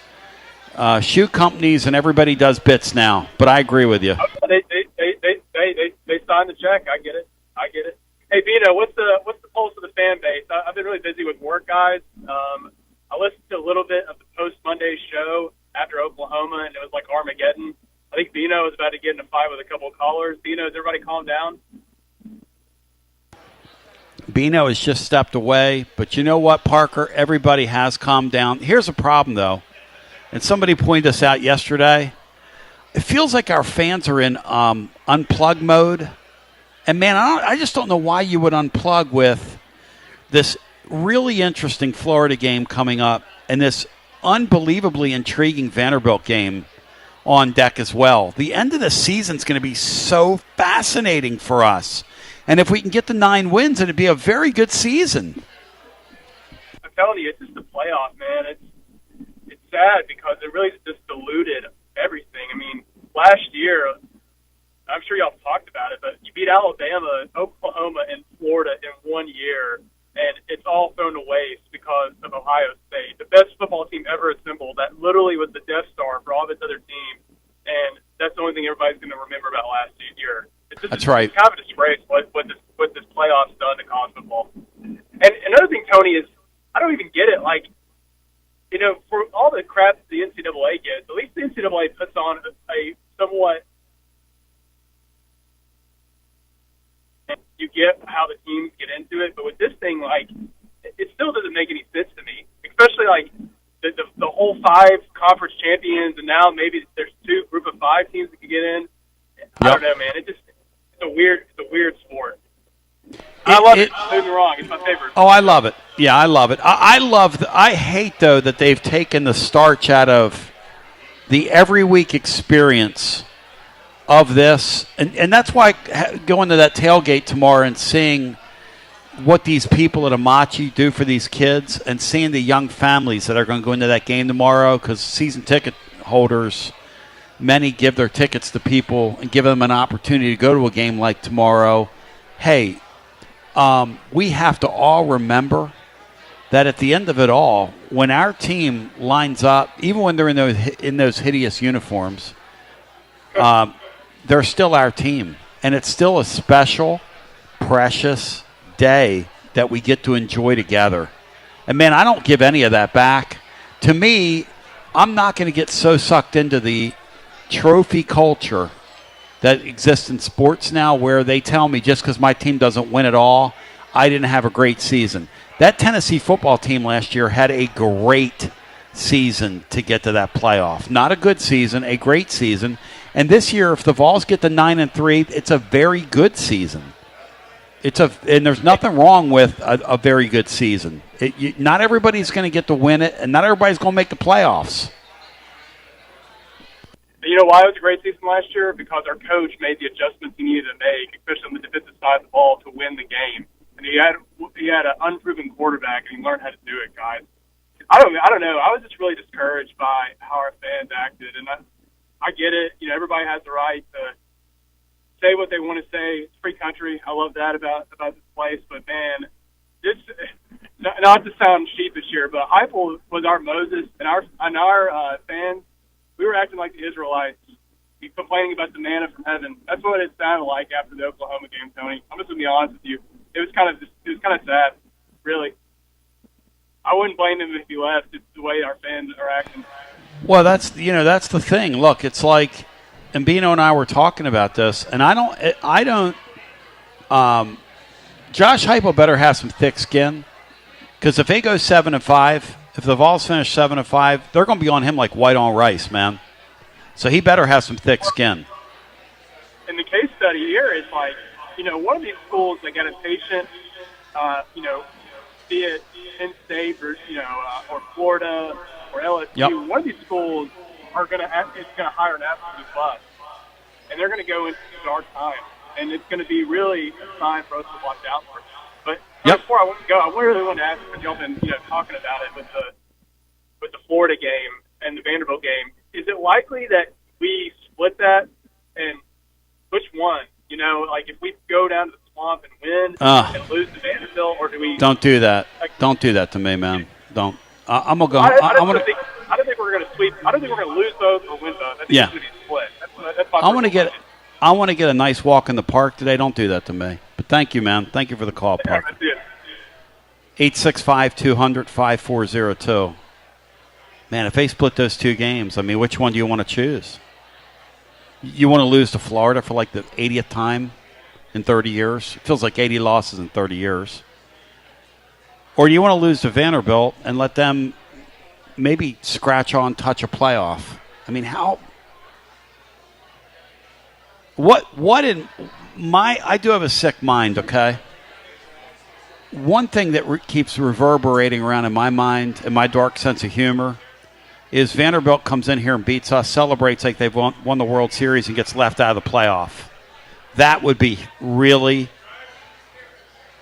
shoe companies, and everybody does bits now. But I agree with you. They signed the check. I get it. Hey, Bino, what's the pulse of the fan base? I've been really busy with work, guys. I listened to a little bit of the post-Monday show after Oklahoma, and it was like Armageddon. I think Bino was about to get in a fight with a couple of callers. Bino, has everybody calmed down? Bino has just stepped away. But you know what, Parker? Everybody has calmed down. Here's a problem, though. And somebody pointed this out yesterday. It feels like our fans are in unplug mode. And, man, I just don't know why you would unplug with this really interesting Florida game coming up and this unbelievably intriguing Vanderbilt game on deck as well. The end of the season is going to be so fascinating for us. And if we can get the 9 wins, it'd be a very good season. I'm telling you, it's just a playoff, man. It's sad because it really just diluted everything. I mean, last year, I'm sure y'all talked about it, but you beat Alabama, Oklahoma, and Florida in 1 year, and it's all thrown to waste because of Ohio State, the best football team ever assembled. That literally was the Death Star for all of its other teams, and that's the only thing everybody's going to remember about last year. That's right. It's kind of a disgrace what this playoff's done to college football. And another thing, Tony, is I don't even get it. Like, for all the crap the NCAA gets, at least the NCAA puts on a somewhat. You get how the teams get into it, but with this thing, like, it still doesn't make any sense to me. Especially like the whole 5 conference champions, and now maybe there's 2 group of 5 teams that can get in. I don't know, man. It's a weird sport. I love it. Don't get me wrong, it's my favorite. Oh, I love it. Yeah, I love it. I hate, though, that they've taken the starch out of the every week experience of this. And that's why going to that tailgate tomorrow and seeing what these people at Amachi do for these kids and seeing the young families that are going to go into that game tomorrow, because season ticket holders, many give their tickets to people and give them an opportunity to go to a game like tomorrow. Hey, we have to all remember that at the end of it all, when our team lines up, even when they're in those hideous uniforms, they're still our team. And it's still a special, precious day that we get to enjoy together. And, man, I don't give any of that back. To me, I'm not going to get so sucked into the trophy culture that exists in sports now, where they tell me just because my team doesn't win it all, I didn't have a great season. That Tennessee football team last year had a great season to get to that playoff. Not a good season, a great season. And this year, if the Vols get to 9-3, it's a very good season. And there's nothing wrong with a very good season. Not everybody's going to get to win it, and not everybody's going to make the playoffs. You know why it was a great season last year? Because our coach made the adjustments he needed to make, especially on the defensive side of the ball, to win the game. And he had an unproven quarterback, and he learned how to do it, guys. I don't know. I was just really discouraged by how our fans acted, and I get it. You know, everybody has the right to say what they want to say. It's free country. I love that about this place. But man, this not to sound sheepish here, but Heupel was our Moses, and our fans. We were acting like the Israelites. We complaining about the manna from heaven. That's what it sounded like after the Oklahoma game, Tony. I'm just gonna be honest with you. It was kind of sad, really. I wouldn't blame him if he left. It's the way our fans are acting. Well, that's the thing. Look, it's like, and Bino and I were talking about this, and I don't. Josh Heupel better have some thick skin, because if they go 7-5, if the Vols finish 7-5, they're going to be on him like white on rice, man. So he better have some thick skin. And the case study here is like, you know, one of these schools that got a patient, you know, be it Penn State or or Florida or LSU. Yep. One of these schools is going to hire an absolute bust, and they're going to go into dark time, and it's going to be really a sign for us to watch out for. But before I go, I really want to ask for jump in, talking about it with the Florida game and the Vanderbilt game. Is it likely that we split that, and which one? You know, like if we go down to the swamp and win and lose to Vanderbilt, or do we? Don't do that. Don't do that to me, man. Don't. I'm gonna go. I don't think we're gonna sweep. I don't think we're gonna lose both or win both. I think it's gonna be split. That's my I want to get a nice walk in the park today. Don't do that to me. But thank you, man. Thank you for the call, Parker. 865-200-5402. Man, if they split those two games, I mean, which one do you want to choose? You want to lose to Florida for like the 80th time in 30 years? It feels like 80 losses in 30 years. Or do you want to lose to Vanderbilt and let them maybe scratch on, touch a playoff? I mean, how? What in my? I do have a sick mind, okay? One thing that keeps reverberating around in my mind, in my dark sense of humor, is Vanderbilt comes in here and beats us, celebrates like they've won the World Series, and gets left out of the playoff. That would be really...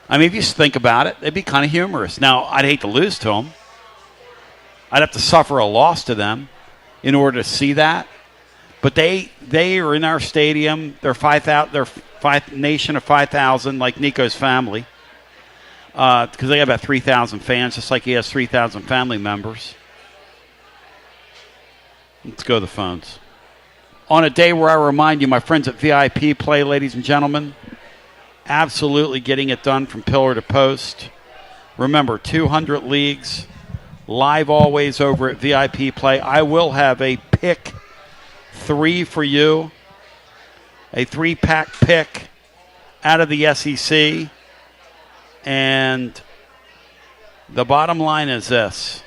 I mean, if you just think about it, it'd be kind of humorous. Now, I'd hate to lose to them. I'd have to suffer a loss to them in order to see that. But they are in our stadium. They're 5,000. They're nation of 5,000, like Nico's family, because they got about 3,000 fans, just like he has 3,000 family members. Let's go to the phones. On a day where I remind you, my friends at VIP Play, ladies and gentlemen, absolutely getting it done from pillar to post. Remember, 200 leagues, live always over at VIP Play. I will have a pick 3 for you, a 3-pack pick out of the SEC. And the bottom line is this.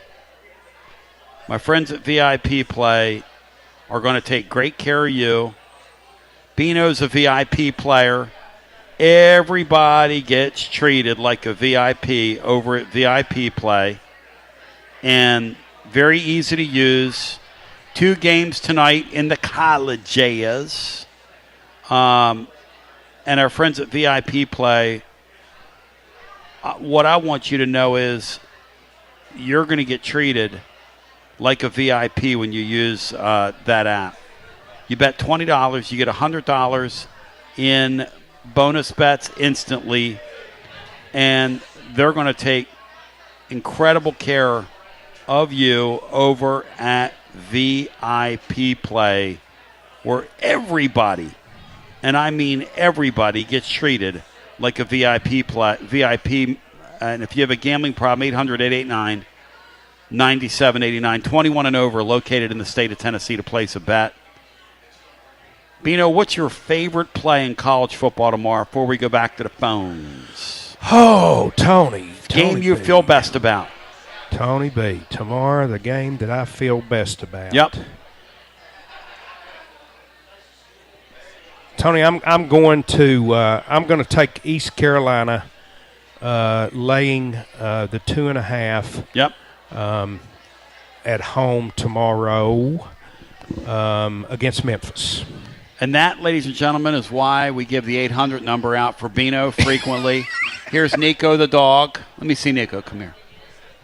My friends at VIP Play are going to take great care of you. Bino's a VIP player. Everybody gets treated like a VIP over at VIP Play. And very easy to use. 2 games tonight in the colleges. And our friends at VIP Play, what I want you to know is you're going to get treated like a VIP when you use that app. You bet $20, you get $100 in bonus bets instantly, and they're going to take incredible care of you over at VIP Play, where everybody, and I mean everybody, gets treated like a VIP. And if you have a gambling problem, 800-889-9789, 21 and over, located in the state of Tennessee to place a bet. Bino, what's your favorite play in college football tomorrow before we go back to the phones? Oh, Tony. Game you feel best about? Tony B. Tomorrow, the game that I feel best about. Yep. Tony, I'm going to take East Carolina laying the 2.5. Yep. At home tomorrow against Memphis. And that, ladies and gentlemen, is why we give the 800 number out for Bino frequently. Here's Nico the dog. Let me see Nico. Come here.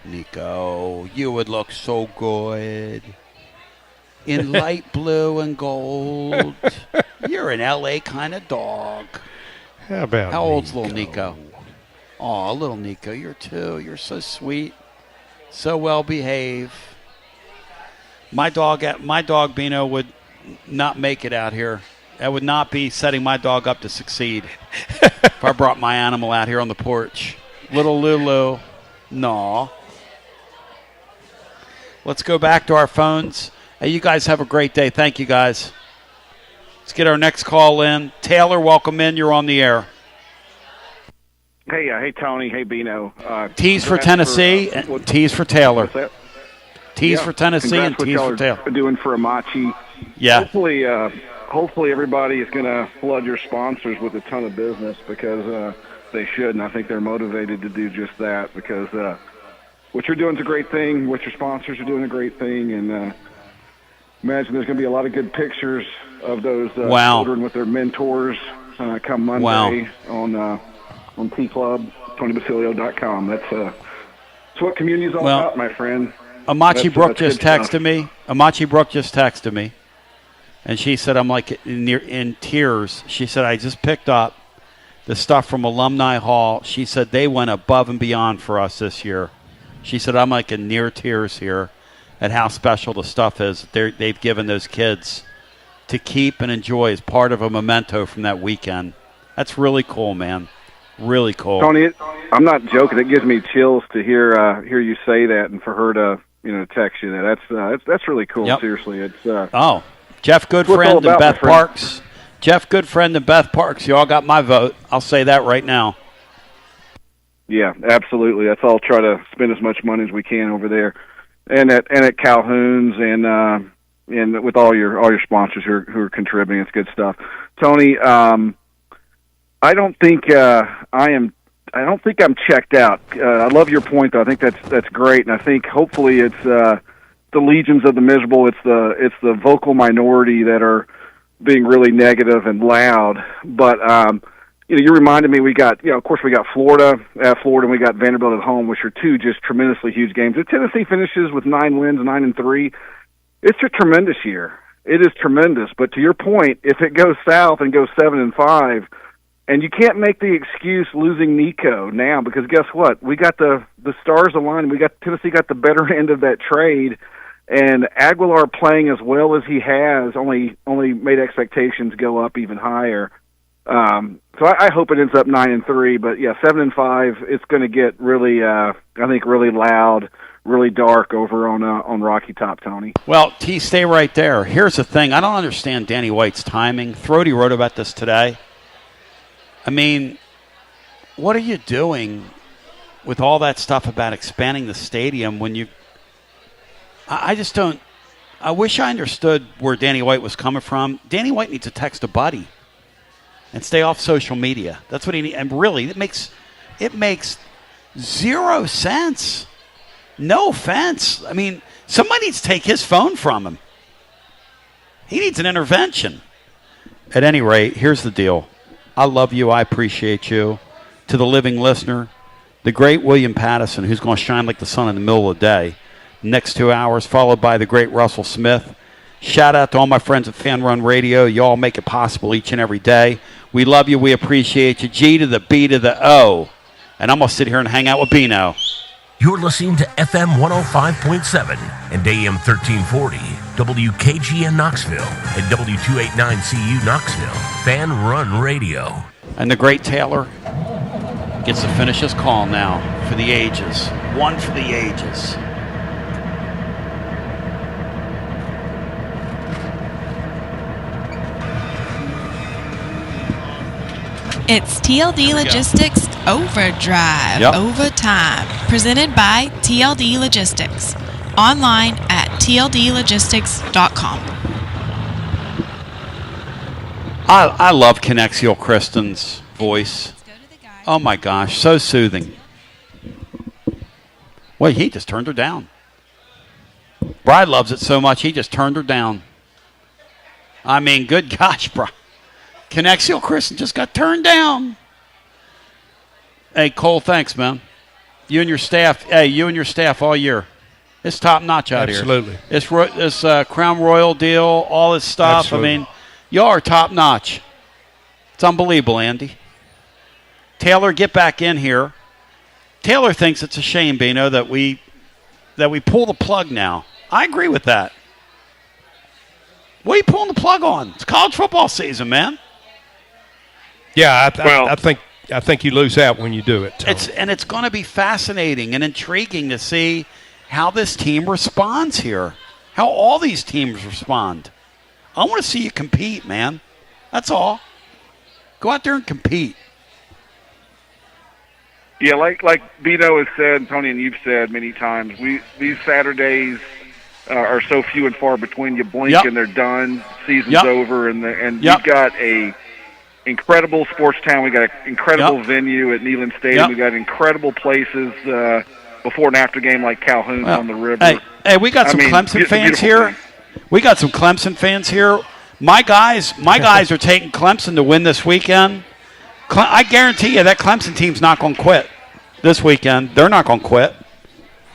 Nico, you would look so good in light blue and gold. You're an L.A. kind of dog. How old's little Nico? Oh, little Nico, you're 2. You're so sweet, so well behaved. My dog Bino would not make it out here. That would not be setting my dog up to succeed. If I brought my animal out here on the porch. Little Lulu. No. Let's go back to our phones. Hey, you guys have a great day. Thank you, guys. Let's get our next call in. Taylor, welcome in. You're on the air. Hey, Tony. Hey, Bino. T's for Tennessee, and T's for Taylor. T's for Tennessee and T's for Taylor. Doing for Amachi. Yeah. Hopefully everybody is going to flood your sponsors with a ton of business because they should, and I think they're motivated to do just that because what you're doing is a great thing. What your sponsors are doing a great thing, and imagine there's going to be a lot of good pictures of those children with their mentors come Monday on T Club, TonyBasilio.com. That's what community is all about, my friend. Amachi Brooke just texted me. Amachi Brooke just texted me, and she said I'm like in tears. She said I just picked up the stuff from Alumni Hall. She said they went above and beyond for us this year. She said I'm like in near tears here at how special the stuff is they've given those kids to keep and enjoy as part of a memento from that weekend. That's really cool, man. Really cool. Tony, I'm not joking. It gives me chills to hear you say that, and for her to text you that. That's really cool. Yep. Seriously, it's Jeff Goodfriend and Beth Parks. Jeff Goodfriend and Beth Parks. You all got my vote. I'll say that right now. Yeah, absolutely. Let's all try to spend as much money as we can over there, and at Calhoun's and with all your sponsors who are contributing. It's good stuff. Tony, I don't think I'm checked out. I love your point, though. I think that's great, and I think hopefully it's the legions of the miserable. It's the vocal minority that are being really negative and loud. But you reminded me we got of course we got Florida at Florida, and we got Vanderbilt at home, which are two just tremendously huge games. If Tennessee finishes with 9 wins, 9-3, it's a tremendous year. It is tremendous. But to your point, if it goes south and goes 7-5. And you can't make the excuse losing Nico now because guess what? We got the stars aligned. Tennessee got the better end of that trade, and Aguilar playing as well as he has only made expectations go up even higher. So I hope it ends up 9-3, but yeah, 7-5. It's going to get really, I think, really loud, really dark over on Rocky Top, Tony. Well, T, stay right there. Here's the thing: I don't understand Danny White's timing. Throaty wrote about this today. I mean, what are you doing with all that stuff about expanding the stadium when you – I just don't – I wish I understood where Danny White was coming from. Danny White needs to text a buddy and stay off social media. That's what he needs. And really, it makes 0 sense. No offense. I mean, somebody needs to take his phone from him. He needs an intervention. At any rate, here's the deal. I love you. I appreciate you. To the living listener, the great William Pattison, who's going to shine like the sun in the middle of the day. Next 2 hours, followed by the great Russell Smith. Shout out to all my friends at Fan Run Radio. You all make it possible each and every day. We love you. We appreciate you. G to the B to the O. And I'm going to sit here and hang out with Bino. You're listening to FM 105.7 and AM 1340, WKGN Knoxville, and W289CU Knoxville, Fan Run Radio. And the great Taylor gets to finish his call now for the ages. One for the ages. It's TLD Logistics Overdrive, Overtime, presented by TLD Logistics. Online at tldlogistics.com. I love Conexial Kristen's voice. Oh my gosh, so soothing. Well, he just turned her down. Bride loves it so much, he just turned her down. I mean, good gosh, bro. Conexial Kristen just got turned down. Hey, Cole, thanks, man. You and your staff all year. It's top notch out Absolutely. here. This Crown Royal deal, all this stuff. Absolutely. I mean, y'all are top notch. It's unbelievable, Andy. Taylor, get back in here. Taylor thinks it's a shame, Bino, that we pull the plug now. I agree with that. What are you pulling the plug on? It's college football season, man. Yeah, I think you lose out when you do it, Tony. It's going to be fascinating and intriguing to see how this team responds here, how all these teams respond. I want to see you compete, man. That's all. Go out there and compete. Yeah, like Bino has said, Tony, and you've said many times, these Saturdays are so few and far between. You blink and they're done. Season's over, and we've got a incredible sports town. We got an incredible venue at Neyland Stadium. We got incredible places before and after game like Calhoun on the river. Hey, we got some Clemson fans here. We got some Clemson fans here. My guys are taking Clemson to win this weekend. I guarantee you that Clemson team's not going to quit this weekend. They're not going to quit.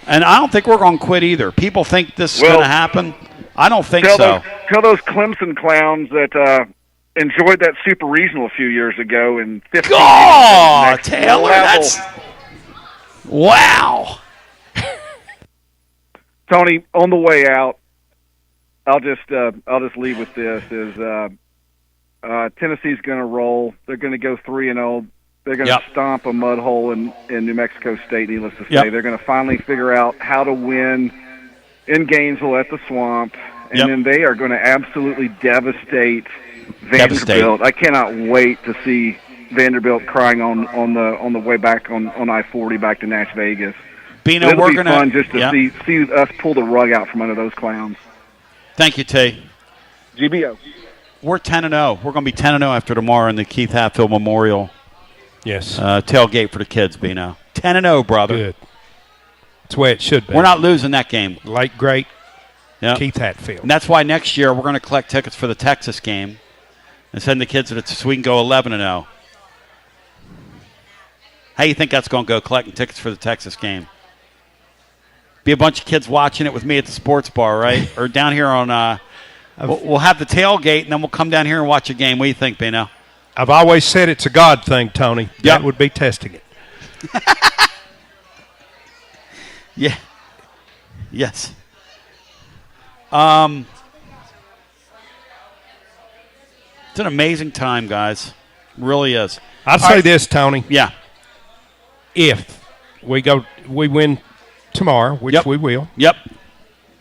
And I don't think we're going to quit either. People think this is going to happen. I don't think so. Tell those Clemson clowns that enjoyed that Super Regional a few years ago in 15 Oh, Taylor, that's wow. Tony, on the way out, I'll just leave with this: is Tennessee's going to roll. They're going to go 3-0. They're going to stomp a mud hole in New Mexico State. Needless to say, they're going to finally figure out how to win in Gainesville at the Swamp, and then they are going to absolutely devastate Vanderbilt. I cannot wait to see Vanderbilt crying on the way back on I-40 back to Nash Vegas. Bino, it'll be fun just to see us pull the rug out from under those clowns. Thank you, T. GBO. We're 10-0. We're going to be 10-0 after tomorrow in the Keith Hatfield Memorial. Yes. Tailgate for the kids, Bino. 10-0, brother. Good. That's the way it should be. We're not losing that game. Late, great Keith Hatfield. And that's why next year we're going to collect tickets for the Texas game and send the kids so we can go 11-0. How do you think that's going to go, collecting tickets for the Texas game? Be a bunch of kids watching it with me at the sports bar, right? Or down here on we'll have the tailgate, and then we'll come down here and watch a game. What do you think, Bino? I've always said it's a God thing, Tony. That would be testing it. Yeah. Yes. It's an amazing time, guys. It really is. I'd say this, Tony. Yeah. If we win tomorrow, which we will. Yep.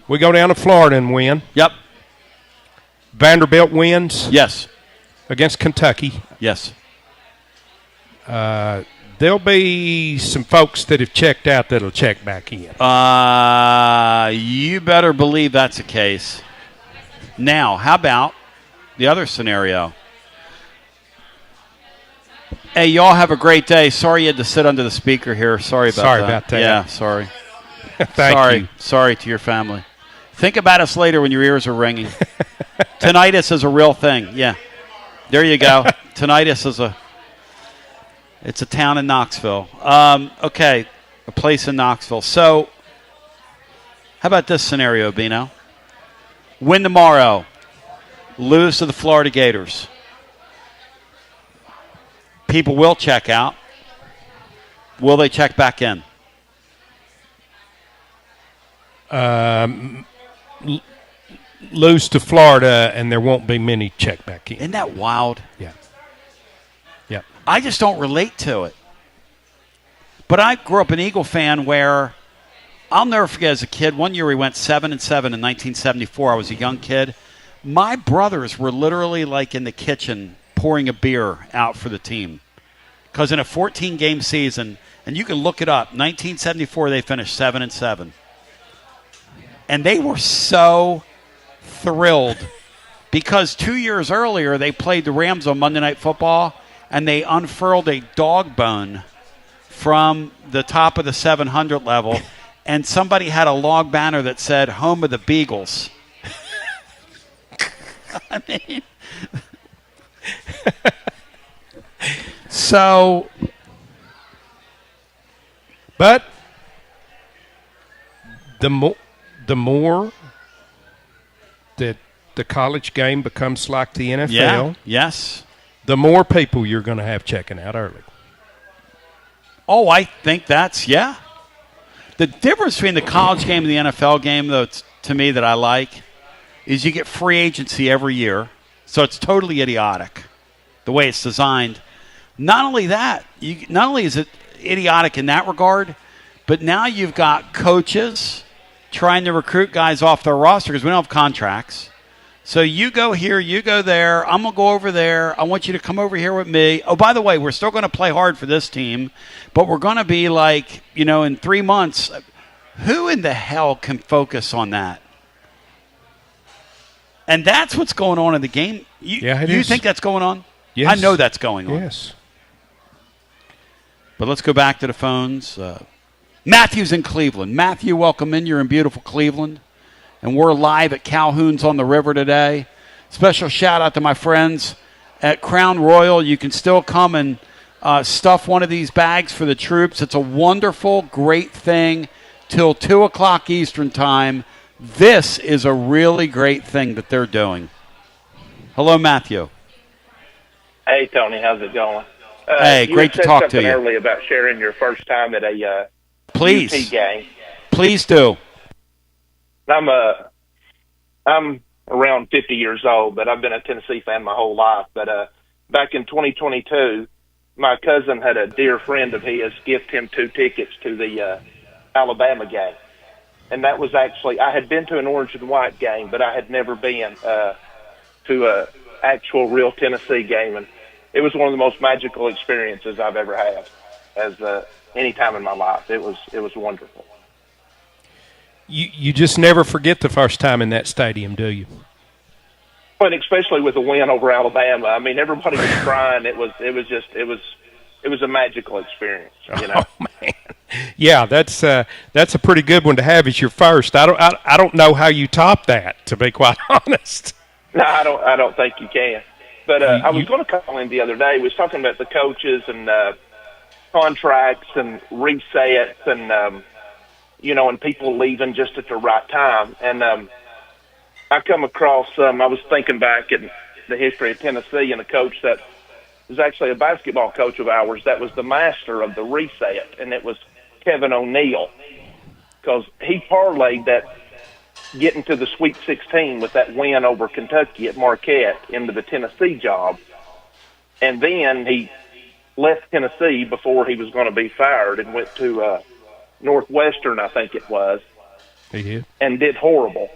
We go down to Florida and win. Yep. Vanderbilt wins. Yes. Against Kentucky. Yes. There'll be some folks that have checked out that'll check back in. You better believe that's the case. Now, how about the other scenario? Hey, y'all have a great day. Sorry you had to sit under the speaker here. Sorry about that. Yeah, sorry. Thank you. Sorry to your family. Think about us later when your ears are ringing. Tinnitus is a real thing. Yeah. There you go. Tinnitus is it's a town in Knoxville. Okay, a place in Knoxville. So, how about this scenario, Bino? Win tomorrow, lose to the Florida Gators. People will check out. Will they check back in? Lose to Florida, and there won't be many check back in. Isn't that wild? Yeah. I just don't relate to it. But I grew up an Eagle fan where I'll never forget as a kid, one year we went 7-7 in 1974. I was a young kid. My brothers were literally like in the kitchen pouring a beer out for the team. because in a 14-game season, and you can look it up, 1974 they finished 7-7. And they were so thrilled because 2 years earlier they played the Rams on Monday Night Football, and they unfurled a dog bone from the top of the 700 level, and somebody had a log banner that said, "Home of the Beagles." I mean, so, but the more that the college game becomes like the NFL, yes, the more people you're going to have checking out early. Oh, I think that's, yeah. The difference between the college game and the NFL game, though, to me, that I like, is you get free agency every year. So it's totally idiotic, the way it's designed. Not only that, not only is it idiotic in that regard, but now you've got coaches trying to recruit guys off their roster because we don't have contracts. So you go here, you go there. I'm going to go over there. I want you to come over here with me. Oh, by the way, we're still going to play hard for this team, but we're going to be like, in 3 months. Who in the hell can focus on that? And that's what's going on in the game. You think that's going on? Yes. I know that's going on. Yes. But let's go back to the phones. Matthew's in Cleveland. Matthew, welcome in. You're in beautiful Cleveland. And we're live at Calhoun's on the River today. Special shout-out to my friends at Crown Royal. You can still come and stuff one of these bags for the troops. It's a wonderful, great thing till 2 o'clock Eastern Time. This is a really great thing that they're doing. Hello, Matthew. Hey, Tony. How's it going? Hey, great to talk to you. You said something earlier about sharing your first time at a Please. UT game. Please do. I'm around 50 years old, but I've been a Tennessee fan my whole life. But back in 2022, my cousin had a dear friend of his gift him 2 tickets to the Alabama game. And that was actually, I had been to an orange and white game, but I had never been to a actual real Tennessee game. And it was one of the most magical experiences I've ever had as any time in my life. It was wonderful. You just never forget the first time in that stadium, do you? But especially with a win over Alabama. I mean, everybody was crying. It was a magical experience. Oh man, yeah, that's a pretty good one to have as your first. I don't know how you top that, to be quite honest. No, I don't think you can. But I was going to call in the other day. We was talking about the coaches and contracts and resets and and people leaving just at the right time. And I come across, I was thinking back in the history of Tennessee and a coach that was actually a basketball coach of ours that was the master of the reset, and it was Kevin O'Neal, because he parlayed that getting to the Sweet 16 with that win over Kentucky at Marquette into the Tennessee job. And then he left Tennessee before he was going to be fired and went to Northwestern, I think it was. He did. And did horrible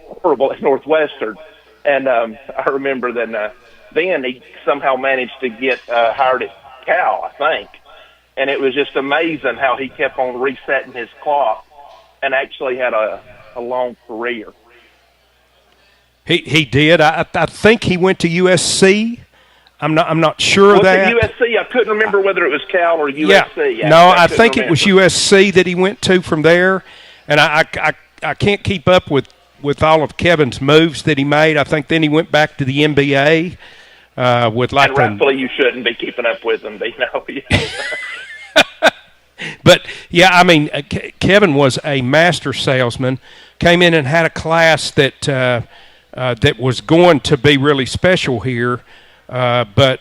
at Northwestern. And I remember then he somehow managed to get hired at Cal, I think. And it was just amazing how he kept on resetting his clock and actually had a long career. He did. I think he went to USC. I'm not sure of that. USC? I couldn't remember whether it was Cal or USC. Yeah. No, I think it was USC that he went to from there. And I can't keep up with all of Kevin's moves that he made. I think then he went back to the NBA with like. And rightfully, you shouldn't be keeping up with them, But yeah, I mean, Kevin was a master salesman. Came in and had a class that was going to be really special here. But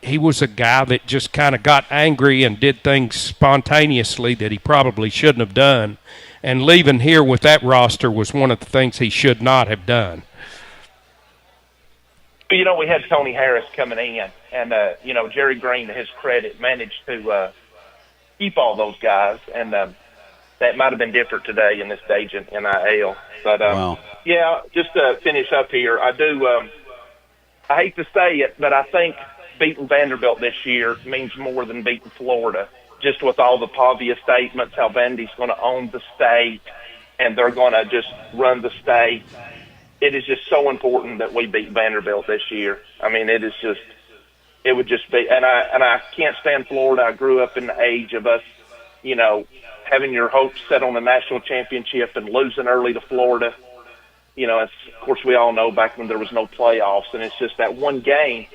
he was a guy that just kind of got angry and did things spontaneously that he probably shouldn't have done. And leaving here with that roster was one of the things he should not have done. We had Tony Harris coming in, and Jerry Green, to his credit, managed to keep all those guys, and that might have been different today in this stage in NIL. But wow. Yeah, just to finish up here, I hate to say it, but I think beating Vanderbilt this year means more than beating Florida. Just with all the Pavia statements, how Vandy's going to own the state and they're going to just run the state. It is just so important that we beat Vanderbilt this year. I mean, it would just be, and I can't stand Florida. I grew up in the age of us, having your hopes set on a national championship and losing early to Florida. Of course, we all know back when there was no playoffs, and it's just that one game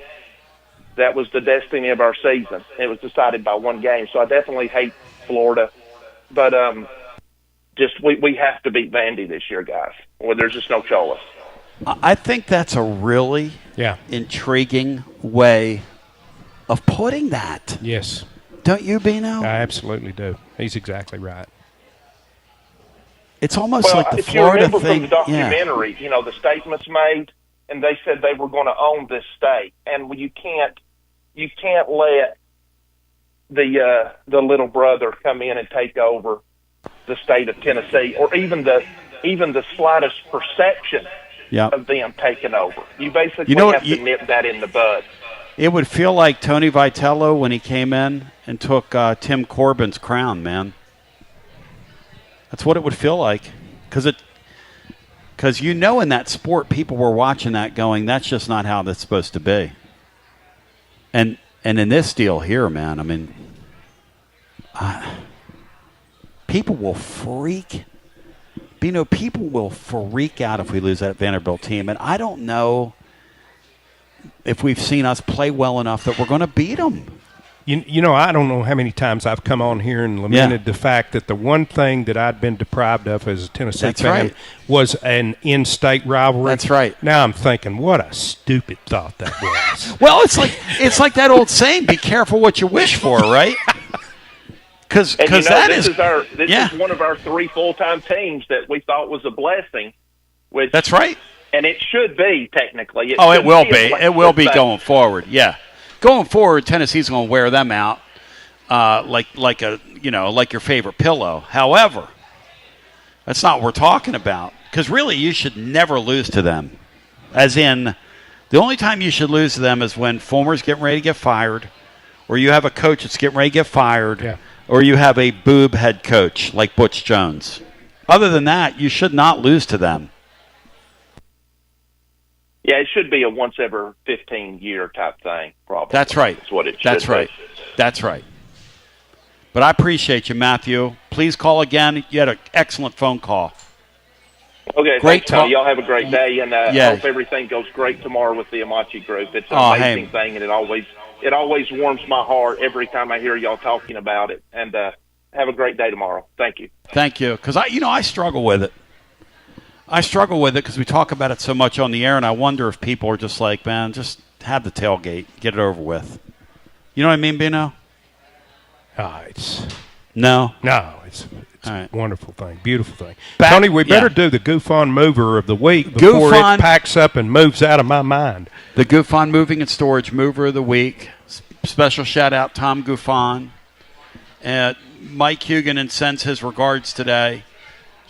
that was the destiny of our season. It was decided by one game. So I definitely hate Florida, but we have to beat Vandy this year, guys. Well, there's just no choice. I think that's a really intriguing way of putting that. Yes. Don't you, Bino? I absolutely do. He's exactly right. It's almost like the if Florida you remember thing. From the documentary, the statements made, and they said they were going to own this state, and you can't let the little brother come in and take over the state of Tennessee, or even the slightest perception of them taking over. You basically have to nip that in the bud. It would feel like Tony Vitello when he came in and took Tim Corbin's crown, man. That's what it would feel like, because in that sport, people were watching that going, that's just not how that's supposed to be. And in this deal here, man, I mean, people will freak. People will freak out if we lose that Vanderbilt team, and I don't know if we've seen us play well enough that we're going to beat them. I don't know how many times I've come on here and lamented the fact that the one thing that I'd been deprived of as a Tennessee fan was an in-state rivalry. That's right. Now I'm thinking, what a stupid thought that was. Well, it's like that old saying, be careful what you wish for, right? Because this is one of our 3 full-time teams that we thought was a blessing. That's right. And it should be, technically. It will be. It will be going forward, yeah. Going forward, Tennessee's going to wear them out like your favorite pillow. However, that's not what we're talking about. Because really, you should never lose to them. As in, the only time you should lose to them is when Fulmer's getting ready to get fired, or you have a coach that's getting ready to get fired, or you have a boob head coach like Butch Jones. Other than that, you should not lose to them. Yeah, it should be a once every 15-year type thing, probably. That's right. That's what it should be. That's right. But I appreciate you, Matthew. Please call again. You had an excellent phone call. Okay, great thanks, Tony. Y'all have a great day, and hope everything goes great tomorrow with the Amachi group. It's an amazing thing, and it always warms my heart every time I hear y'all talking about it. And have a great day tomorrow. Thank you. Thank you. Because I struggle with it. I struggle with it because we talk about it so much on the air, and I wonder if people are just like, man, just have the tailgate, get it over with. You know what I mean, Bino? It's a wonderful thing, beautiful thing. Tony, we better do the Goof On Mover of the week before it packs up and moves out of my mind. The Goof On Moving and Storage Mover of the week. Special shout out Tom Guffon. Mike Hugan sends his regards today.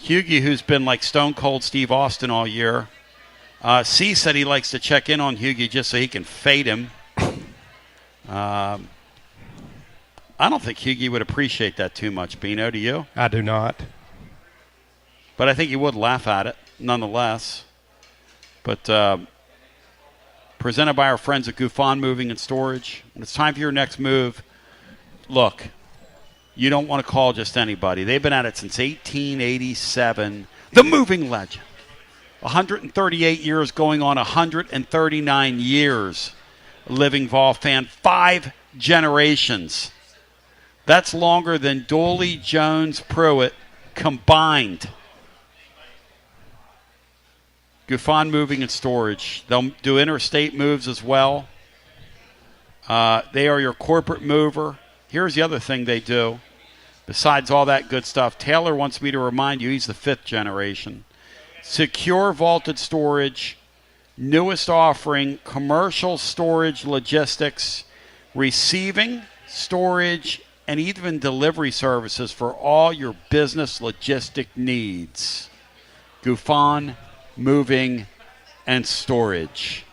Hugie, who's been like Stone Cold Steve Austin all year. C said he likes to check in on Hugie just so he can fade him. I don't think Hugie would appreciate that too much, Bino. Do you? I do not. But I think he would laugh at it, nonetheless. But presented by our friends at Guffon Moving and Storage. When it's time for your next move, look, you don't want to call just anybody. They've been at it since 1887. The moving legend. 138 years going on 139 years. Living Vol fan. 5 generations. That's longer than Dooley, Jones, Pruitt combined. Guffon Moving and Storage. They'll do interstate moves as well. They are your corporate mover. Here's the other thing they do. Besides all that good stuff, Taylor wants me to remind you he's the 5th generation. Secure vaulted storage, newest offering, commercial storage logistics, receiving, storage, and even delivery services for all your business logistic needs. Guffon Moving and Storage.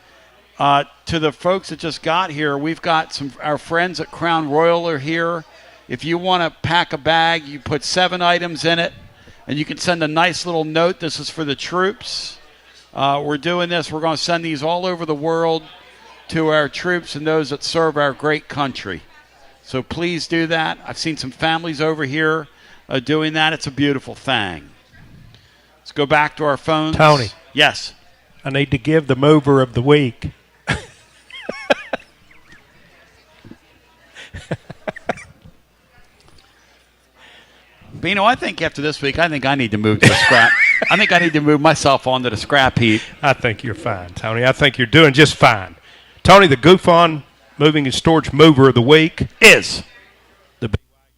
To the folks that just got here, we've got our friends at Crown Royal are here. If you want to pack a bag, you put 7 items in it, and you can send a nice little note. This is for the troops. We're doing this. We're going to send these all over the world to our troops and those that serve our great country. So please do that. I've seen some families over here doing that. It's a beautiful thing. Let's go back to our phones. Tony. Yes. I need to give the mover of the week. Bino, I think after this week, I think I need to move to the scrap. I think I need to move myself onto the scrap heap. I think you're fine, Tony. I think you're doing just fine. Tony, the Goof On Moving and Storage Mover of the Week is the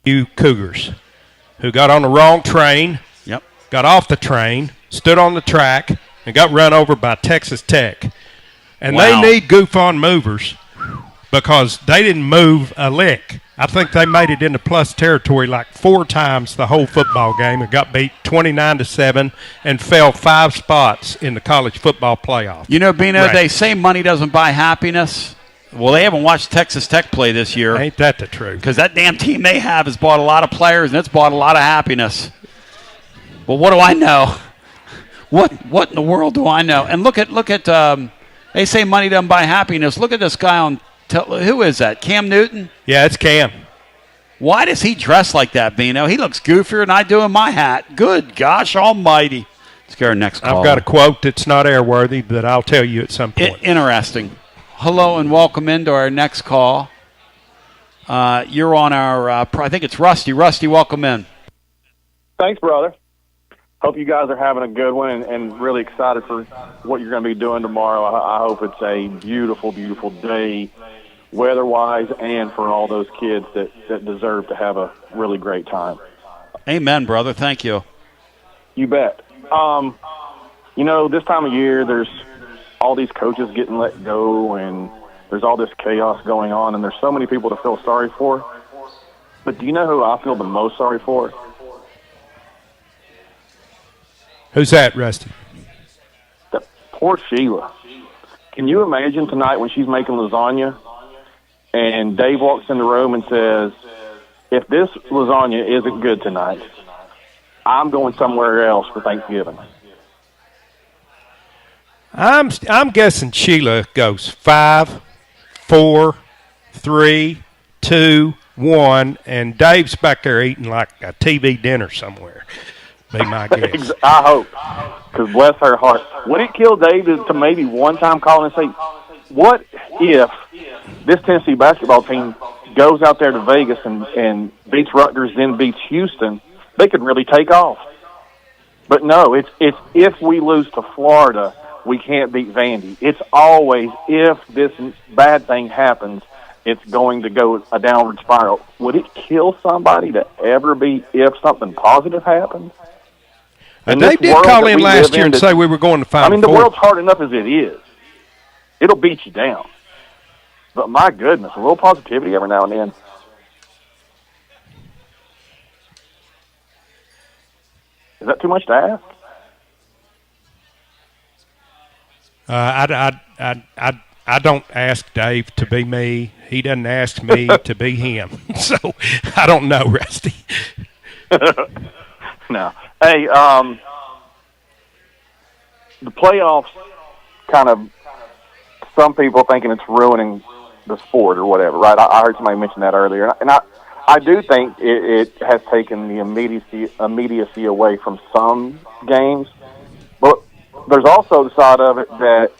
BYU Cougars, who got on the wrong train, got off the train, stood on the track, and got run over by Texas Tech. And they need Goof On movers because they didn't move a lick. I think they made it into plus territory like 4 times the whole football game and got beat 29-7 and fell 5 spots in the college football playoff. You know, Bino, they say money doesn't buy happiness. Well, they haven't watched Texas Tech play this year. Ain't that the truth? Because that damn team they have has bought a lot of players, and it's bought a lot of happiness. Well, what do I know? What in the world do I know? And look at they say money doesn't buy happiness. Look at this guy on who is that? Cam Newton? Yeah, it's Cam. Why does he dress like that, Bino? He looks goofier than I do in my hat. Good gosh almighty. Let's get our next call. I've got a quote that's not airworthy, but I'll tell you at some point. Interesting. Hello and welcome into our next call. You're on our, I think it's Rusty. Rusty, welcome in. Thanks, brother. Hope you guys are having a good one and really excited for what you're going to be doing tomorrow. I hope it's a beautiful, beautiful day, weather-wise, and for all those kids that deserve to have a really great time. Amen, brother. Thank you. You bet. You know, this time of year, there's all these coaches getting let go, and there's all this chaos going on, and there's so many people to feel sorry for. But do you know who I feel the most sorry for? Who's that, Rusty? Poor Sheila. Can you imagine tonight when she's making lasagna and Dave walks in the room and says, if this lasagna isn't good tonight, I'm going somewhere else for Thanksgiving. I'm guessing Sheila goes 5, 4, 3, 2, 1, and Dave's back there eating like a TV dinner somewhere. Be my guess. I hope, because bless her heart. Would it kill Dave to maybe one time call and say, what if this Tennessee basketball team goes out there to Vegas and beats Rutgers, then beats Houston? They could really take off. But no, it's if we lose to Florida, we can't beat Vandy. It's always if this bad thing happens, it's going to go a downward spiral. Would it kill somebody to ever be if something positive happens? And they did call in last year and say we were going to Final Four. I mean, the world's hard enough as it is. It'll beat you down. But my goodness, a little positivity every now and then. Is that too much to ask? I don't ask Dave to be me. He doesn't ask me to be him. So I don't know, Rusty. No. Hey, the playoffs kind of, some people thinking it's ruining the sport or whatever, right? I heard somebody mention that earlier. And I do think it has taken the immediacy away from some games. But there's also the side of it that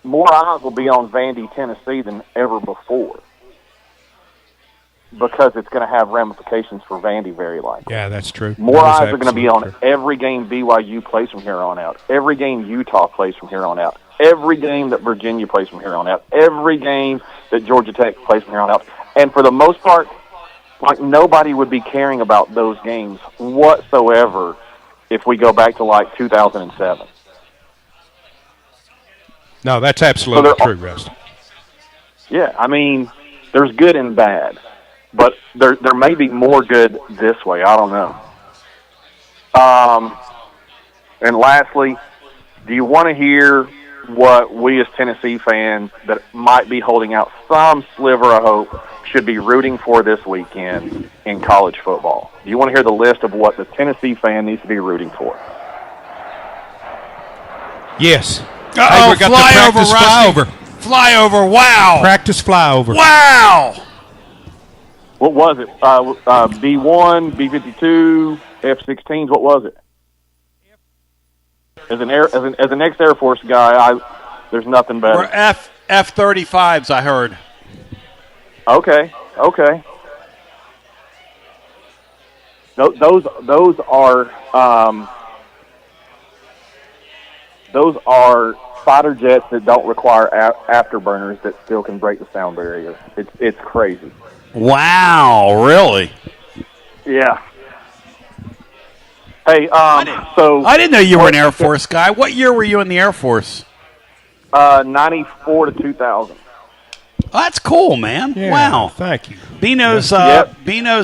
more eyes will be on Vandy, Tennessee than ever before, because it's going to have ramifications for Vandy very likely. Yeah, that's true. More eyes are going to be on every game BYU plays from here on out, every game Utah plays from here on out, every game that Virginia plays from here on out, every game that Georgia Tech plays from here on out. And for the most part, like, nobody would be caring about those games whatsoever if we go back to, like, 2007. No, that's absolutely true, Rusty. Yeah, I mean, there's good and bad. But there may be more good this way. I don't know. And lastly, do you want to hear what we as Tennessee fans that might be holding out some sliver of hope should be rooting for this weekend in college football. Do you want to hear the list of what the Tennessee fan needs to be rooting for? Yes. Uh-oh, Hey, we got the practice flyover. Flyover, wow. Practice flyover. Wow. What was it? B1, B-52, F-16s. What was it? As an ex-Air Force guy, there's nothing better. We're F-35s, I heard. Okay. Those are fighter jets that don't require afterburners that still can break the sound barrier. It's crazy. Wow, really? Yeah. Hey, so I didn't know you were an Air Force guy. What year were you in the Air Force? 94 to 2000. Oh, that's cool, man. Yeah, wow. Thank you. Bino's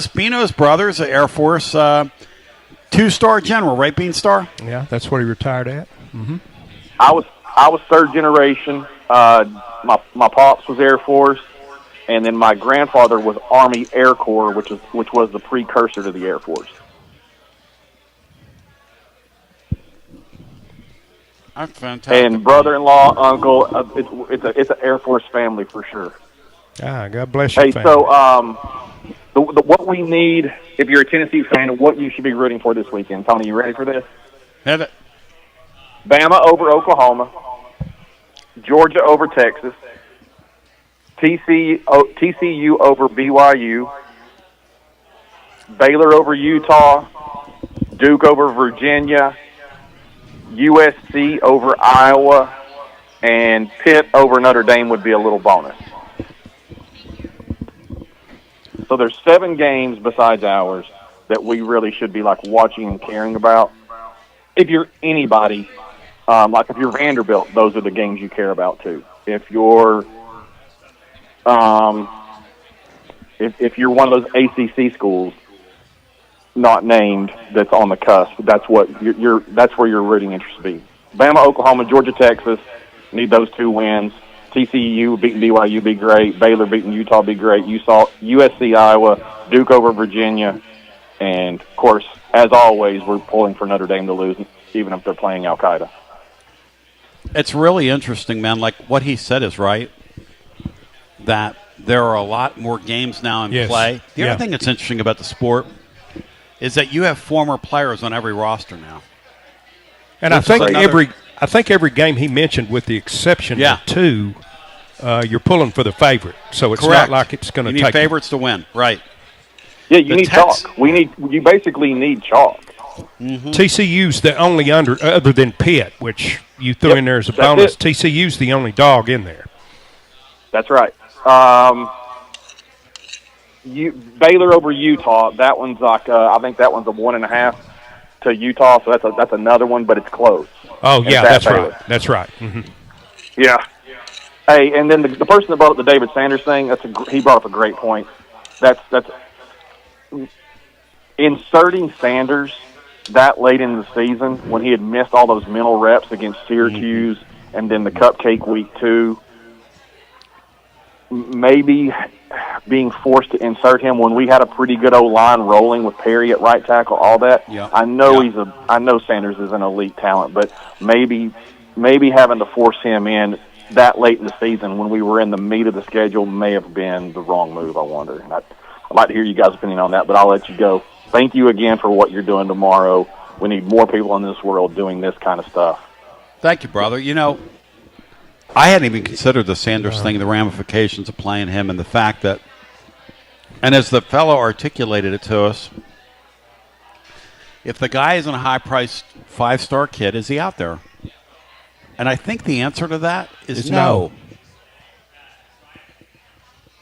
Bino's brother's an Air Force 2-star general, right, Beanstar? Yeah, that's what he retired at. Mm-hmm. I was third generation. My pops was Air Force, and then my grandfather was Army Air Corps, which was the precursor to the Air Force. That's fantastic. And brother-in-law, uncle, it's an Air Force family for sure. God bless you. Hey, so what we need, if you're a Tennessee fan, what you should be rooting for this weekend. Tony, you ready for this? Have it. Bama over Oklahoma, Georgia over Texas, TCU over BYU, Baylor over Utah, Duke over Virginia, USC over Iowa, and Pitt over Notre Dame would be a little bonus. So there's 7 games besides ours that we really should be watching and caring about. If you're anybody, if you're Vanderbilt, those are the games you care about too. If you're if you're one of those ACC schools not named that's on the cusp, that's what that's where your rooting interest would be. Bama, Oklahoma, Georgia, Texas, need those 2 wins. TCU beating BYU be great. Baylor beating Utah be great. USC, Iowa, Duke over Virginia, and of course, as always, we're pulling for Notre Dame to lose, even if they're playing Al Qaeda. It's really interesting, man. Like what he said is right. That there are a lot more games now in play. The other thing that's interesting about the sport is that you have former players on every roster now. And I think every game he mentioned, with the exception of 2, you're pulling for the favorite. So it's not like it's going to take. You need favorites to win, right? Yeah, you need chalk. You basically need chalk. Mm-hmm. TCU's the only other than Pitt, which you threw in there as a bonus. TCU's the only dog in there. That's right. Baylor over Utah. That one's I think that one's a 1.5 to Utah. So that's another one, but it's close. Oh yeah, that's right. That's right. Mm-hmm. Yeah. Hey, and then the person that brought up the David Sanders thing, he brought up a great point. That's inserting Sanders that late in the season when he had missed all those mental reps against Syracuse and then the Cupcake Week 2. Maybe being forced to insert him when we had a pretty good O-line rolling with Perry at right tackle, all that. Yeah. I know Sanders is an elite talent, but maybe having to force him in that late in the season when we were in the meat of the schedule may have been the wrong move, I wonder. And I'd like to hear you guys' opinion on that, but I'll let you go. Thank you again for what you're doing tomorrow. We need more people in this world doing this kind of stuff. Thank you, brother. I hadn't even considered the Sanders thing, the ramifications of playing him, and the fact that, and as the fellow articulated it to us, if the guy isn't a high-priced 5-star kid, is he out there? And I think the answer to that is no.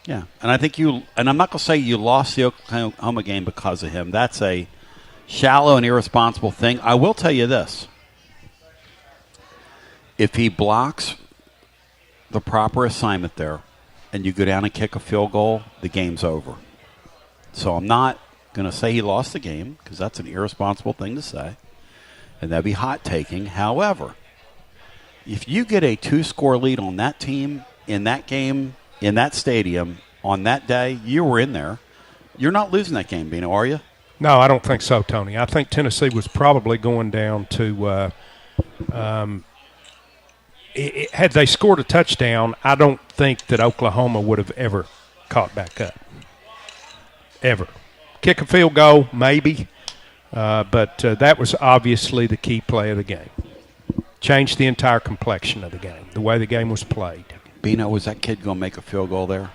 Yeah, and I think and I'm not going to say you lost the Oklahoma game because of him. That's a shallow and irresponsible thing. I will tell you this. If he blocks the proper assignment there and you go down and kick a field goal, the game's over. So I'm not going to say he lost the game because that's an irresponsible thing to say, and that'd be hot-taking. However, If you get a 2-score lead on that team in that game, in that stadium, on that day, you were in there. You're not losing that game, Bino, are you? No, I don't think so, Tony. I think Tennessee was probably going down to had they scored a touchdown, I don't think that Oklahoma would have ever caught back up. Ever. Kick a field goal, maybe, but that was obviously the key play of the game. Changed the entire complexion of the game, the way the game was played. Bino, was that kid going to make a field goal there?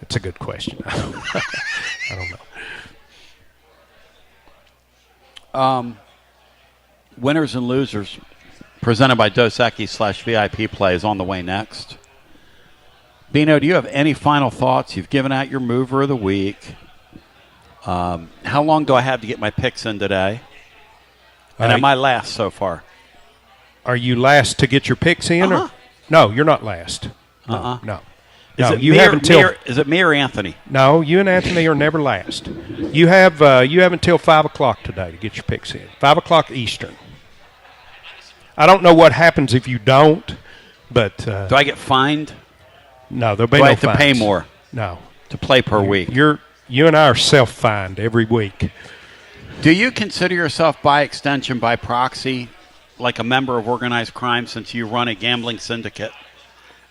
That's a good question. I don't know. Winners and losers, presented by Dos Equis /VIP Play, is on the way next. Bino, do you have any final thoughts? You've given out your mover of the week. How long do I have to get my picks in today? And am I last so far? Are you last to get your picks in? Or? No, you're not last. No. Is it me or Anthony? No, you and Anthony are never last. You have until 5 o'clock today to get your picks in. 5 o'clock Eastern. I don't know what happens if you don't, but do I get fined? No, there'll be do no I have fines. to pay more? No, to play per week. You and I are self-fined every week. Do you consider yourself, by extension, by proxy, like a member of organized crime since you run a gambling syndicate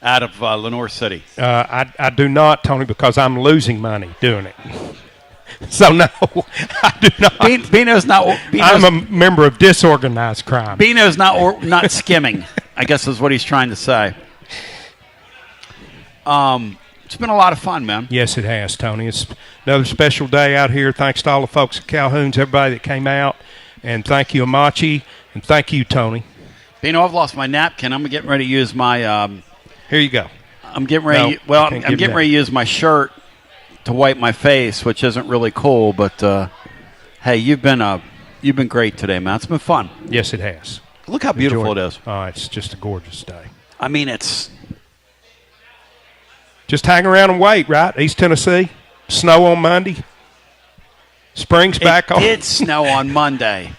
out of Lenore City? I do not, Tony, because I'm losing money doing it. So, no, I do not. Bino's not. I'm a member of disorganized crime. Bino's not skimming, I guess is what he's trying to say. It's been a lot of fun, man. Yes, it has, Tony. It's another special day out here. Thanks to all the folks at Calhoun's, everybody that came out. And thank you, Amachi. And thank you, Tony. Bino, I've lost my napkin. I'm getting ready to use my here you go. I'm getting ready. I'm getting ready to use my shirt to wipe my face, which isn't really cool. But hey, you've been great today, man. It's been fun. Yes, it has. Look how beautiful it is. Oh, it's just a gorgeous day. I mean, it's just hang around and wait, right? East Tennessee, snow on Monday. Spring's back on. It did snow on Monday.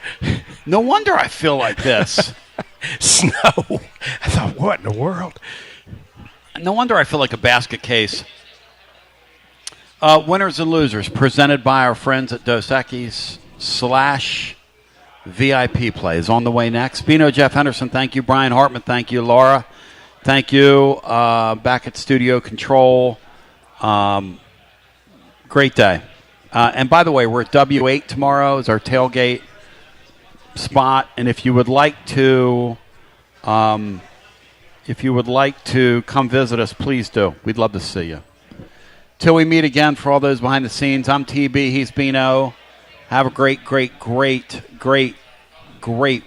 No wonder I feel like this. Snow. I thought, what in the world? No wonder I feel like a basket case. Winners and losers, presented by our friends at Dos Equis /VIP Play, is on the way next. Bino, Jeff Henderson, thank you. Brian Hartman, thank you. Laura, thank you. Back at Studio Control. Great day. And by the way, we're at W8 tomorrow is our tailgate spot. And if you would like to come visit us, please do. We'd love to see you. Till we meet again, for all those behind the scenes, I'm TB, he's Bino. Have a great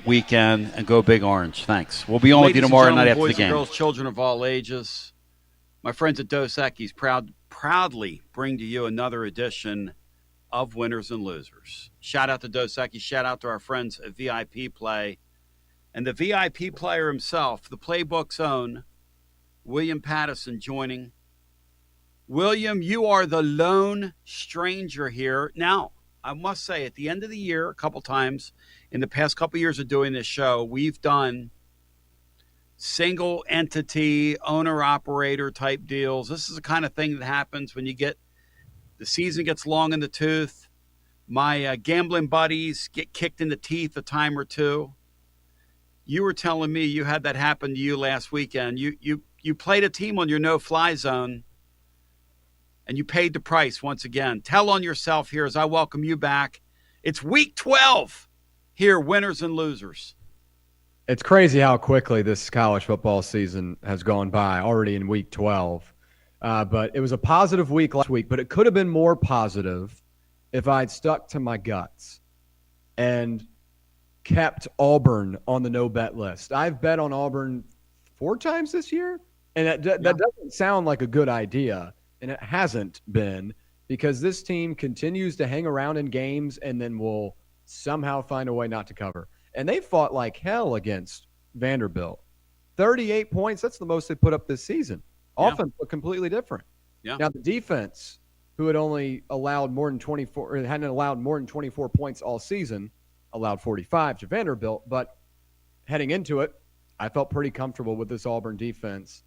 weekend, and go Big Orange. Thanks. We'll be on with you tomorrow night after the game. Boys and girls, children of all ages, my friends at Dos Equis proudly bring to you another edition of Winners and Losers. Shout out to Dos Equis. Shout out to our friends at VIP Play. And the VIP player himself, the Playbook's own, William Pattison, joining. William, you are the lone stranger here. Now, I must say, at the end of the year, a couple times, in the past couple years of doing this show, we've done single entity, owner-operator type deals. This is the kind of thing that happens when the season gets long in the tooth. My gambling buddies get kicked in the teeth a time or two. You were telling me you had that happen to you last weekend. You played a team on your no-fly zone, and you paid the price once again. Tell on yourself here as I welcome you back. It's week 12 here, winners and losers. It's crazy how quickly this college football season has gone by, already in week 12. But it was a positive week last week, but it could have been more positive if I'd stuck to my guts and kept Auburn on the no-bet list. I've bet on Auburn 4 times this year, and that doesn't sound like a good idea. And it hasn't been, because this team continues to hang around in games and then will somehow find a way not to cover. And they fought like hell against Vanderbilt. 38 points, that's the most they put up this season. Offense looked completely different. Yeah. Now the defense, who had only allowed more than 24, or hadn't allowed more than 24 points all season, allowed 45 to Vanderbilt. But heading into it, I felt pretty comfortable with this Auburn defense.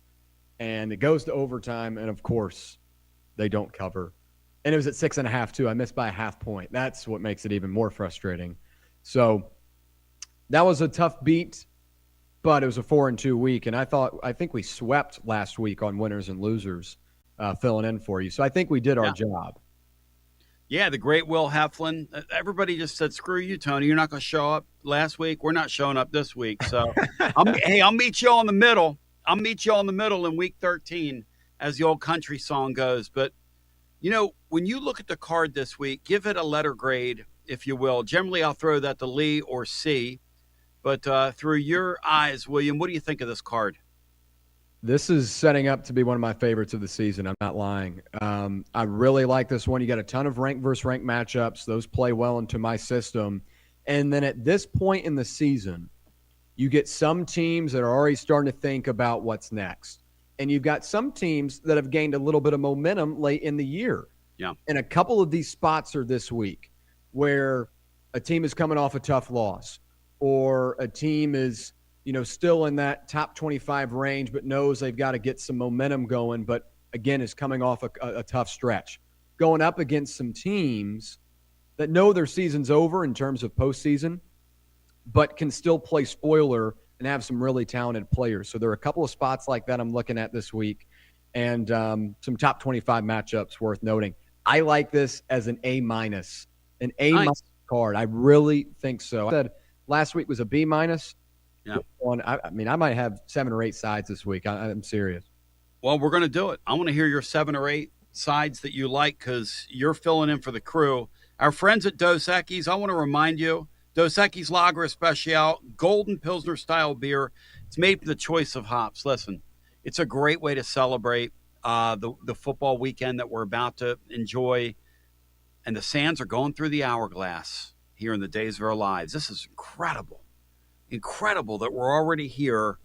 And it goes to overtime, and, of course, they don't cover. And it was at 6.5, too. I missed by a half point. That's what makes it even more frustrating. So that was a tough beat, but it was a 4-2 week. And I think we swept last week on winners and losers, filling in for you. So I think we did our job. Yeah, the great Will Heflin. Everybody just said, screw you, Tony. You're not going to show up last week. We're not showing up this week. So, I'll meet you all in the middle. I'll meet you all in the middle in week 13, as the old country song goes. But, when you look at the card this week, give it a letter grade, if you will. Generally, I'll throw that to Lee or C. But through your eyes, William, what do you think of this card? This is setting up to be one of my favorites of the season. I'm not lying. I really like this one. You got a ton of rank versus rank matchups. Those play well into my system. And then at this point in the season, you get some teams that are already starting to think about what's next. And you've got some teams that have gained a little bit of momentum late in the year. Yeah. And a couple of these spots are this week where a team is coming off a tough loss, or a team is still in that top 25 range, but knows they've got to get some momentum going, but again, is coming off a tough stretch. Going up against some teams that know their season's over in terms of postseason, but can still play spoiler and have some really talented players. So there are a couple of spots like that I'm looking at this week, and some top 25 matchups worth noting. I like this as an A-, an A- Nice. card. I really think so. I said last week was a B-. Yeah. I might have 7 or 8 sides this week. I'm serious. Well, we're going to do it. I want to hear your 7 or 8 sides that you like, because you're filling in for the crew. Our friends at Dos Equis, I want to remind you, Dos Equis Lager Especial, Golden Pilsner style beer. It's made from the choice of hops. Listen, it's a great way to celebrate the football weekend that we're about to enjoy. And the Sands are going through the hourglass here in the days of our lives. This is incredible. Incredible that we're already here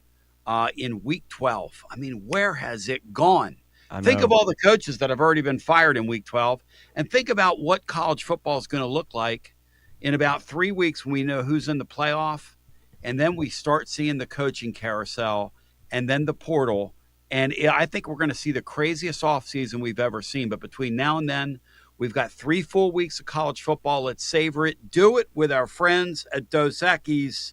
in week 12. I mean, where has it gone? Think of all the coaches that have already been fired in week 12, and think about what college football is going to look like in about 3 weeks when we know who's in the playoff, and then we start seeing the coaching carousel and then the portal. And I think we're going to see the craziest offseason we've ever seen. But between now and then, we've got 3 full weeks of college football. Let's savor it. Do it with our friends at Dos Equis.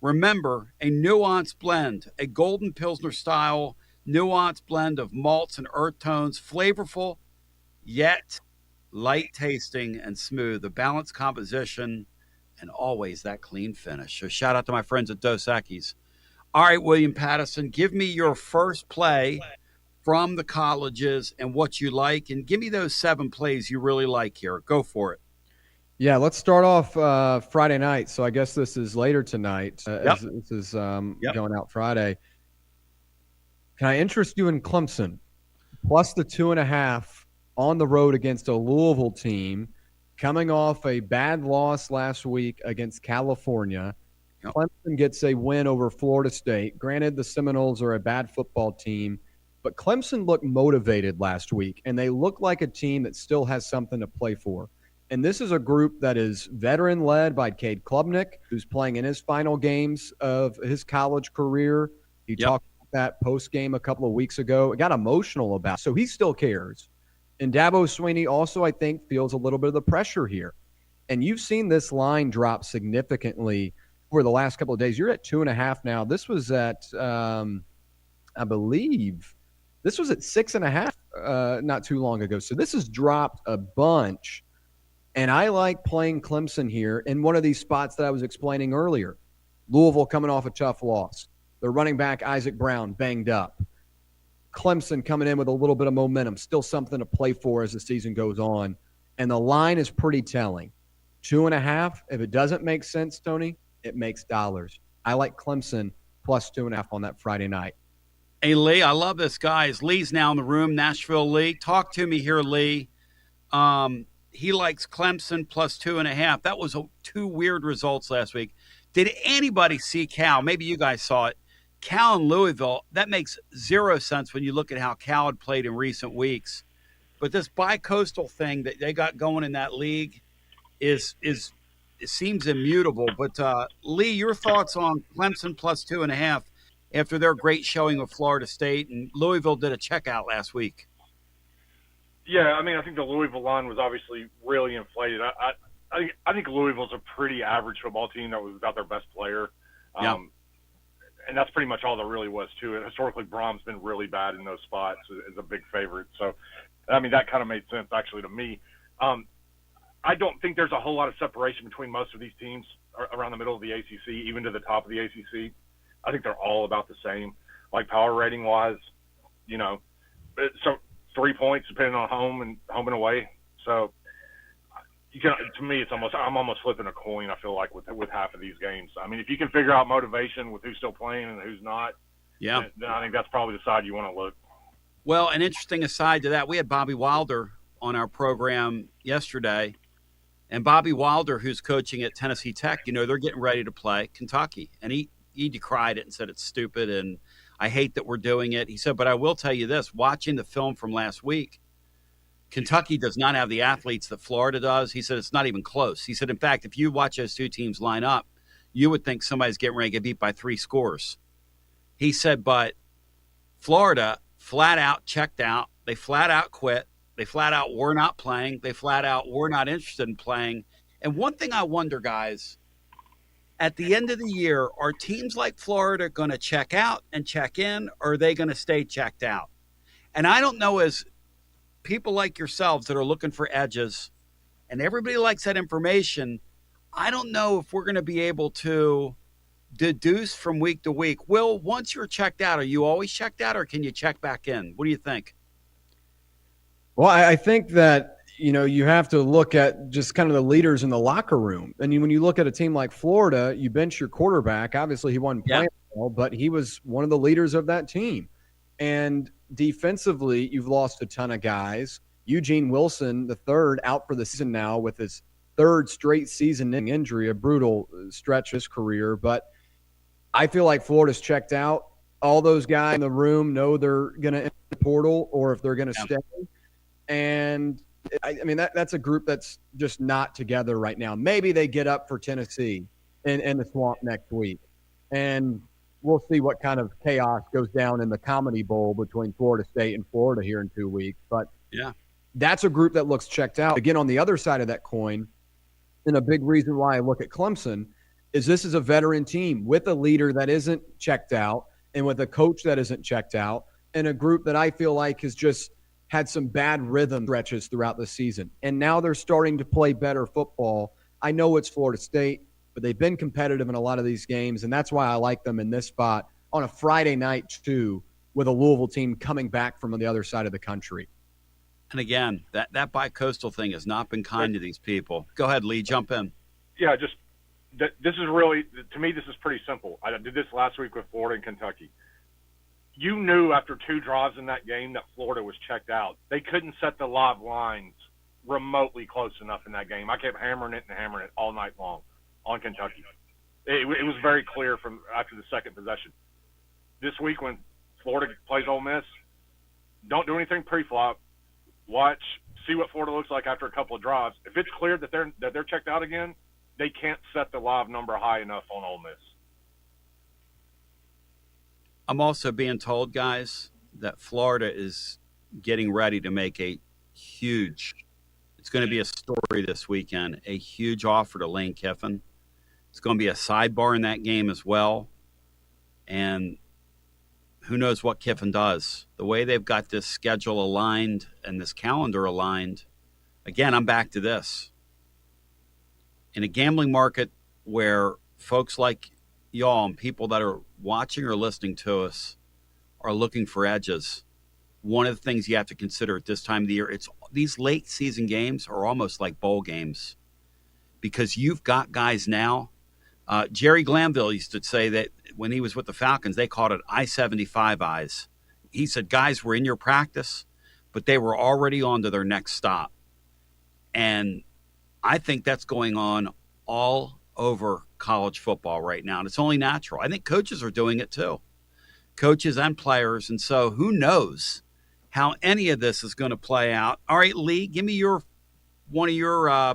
Remember, a nuanced blend, a Golden Pilsner style nuanced blend of malts and earth tones, flavorful, yet light tasting and smooth, a balanced composition, and always that clean finish. So shout out to my friends at Dos Equis. All right, William Pattison, give me your first play from the colleges and what you like, and give me those 7 plays you really like here. Go for it. Yeah, let's start off Friday night. So I guess this is later tonight. Yep. This is going out Friday. Can I interest you in Clemson? Plus the 2.5 on the road against a Louisville team coming off a bad loss last week against California. Yep. Clemson gets a win over Florida State. Granted, the Seminoles are a bad football team, but Clemson looked motivated last week, and they look like a team that still has something to play for. And this is a group that is veteran-led by Cade Klubnik, who's playing in his final games of his college career. He talked about that post-game a couple of weeks ago. It got emotional about it, so he still cares. And Dabo Swinney also, I think, feels a little bit of the pressure here. And you've seen this line drop significantly over the last couple of days. You're at 2.5 now. This was at, I believe, this was at 6.5 not too long ago. So this has dropped a bunch. And I like playing Clemson here in one of these spots that I was explaining earlier. Louisville coming off a tough loss. Their running back, Isaac Brown, banged up. Clemson coming in with a little bit of momentum, still something to play for as the season goes on. And the line is pretty telling. 2.5, if it doesn't make sense, Tony, it makes dollars. I like Clemson plus 2.5 on that Friday night. Hey, Lee, I love this, guys. Lee's now in the room, Nashville Lee. Talk to me here, Lee. He likes Clemson plus 2.5. That was 2 weird results last week. Did anybody see Cal? Maybe you guys saw it. Cal and Louisville, that makes 0 sense when you look at how Cal had played in recent weeks. But this bi-coastal thing that they got going in that league is it seems immutable. But Lee, your thoughts on Clemson plus 2.5 after their great showing of Florida State, and Louisville did a checkout last week. Yeah, I mean, I think the Louisville line was obviously really inflated. I think Louisville's a pretty average football team that was without their best player. And that's pretty much all there really was to it. Historically, Brom's been really bad in those spots as a big favorite. So, I mean, that kind of made sense actually to me. I don't think there's a whole lot of separation between most of these teams around the middle of the ACC, even to the top of the ACC. I think they're all about the same, like power rating wise. You know, so 3 points depending on home and away. So, to me, I'm almost flipping a coin. I feel like with half of these games. I mean, if you can figure out motivation with who's still playing and who's not, then I think that's probably the side you want to look. Well, an interesting aside to that, we had Bobby Wilder on our program yesterday, and Bobby Wilder, who's coaching at Tennessee Tech, they're getting ready to play Kentucky, and he decried it and said it's stupid and I hate that we're doing it. He said, but I will tell you this: watching the film from last week, Kentucky does not have the athletes that Florida does. He said it's not even close. He said, in fact, if you watch those two teams line up, you would think somebody's getting ready to get beat by 3 scores. He said, but Florida flat out checked out. They flat out quit. They flat out were not playing. They flat out were not interested in playing. And one thing I wonder, guys, at the end of the year, are teams like Florida going to check out and check in, or are they going to stay checked out? And I don't know, as people like yourselves that are looking for edges, and everybody likes that information, I don't know if we're going to be able to deduce from week to week. Will, once you're checked out, are you always checked out, or can you check back in? What do you think? Well, I think that, you have to look at just kind of the leaders in the locker room. And when you look at a team like Florida, you bench your quarterback. Obviously, he wasn't playing well, but he was one of the leaders of that team. And defensively, you've lost a ton of guys. Eugene Wilson, the third, out for the season now with his third straight season-ending injury, a brutal stretch of his career. But I feel like Florida's checked out. All those guys in the room know they're going to enter the portal or if they're going to stay. And, I mean, that's a group that's just not together right now. Maybe they get up for Tennessee in the swamp next week. And we'll see what kind of chaos goes down in the Comedy Bowl between Florida State and Florida here in 2 weeks. But that's a group that looks checked out. Again, on the other side of that coin, and a big reason why I look at Clemson is this is a veteran team with a leader that isn't checked out and with a coach that isn't checked out and a group that I feel like has just had some bad rhythm stretches throughout the season. And now they're starting to play better football. I know it's Florida State, but they've been competitive in a lot of these games, and that's why I like them in this spot on a Friday night, too, with a Louisville team coming back from the other side of the country. And again, that bi-coastal thing has not been kind to these people. Go ahead, Lee, jump in. Yeah, this is really, to me, this is pretty simple. I did this last week with Florida and Kentucky. You knew after 2 drives in that game that Florida was checked out. They couldn't set the live lines remotely close enough in that game. I kept hammering it all night long on Kentucky. It was very clear from after the second possession. This week when Florida plays Ole Miss, don't do anything pre-flop. Watch, see what Florida looks like after a couple of drives. If it's clear that they're checked out again, they can't set the live number high enough on Ole Miss. I'm also being told, guys, that Florida is getting ready to make it's going to be a story this weekend, a huge offer to Lane Kiffin. It's going to be a sidebar in that game as well. And who knows what Kiffin does. The way they've got this schedule aligned and this calendar aligned, again, I'm back to this. In a gambling market where folks like y'all and people that are watching or listening to us are looking for edges, one of the things you have to consider at this time of the year, these late season games are almost like bowl games because you've got guys now. Jerry Glanville used to say that when he was with the Falcons, they called it I-75 eyes. He said guys were in your practice, but they were already on to their next stop. And I think that's going on all over college football right now, and it's only natural. I think coaches are doing it too, coaches and players, and so who knows how any of this is going to play out. All right, Lee, give me one of your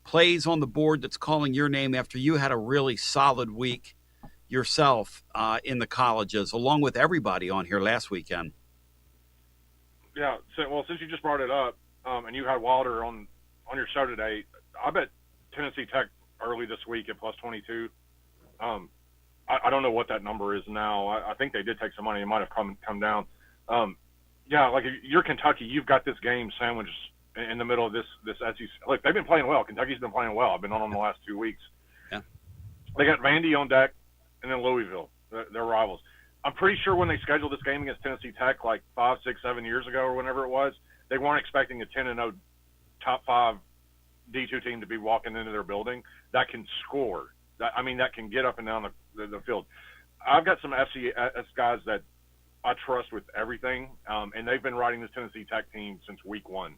plays on the board that's calling your name after you had a really solid week yourself in the colleges, along with everybody on here last weekend? Yeah. So, since you just brought it up, and you had Wilder on your show today, I bet Tennessee Tech early this week at plus 22. I don't know what that number is now. I think they did take some money. It might have come down. Yeah, like if you're Kentucky, you've got this game sandwiched in the middle of this SEC. Look, they've been playing well. Kentucky's been playing well. I've been on them the last 2 weeks. Yeah. They got Vandy on deck, and then Louisville. They're rivals. I'm pretty sure when they scheduled this game against Tennessee Tech like 5, 6, 7 years ago or whenever it was, they weren't expecting a 10-0 top 5 D2 team to be walking into their building that can score. That can get up and down the field. I've got some FCS guys that I trust with everything, and they've been riding this Tennessee Tech team since week 1.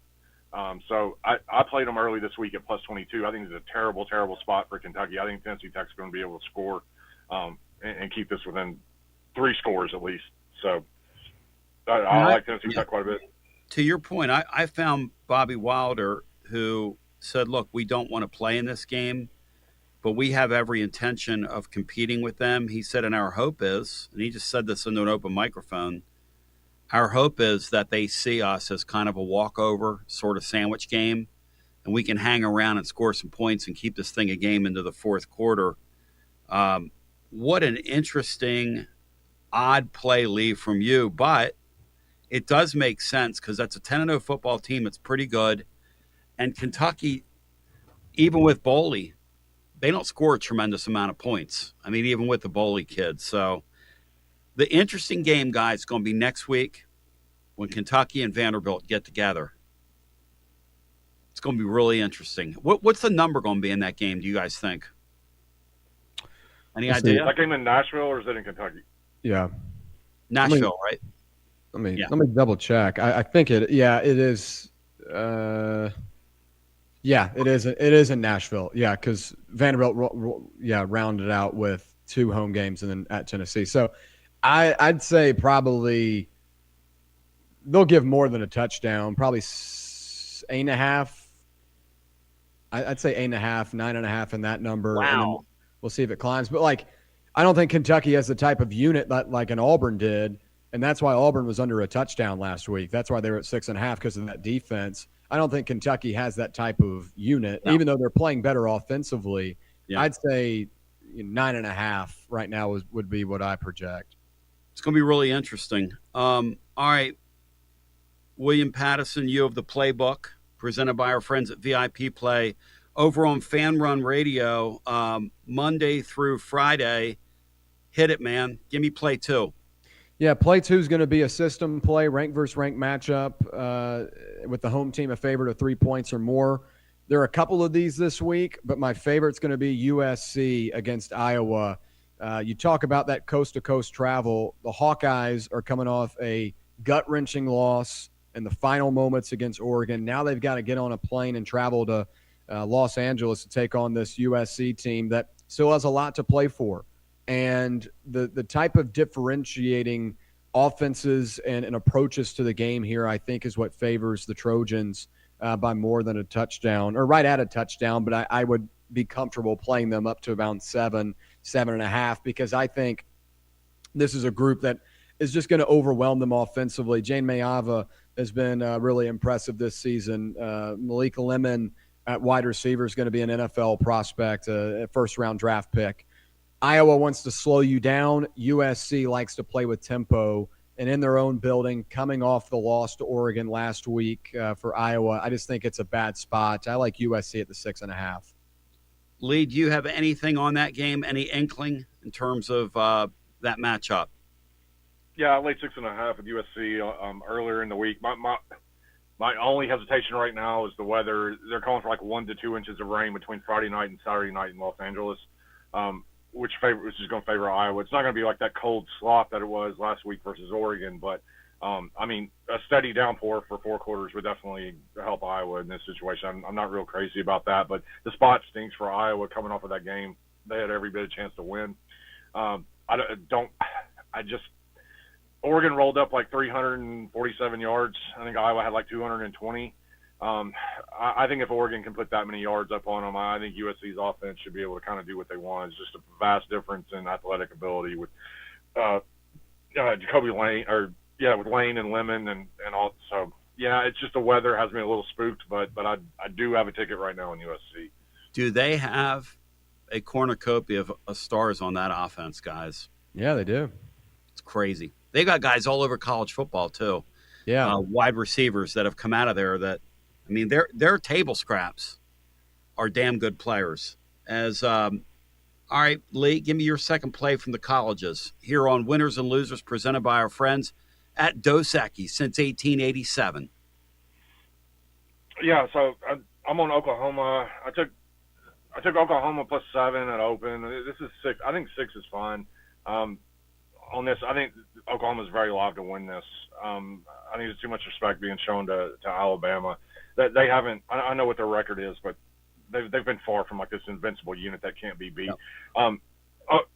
So I played them early this week at plus 22. I think it's a terrible, terrible spot for Kentucky. I think Tennessee Tech's going to be able to score and keep this within 3 scores at least. So I like Tennessee Tech quite a bit. To your point, I found Bobby Wilder, who said, look, we don't want to play in this game, but we have every intention of competing with them. He said, and our hope is, and he just said this into an open microphone, our hope is that they see us as kind of a walkover sort of sandwich game, and we can hang around and score some points and keep this thing a game into the fourth quarter. What an interesting, odd play, Lee, from you, but it does make sense because that's a 10-0 football team. It's pretty good. And Kentucky, even with Boley, they don't score a tremendous amount of points. I mean, even with the Boley kids. So the interesting game, guys, is going to be next week when Kentucky and Vanderbilt get together. It's going to be really interesting. What's the number going to be in that game, do you guys think? Any idea? Is that game in Nashville or is it in Kentucky? Yeah. Nashville, right? Let me double check. I think it is. Yeah, it is. It is in Nashville. Yeah, because Vanderbilt, rounded out with 2 home games and then at Tennessee. So I'd say probably they'll give more than a touchdown. Probably 8.5. I'd say 8.5, 9.5 in that number. Wow. And then we'll see if it climbs. But I don't think Kentucky has the type of unit that like an Auburn did, and that's why Auburn was under a touchdown last week. That's why they were at 6.5 because of that defense. I don't think Kentucky has that type of unit, even though they're playing better offensively. Yeah. I'd say 9.5 right now would be what I project. It's going to be really interesting. All right, William Pattison, you of the Playbook, presented by our friends at VIP Play, over on Fan Run Radio, Monday through Friday. Hit it, man. Give me play 2. Yeah, play 2 is going to be a system play, rank versus rank matchup, with the home team a favorite of 3 points or more. There are a couple of these this week, but my favorite's going to be USC against Iowa. You talk about that coast-to-coast travel. The Hawkeyes are coming off a gut-wrenching loss in the final moments against Oregon. Now they've got to get on a plane and travel to Los Angeles to take on this USC team that still has a lot to play for. And the type of differentiating offenses and approaches to the game here, I think, is what favors the Trojans by more than a touchdown, or right at a touchdown. But I would be comfortable playing them up to about 7.5, because I think this is a group that is just going to overwhelm them offensively. Jane Mayava has been really impressive this season. Malik Lemon at wide receiver is going to be an NFL prospect, a first-round draft pick. Iowa wants to slow you down. USC likes to play with tempo, and in their own building, coming off the loss to Oregon last week for Iowa, I just think it's a bad spot. I like USC at the 6.5. Lee, do you have anything on that game, any inkling in terms of that matchup? Yeah, I laid 6.5 at USC earlier in the week. My only hesitation right now is the weather. They're calling for 1 to 2 inches of rain between Friday night and Saturday night in Los Angeles. Which is going to favor Iowa. It's not going to be like that cold slop that it was last week versus Oregon, but a steady downpour for 4 quarters would definitely help Iowa in this situation. I'm not real crazy about that, but the spot stinks for Iowa coming off of that game. They had every bit of chance to win. Oregon rolled up 347 yards. I think Iowa had 220. I think if Oregon can put that many yards up on them, I think USC's offense should be able to kind of do what they want. It's just a vast difference in athletic ability with Jacoby Lane, with Lane and Lemon and all. So yeah, it's just the weather has me a little spooked, but I do have a ticket right now in USC. Do they have a cornucopia of stars on that offense, guys? Yeah, they do. It's crazy. They got guys all over college football too. Yeah, wide receivers that have come out of there. That, I mean, their table scraps are damn good players. All right, Lee, give me your second play from the colleges here on Winners and Losers, presented by our friends at Dos Equis since 1887. Yeah, so I'm on Oklahoma. I took Oklahoma +7 at open. This is 6. I think 6 is fine. On this, I think Oklahoma's very live to win this. I think there's too much respect being shown to Alabama. That they haven't. I know what their record is, but they've been far from like this invincible unit that can't be beat. Yep.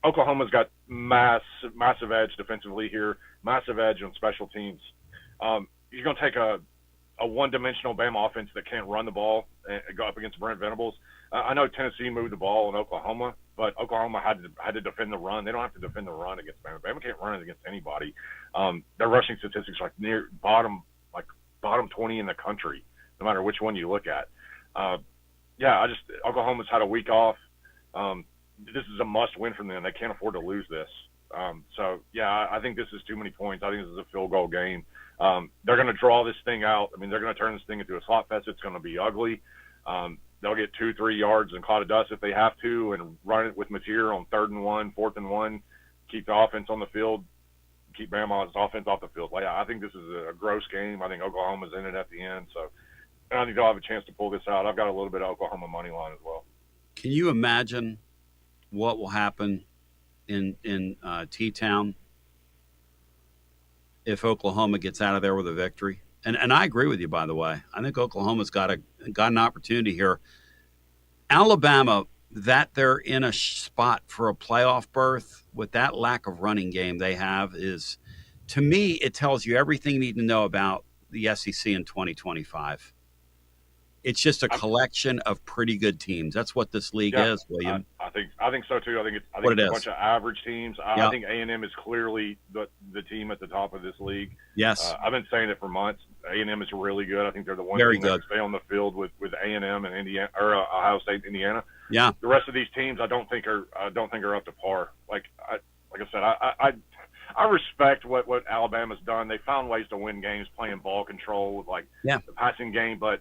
Oklahoma's got massive edge defensively here, massive edge on special teams. You're going to take a one-dimensional Bama offense that can't run the ball and go up against Brent Venables. I know Tennessee moved the ball in Oklahoma, but Oklahoma had to defend the run. They don't have to defend the run against Bama. Bama can't run it against anybody. Their rushing statistics are like near bottom 20 in the country, no matter which one you look at. Oklahoma's had a week off. This is a must-win for them. They can't afford to lose this. I think this is too many points. I think this is a field goal game. They're going to draw this thing out. I mean, they're going to turn this thing into a slot fest. It's going to be ugly. They'll get 2-3 yards and cloud of dust if they have to, and run it with Mateer on 3rd and 1, 4th and 1. Keep the offense on the field. Keep Bama's offense off the field. I think this is a gross game. I think Oklahoma's in it at the end. So I think they'll have a chance to pull this out. I've got a little bit of Oklahoma money line as well. Can you imagine what will happen in T-Town if Oklahoma gets out of there with a victory? And I agree with you, by the way. I think Oklahoma's got an opportunity here. Alabama, that they're in a spot for a playoff berth with that lack of running game they have is, to me, it tells you everything you need to know about the SEC in 2025. It's just a collection of pretty good teams. That's what this league is, William. I think so too. I think it's a bunch of average teams. I think A&M is clearly the team at the top of this league. Yes, I've been saying it for months. A&M is really good. I think they're the one team that can stay on the field with A&M and Indiana or Ohio State, Indiana. Yeah. The rest of these teams, I don't think are up to par. Like I said, I respect what Alabama's done. They found ways to win games playing ball control with the passing game, but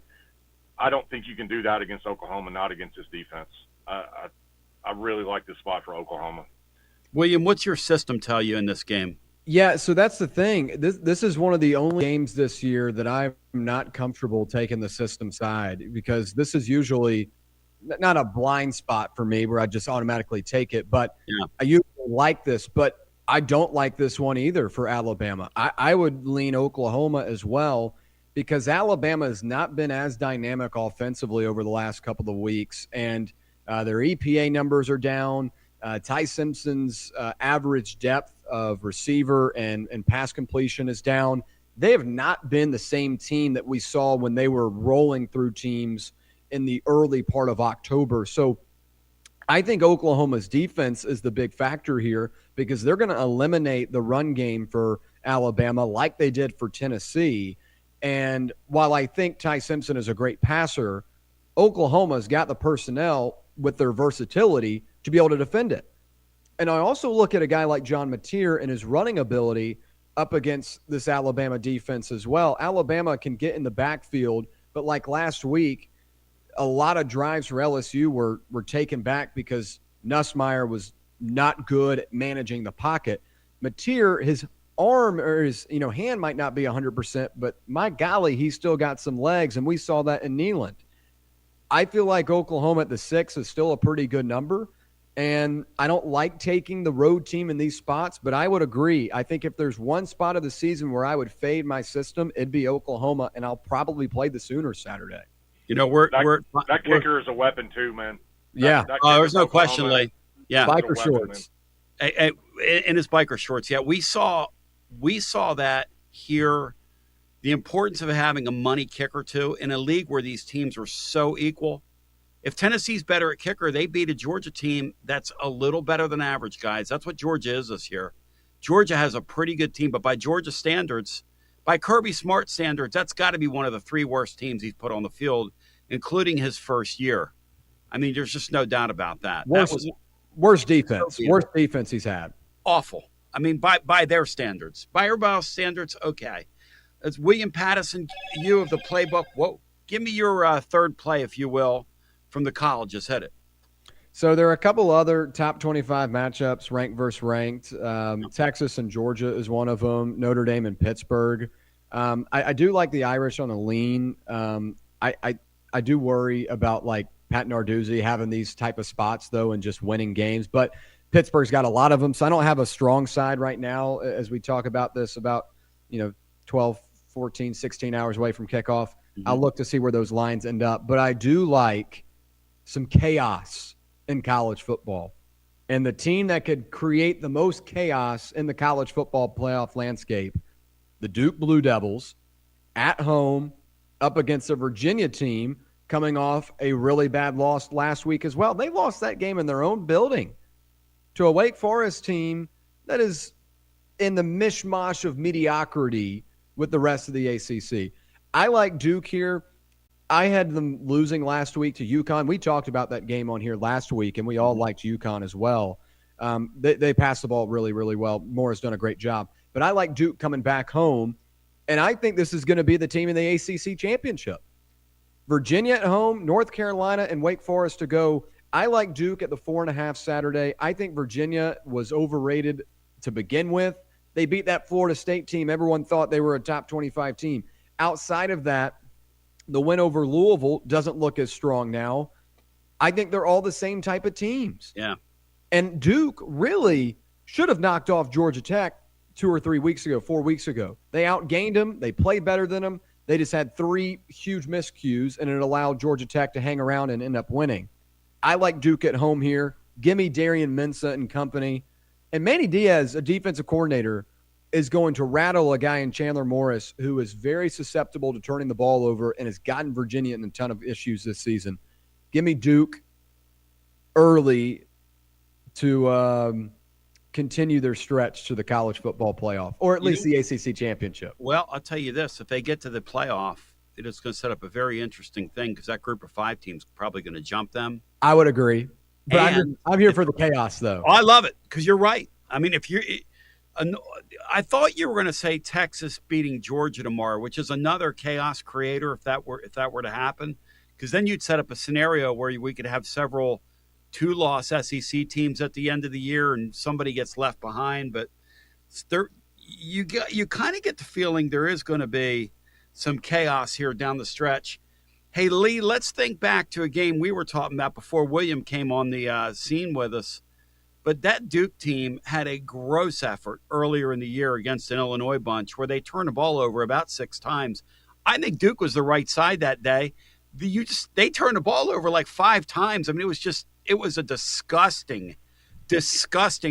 I don't think you can do that against Oklahoma, not against this defense. I really like this spot for Oklahoma. William, what's your system tell you in this game? Yeah, so that's the thing. This is one of the only games this year that I'm not comfortable taking the system side, because this is usually not a blind spot for me where I just automatically take it. But I usually like this, but I don't like this one either for Alabama. I would lean Oklahoma as well, because Alabama has not been as dynamic offensively over the last couple of weeks, and their EPA numbers are down. Ty Simpson's average depth of receiver and pass completion is down. They have not been the same team that we saw when they were rolling through teams in the early part of October. So I think Oklahoma's defense is the big factor here, because they're going to eliminate the run game for Alabama like they did for Tennessee. And while I think Ty Simpson is a great passer, Oklahoma's got the personnel with their versatility to be able to defend it. And I also look at a guy like John Mateer and his running ability up against this Alabama defense as well. Alabama can get in the backfield, but like last week, a lot of drives for LSU were taken back because Nussmeier was not good at managing the pocket. Mateer, his arm or his hand might not be 100%, but my golly, he's still got some legs, and we saw that in Neyland. I feel like Oklahoma at the 6 is still a pretty good number, and I don't like taking the road team in these spots, but I would agree. I think if there's one spot of the season where I would fade my system, it'd be Oklahoma, and I'll probably play the Sooners Saturday. That kicker is a weapon too, man. Yeah. There's no question, Lee. Yeah. Biker shorts. In his biker shorts. Yeah, we saw that here the importance of having a money kicker too in a league where these teams are so equal. If Tennessee's better at kicker, they beat a Georgia team that's a little better than average, guys. That's what Georgia is this year. Georgia has a pretty good team, but by Georgia standards, by Kirby Smart standards, that's got to be one of the 3 worst teams he's put on the field, including his first year. I mean, there's just no doubt about that. Worst defense. Worst defense he's had. Awful. I mean, by their standards. By everybody else's standards, okay. It's William Pattison, you of the playbook. Whoa. Give me your third play, if you will, from the colleges. Hit it. So there are a couple other top 25 matchups, ranked versus ranked. Texas and Georgia is one of them. Notre Dame and Pittsburgh. I do like the Irish on a lean. I do worry about like Pat Narduzzi having these type of spots though and just winning games, but Pittsburgh's got a lot of them, so I don't have a strong side right now as we talk about this about 12, 14, 16 hours away from kickoff. I'll look to see where those lines end up, but I do like some chaos in college football. And the team that could create the most chaos in the college football playoff landscape, the Duke Blue Devils, at home, up against a Virginia team coming off a really bad loss last week as well. They lost that game in their own building to a Wake Forest team that is in the mishmash of mediocrity with the rest of the ACC. I like Duke here. I had them losing last week to UConn. We talked about that game on here last week, and we all liked UConn as well. They passed the ball really, really well. Moore's done a great job. But I like Duke coming back home, and I think this is going to be the team in the ACC championship. Virginia at home, North Carolina, and Wake Forest to go. I like Duke at the 4.5 Saturday. I think Virginia was overrated to begin with. They beat that Florida State team. Everyone thought they were a top 25 team. Outside of that, the win over Louisville doesn't look as strong now. I think they're all the same type of teams. Yeah. And Duke really should have knocked off Georgia Tech 4 weeks ago. They outgained them. They played better than them. They just had 3 huge miscues, and it allowed Georgia Tech to hang around and end up winning. I like Duke at home here. Give me Darian Mensah and company. And Manny Diaz, a defensive coordinator, is going to rattle a guy in Chandler Morris who is very susceptible to turning the ball over and has gotten Virginia in a ton of issues this season. Give me Duke early to continue their stretch to the college football playoff, or at least the ACC championship. Well, I'll tell you this. If they get to the playoff, it is going to set up a very interesting thing because that group of 5 teams is probably going to jump them. I would agree. But I'm here for the chaos, though. Oh, I love it because you're right. I mean, I thought you were going to say Texas beating Georgia tomorrow, which is another chaos creator if that were to happen, because then you'd set up a scenario where we could have several 2-loss SEC teams at the end of the year and somebody gets left behind. But you kind of get the feeling there is going to be some chaos here down the stretch. Hey, Lee, let's think back to a game we were talking about before William came on the scene with us. But that Duke team had a gross effort earlier in the year against an Illinois bunch where they turned the ball over about 6 times. I think Duke was the right side that day. They turned the ball over like 5 times. I mean, it was a disgusting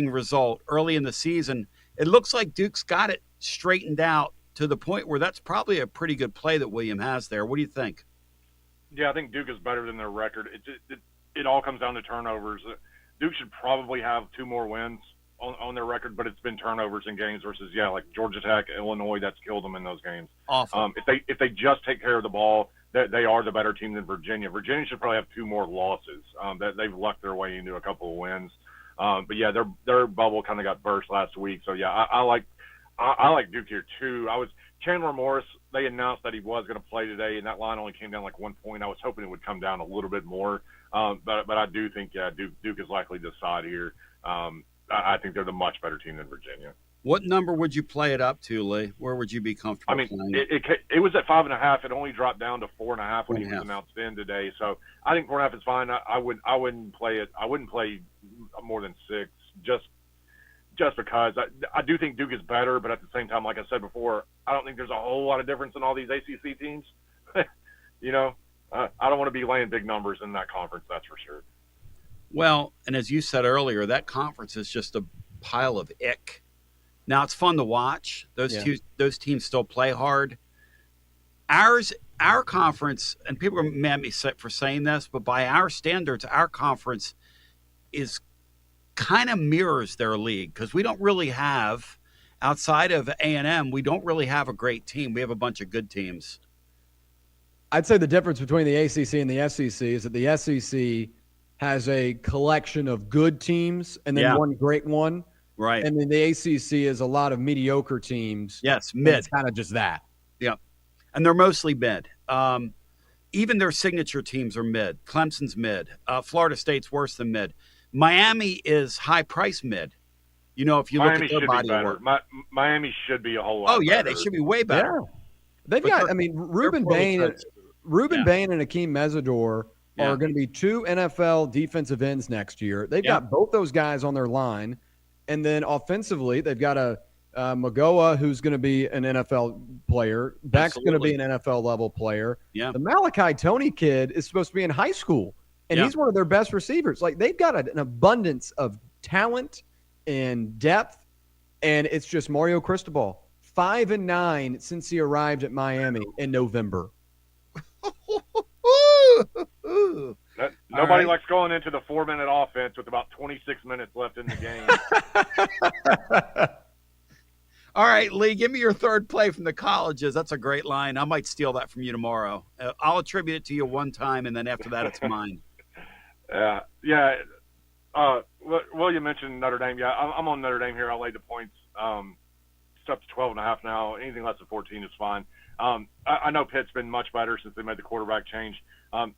result early in the season. It looks like Duke's got it straightened out to the point where that's probably a pretty good play that William has there. What do you think? Yeah, I think Duke is better than their record. It all comes down to turnovers. Duke should probably have 2 more wins on their record, but it's been turnovers in games versus, like Georgia Tech, Illinois, that's killed them in those games. Awful. If they just take care of the ball, they are the better team than Virginia. Virginia should probably have 2 more losses. That they've lucked their way into a couple of wins. But yeah, their bubble kind of got burst last week. So yeah, I like Duke here too. Chandler Morris, they announced that he was going to play today, and that line only came down like 1 point. I was hoping it would come down a little bit more. But I do think, Duke is likely to side here. I think they're the much better team than Virginia. What number would you play it up to, Lee? Where would you be comfortable? I mean, it was at 5.5. It only dropped down to 4.5 when he was announced in today. So I think 4.5 is fine. I wouldn't play it. I wouldn't play more than 6, just because I do think Duke is better. But at the same time, like I said before, I don't think there's a whole lot of difference in all these ACC teams. I don't want to be laying big numbers in that conference, that's for sure. Well, and as you said earlier, that conference is just a pile of ick. Now, it's fun to watch. Those teams still play hard. our conference, and people are mad at me for saying this, but by our standards, our conference is kind of mirrors their league because we don't really have, outside of A&M, we don't really have a great team. We have a bunch of good teams. I'd say the difference between the ACC and the SEC is that the SEC has a collection of good teams and then one great one. Right. And then the ACC is a lot of mediocre teams. Yes, mid. It's kind of just that. Yeah. And they're mostly mid. Even their signature teams are mid. Clemson's mid. Florida State's worse than mid. Miami is high price mid. You know, if you Miami look at their body of work. Miami should be a whole lot better. They should be way better. Yeah. They've got, I mean, Ruben Bain and Akeem Mesidor are going to be 2 NFL defensive ends next year. They've got both those guys on their line. And then offensively, they've got a Magoa, who's going to be an NFL player. Beck's going to be an NFL level player. Yeah. The Malachi Tony kid is supposed to be in high school, and he's one of their best receivers. Like, they've got an abundance of talent and depth, and it's just Mario Cristobal. 5-9 since he arrived at Miami in November. Nobody likes going into the 4-minute offense with about 26 minutes left in the game. All right, Lee, give me your third play from the colleges. That's a great line. I might steal that from you tomorrow. I'll attribute it to you one time, and then after that, it's mine. Well, you mentioned Notre Dame. Yeah, I'm on Notre Dame here. I'll lay the points. It's up to 12.5 now. Anything less than 14 is fine. I know Pitt's been much better since they made the quarterback change.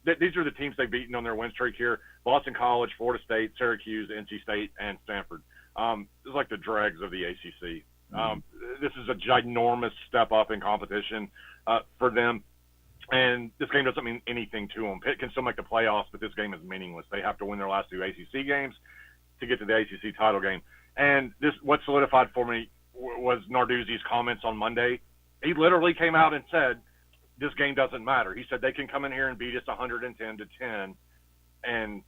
These are the teams they've beaten on their win streak here: Boston College, Florida State, Syracuse, NC State, and Stanford. It's like the dregs of the ACC. This is a ginormous step up in competition for them. And this game doesn't mean anything to them. Pitt can still make the playoffs, but this game is meaningless. They have to win their last 2 ACC games to get to the ACC title game. And what solidified for me was Narduzzi's comments on Monday. He literally came out and said, this game doesn't matter. He said they can come in here and beat us 110-10, and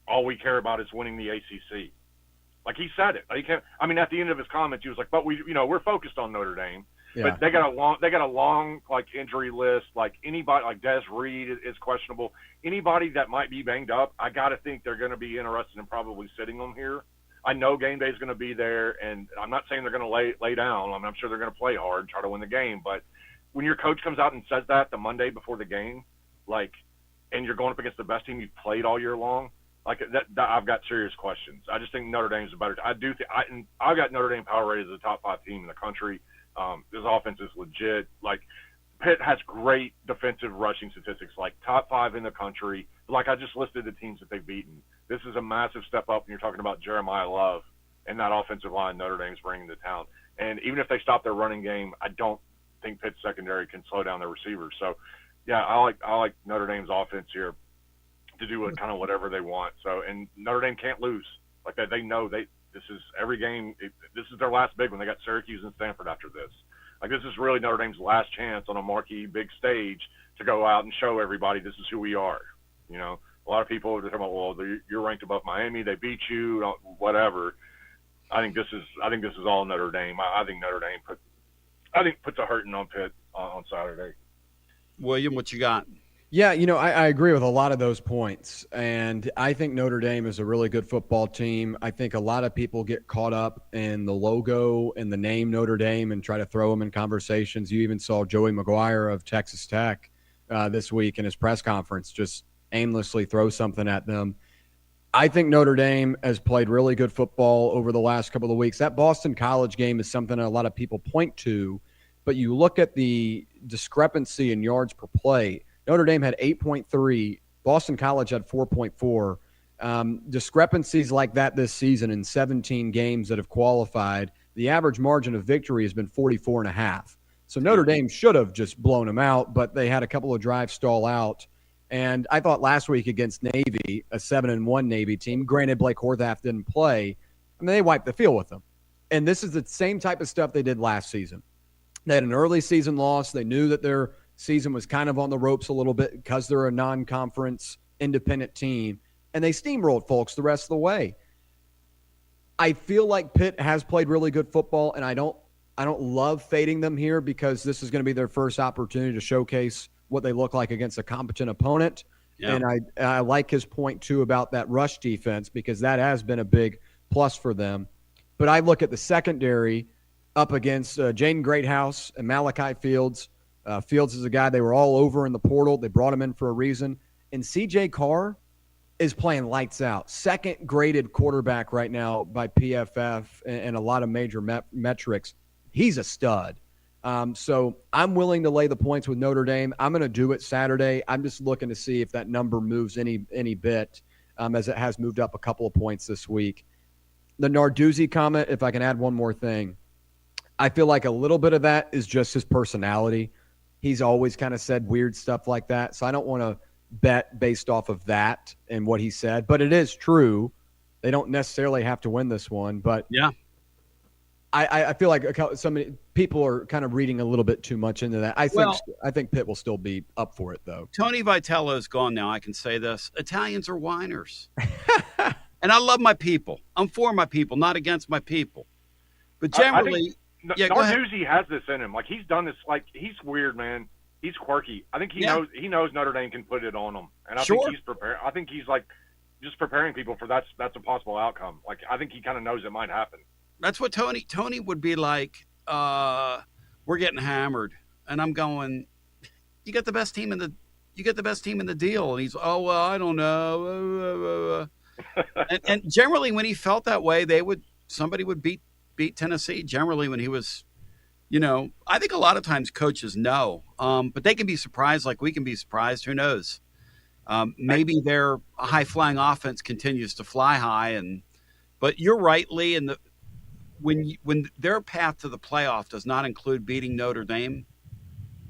all we care about is winning the ACC. Like, he said it. At the end of his comments, he was like, "But we're focused on Notre Dame." Yeah. But they got a long like injury list. Like, anybody, like Des Reed is questionable. Anybody that might be banged up, I got to think they're going to be interested in probably sitting them here. I know game day is going to be there, and I'm not saying they're going to lay down. I'm sure they're going to play hard, try to win the game. But when your coach comes out and says that the Monday before the game, and you're going up against the best team you've played all year long, that I've got serious questions. I just think Notre Dame's a better. I've got Notre Dame power rated as a top 5 team in the country. This offense is legit. Pitt has great defensive rushing statistics, top 5 in the country. I just listed the teams that they've beaten. This is a massive step up when you're talking about Jeremiah Love and that offensive line Notre Dame's bringing to town. And even if they stop their running game, I don't think Pitt's secondary can slow down their receivers. So, yeah, I like Notre Dame's offense here to do kind of whatever they want. So, and Notre Dame can't lose. They know this is every game. This is their last big one. They got Syracuse and Stanford after this. This is really Notre Dame's last chance on a marquee big stage to go out and show everybody this is who we are. A lot of people are talking about, well, you're ranked above Miami. They beat you, whatever. I think this is all Notre Dame. I think Notre Dame puts a hurting on Pitt on Saturday. William, what you got? Yeah, I agree with a lot of those points. And I think Notre Dame is a really good football team. I think a lot of people get caught up in the logo and the name Notre Dame and try to throw them in conversations. You even saw Joey McGuire of Texas Tech this week in his press conference just aimlessly throw something at them. I think Notre Dame has played really good football over the last couple of weeks. That Boston College game is something a lot of people point to, but you look at the discrepancy in yards per play. Notre Dame had 8.3. Boston College had 4.4. Discrepancies like that this season in 17 games that have qualified, the average margin of victory has been 44.5. So Notre Dame should have just blown them out, but they had a couple of drives stall out. And I thought last week against Navy, a 7-1 Navy team, granted Blake Horvath didn't play, they wiped the field with them. And this is the same type of stuff they did last season. They had an early season loss. They knew that their season was kind of on the ropes a little bit because they're a non-conference independent team, and they steamrolled folks the rest of the way. I feel like Pitt has played really good football, and I don't I don't love fading them here because this is going to be their first opportunity to showcase what they look like against a competent opponent. Yeah. And I like his point, too, about that rush defense because that has been a big plus for them. But I look at the secondary up against Jaden Greathouse and Malachi Fields. Fields is a guy they were all over in the portal. They brought him in for a reason. And CJ Carr is playing lights out. Second graded quarterback right now by PFF and a lot of major metrics. He's a stud. So I'm willing to lay the points with Notre Dame. I'm going to do it Saturday. I'm just looking to see if that number moves any bit as it has moved up a couple of points this week. The Narduzzi comment, if I can add one more thing, I feel like a little bit of that is just his personality. He's always kind of said weird stuff like that. So I don't want to bet based off of that and what he said. But it is true. They don't necessarily have to win this one. But yeah, I feel like so many people are kind of reading a little bit too much into that. I think Pitt will still be up for it, though. Tony Vitello's gone now. I can say this. Italians are whiners. And I love my people. I'm for my people, not against my people. But generally, Narduzzi has this in him. Like, he's done this. Like, he's weird, man. He's quirky. I think he knows Notre Dame can put it on him, and I think he's prepared. I think he's like just preparing people for that's a possible outcome. Like, I think he kind of knows it might happen. That's what Tony would be like. We're getting hammered, and I'm going. You get the best team in the deal, and he's I don't know. and generally, when he felt that way, somebody would beat Tennessee. Generally, when he was, I think a lot of times coaches know, but they can be surprised, like we can be surprised. Who knows? Maybe their high flying offense continues to fly high, but you're right, Lee. And when their path to the playoff does not include beating Notre Dame,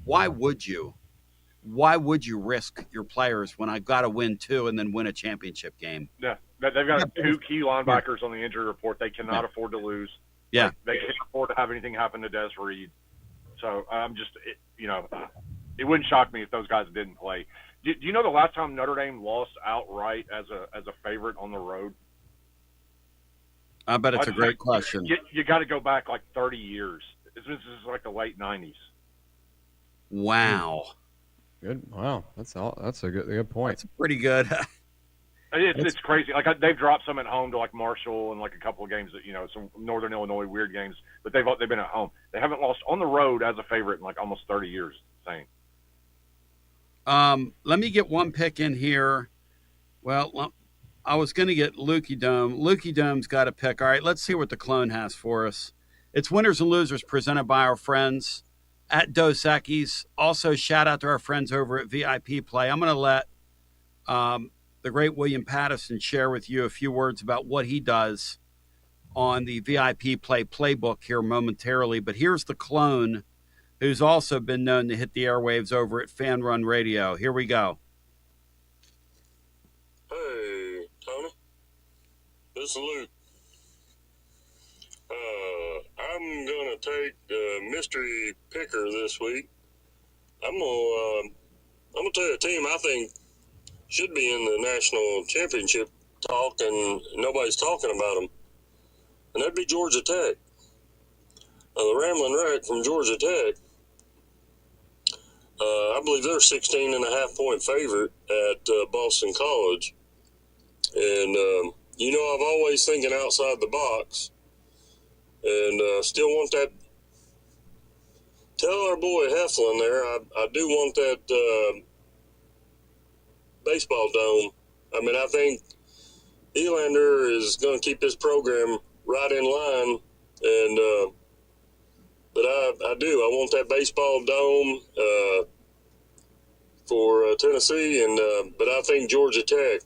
why would you? Why would you risk your players when I've got to win 2 and then win a championship game? Yeah, they've got 2 key linebackers on the injury report. They cannot afford to lose. Yeah, they can't afford to have anything happen to Des Reed. So I'm it wouldn't shock me if those guys didn't play. Do you know the last time Notre Dame lost outright as a favorite on the road? I bet it's a great question. You got to go back like 30 years. This is like the late 90s. Wow. Good. Wow. That's a good point. That's pretty good. It's crazy. Like they've dropped some at home to like Marshall and like a couple of games that some Northern Illinois weird games, but they've been at home. They haven't lost on the road as a favorite in like almost 30 years. Same. Let me get one pick in here. Well, I was going to get Lukey Dome. Lukey Dome's got a pick. All right, let's see what the clone has for us. It's Winners and Losers presented by our friends at Dos Equis. Also, shout out to our friends over at VIP Play. I'm going to let the great William Pattison share with you a few words about what he does on the VIP Play playbook here momentarily. But here's the clone, who's also been known to hit the airwaves over at Fan Run Radio. Here we go. Hey, Tony. This is Luke. I'm going to take mystery picker this week. I'm going to tell you a team I think should be in the national championship talk, and nobody's talking about them. And that'd be Georgia Tech. The Ramblin' Wreck from Georgia Tech. I believe they're 16.5-point favorite at Boston College. And, I've always thinking outside the box. And still want that. Tell our boy Heflin there, I do want that baseball dome. I mean, I think Elander is going to keep this program right in line. And but I do. I want that baseball dome for Tennessee. And but I think Georgia Tech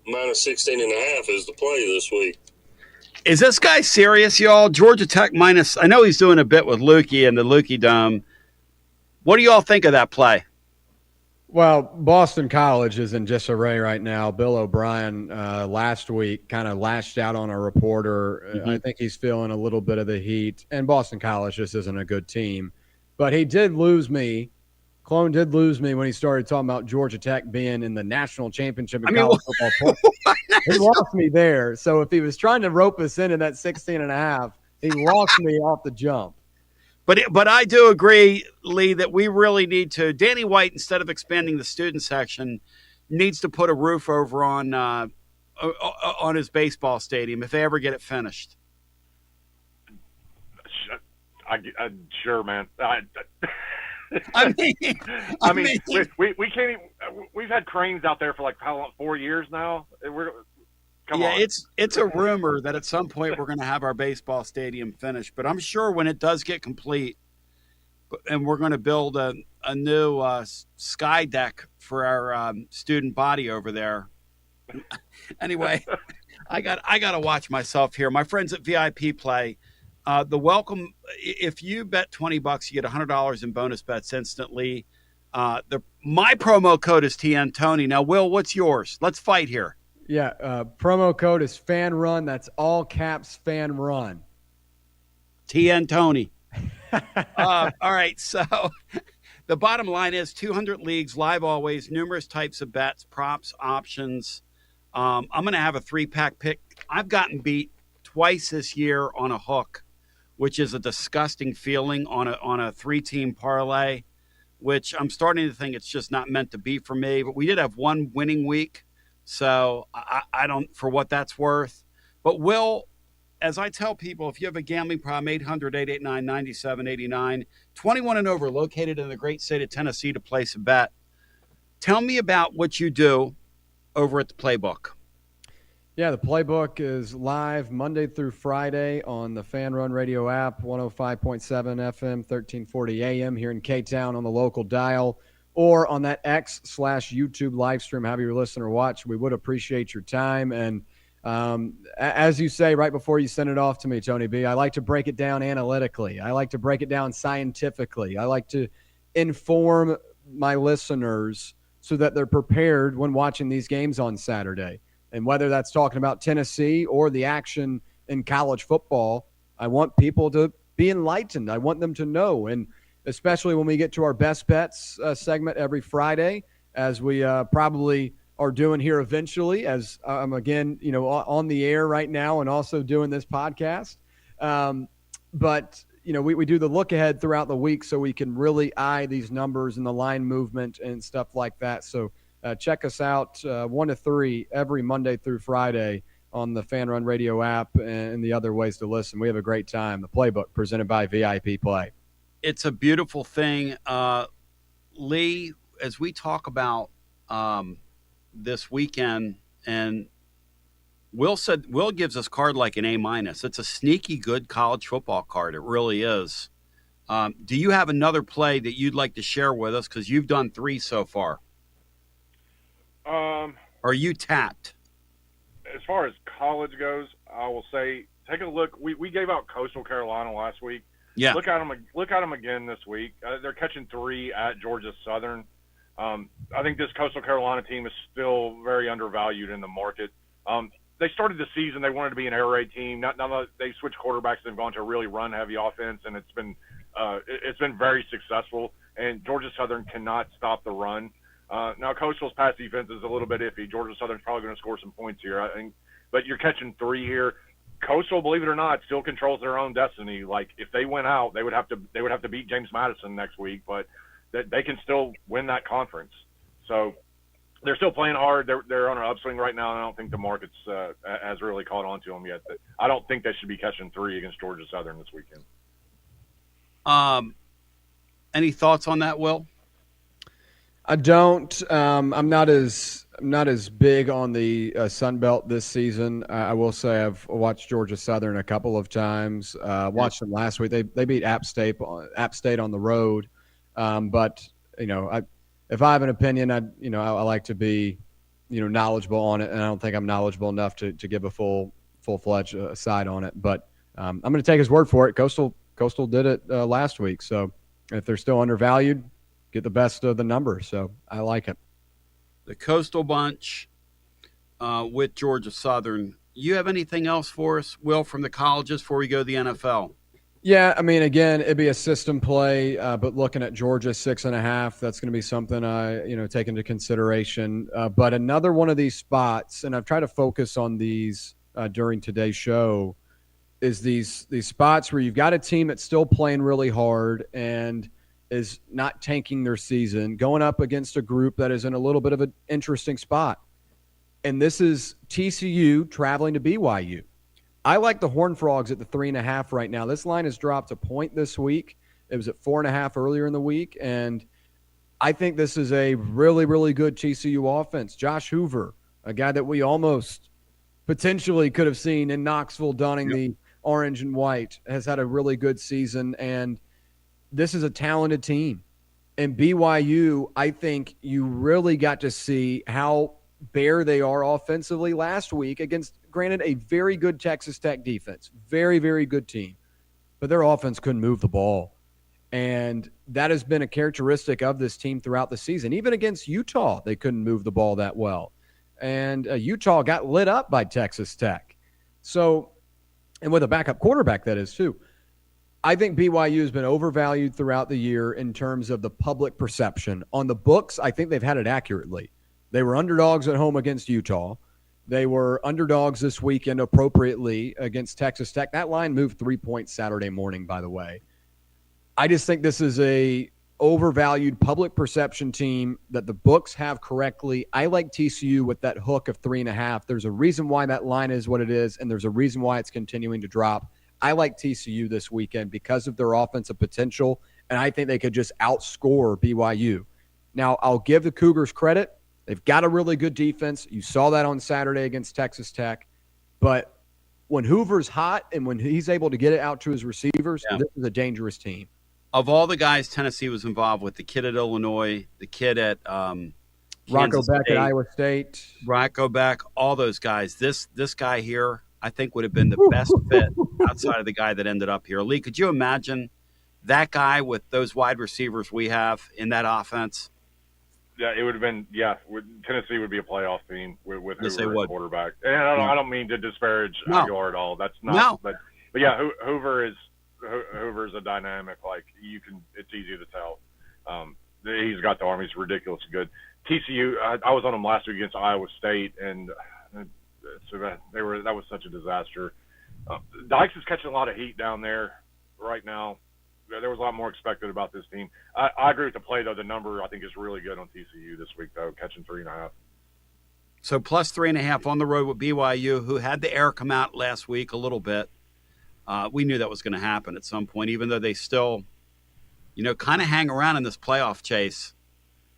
minus 16.5 is the play this week. Is this guy serious, y'all? Georgia Tech minus. I know he's doing a bit with Lukey and the Lukey Dome. What do y'all think of that play? Well, Boston College is in disarray right now. Bill O'Brien last week kind of lashed out on a reporter. Mm-hmm. I think he's feeling a little bit of the heat. And Boston College just isn't a good team. But he did lose me. Clone did lose me when he started talking about Georgia Tech being in the national championship in college football. He lost me there. So if he was trying to rope us into that 16.5, he lost me off the jump. But I do agree, Lee, that we really need to. Danny White, instead of expanding the student section, needs to put a roof over on his baseball stadium if they ever get it finished. Sure, man. I mean, we can't even. We've had cranes out there for like how long? 4 years now. Come on. It's a rumor that at some point we're going to have our baseball stadium finished, but I'm sure when it does get complete, and we're going to build a new sky deck for our student body over there. Anyway, I got to watch myself here. My friends at VIP Play, the welcome. If you bet $20, you get $100 in bonus bets instantly. My promo code is TN Tony. Now, Will, what's yours? Let's fight here. Yeah, promo code is FANRUN. That's all caps FANRUN. TN Tony. All right, so the bottom line is 200 leagues, live always, numerous types of bets, props, options. I'm going to have a 3-pack pick. I've gotten beat twice this year on a hook, which is a disgusting feeling on a 3-team parlay, which I'm starting to think it's just not meant to be for me. But we did have one winning week. So I don't, for what that's worth. But Will, as I tell people, if you have a gambling problem, 800-889-9789, 21 and over, located in the great state of Tennessee to place a bet. Tell me about what you do over at the Playbook. Yeah, the Playbook is live Monday through Friday on the Fan Run Radio app, 105.7 FM, 1340 AM here in K-Town on the local dial, or on that X/YouTube live stream, however you listen or watch. We would appreciate your time. And as you say right before you send it off to me, Tony B, I like to break it down analytically. I like to break it down scientifically. I like to inform my listeners so that they're prepared when watching these games on Saturday. And whether that's talking about Tennessee or the action in college football, I want people to be enlightened. I want them to know. And especially when we get to our best bets segment every Friday, as we probably are doing here eventually, as I'm again, on the air right now and also doing this podcast. But we do the look ahead throughout the week so we can really eye these numbers and the line movement and stuff like that. So check us out 1 to 3 every Monday through Friday on the Fan Run Radio app and the other ways to listen. We have a great time. The Playbook presented by VIP Play. It's a beautiful thing. Lee, as we talk about this weekend, and Will gives us card like an A-. It's a sneaky good college football card. It really is. Do you have another play that you'd like to share with us? Because you've done 3 so far. Are you tapped? As far as college goes, I will say take a look. We gave out Coastal Carolina last week. Yeah. Look at them again this week. They're catching 3 at Georgia Southern. I think this Coastal Carolina team is still very undervalued in the market. They started the season, they wanted to be an air raid team. Now that they switched quarterbacks, they've gone to a really run-heavy offense, and it's been very successful. And Georgia Southern cannot stop the run. Now Coastal's pass defense is a little bit iffy. Georgia Southern's probably going to score some points here, I think. But you're catching 3 here. Coastal, believe it or not, still controls their own destiny. Like if they went out, they would have to beat James Madison next week, but they can still win that conference. So they're still playing hard. They're on an upswing right now, and I don't think the market's has really caught on to them yet. I don't think they should be catching 3 against Georgia Southern this weekend. Any thoughts on that, Will? I don't. I'm not as big on the Sun Belt this season. I will say I've watched Georgia Southern a couple of times. Watched them last week. They beat App State on the road. But if I have an opinion, I like to be knowledgeable on it, and I don't think I'm knowledgeable enough to give a full-fledged side on it. But I'm going to take his word for it. Coastal did it last week. So if they're still undervalued, get the best of the numbers. So I like it. The Coastal bunch with Georgia Southern. You have anything else for us, Will, from the colleges before we go to the NFL? Yeah, I mean, again, it'd be a system play, but looking at Georgia 6.5, that's going to be something I take into consideration. But another one of these spots, and I've tried to focus on these during today's show, is these spots where you've got a team that's still playing really hard and is not tanking their season, going up against a group that is in a little bit of an interesting spot. And this is TCU traveling to BYU. I like the Horned Frogs at the 3.5 right now. This line has dropped a point this week. It was at 4.5 earlier in the week, and I think this is a really, really good TCU offense. Josh Hoover, a guy that we almost potentially could have seen in Knoxville donning the orange and white, has had a really good season, and this is a talented team. And BYU, I think you really got to see how bare they are offensively last week against, granted, a very good Texas Tech defense. Very, very good team. But their offense couldn't move the ball. And that has been a characteristic of this team throughout the season. Even against Utah, they couldn't move the ball that well. And Utah got lit up by Texas Tech. So, and with a backup quarterback, that is too. I think BYU has been overvalued throughout the year in terms of the public perception. On the books, I think they've had it accurately. They were underdogs at home against Utah. They were underdogs this weekend appropriately against Texas Tech. That line moved 3 points Saturday morning, by the way. I just think this is a overvalued public perception team that the books have correctly. I like TCU with that hook of 3.5. There's a reason why that line is what it is, and there's a reason why it's continuing to drop. I like TCU this weekend because of their offensive potential, and I think they could just outscore BYU. Now, I'll give the Cougars credit. They've got a really good defense. You saw that on Saturday against Texas Tech. But when Hoover's hot and when he's able to get it out to his receivers, this is a dangerous team. Of all the guys Tennessee was involved with, the kid at Illinois, the kid at Rocco Beck at Iowa State, Rocco Beck, all those guys. This guy here, I think, would have been the best fit outside of the guy that ended up here. Lee, could you imagine that guy with those wide receivers we have in that offense? Yeah, it would have been. Yeah, Tennessee would be a playoff team with Yes, Hoover at quarterback. And I don't mean to disparage Aguilar at all. That's not. No. But yeah, Hoover's a dynamic. Like it's easy to tell. He's got the arm. He's ridiculously good. TCU. I was on him last week against Iowa State, and so that was such a disaster. Dykes is catching a lot of heat down there right now. There was a lot more expected about this team. I agree with the play, though. The number, I think, is really good on TCU this week, though, catching 3.5. So plus 3.5 on the road with BYU, who had the air come out last week a little bit. We knew that was going to happen at some point, even though they still, kind of hang around in this playoff chase,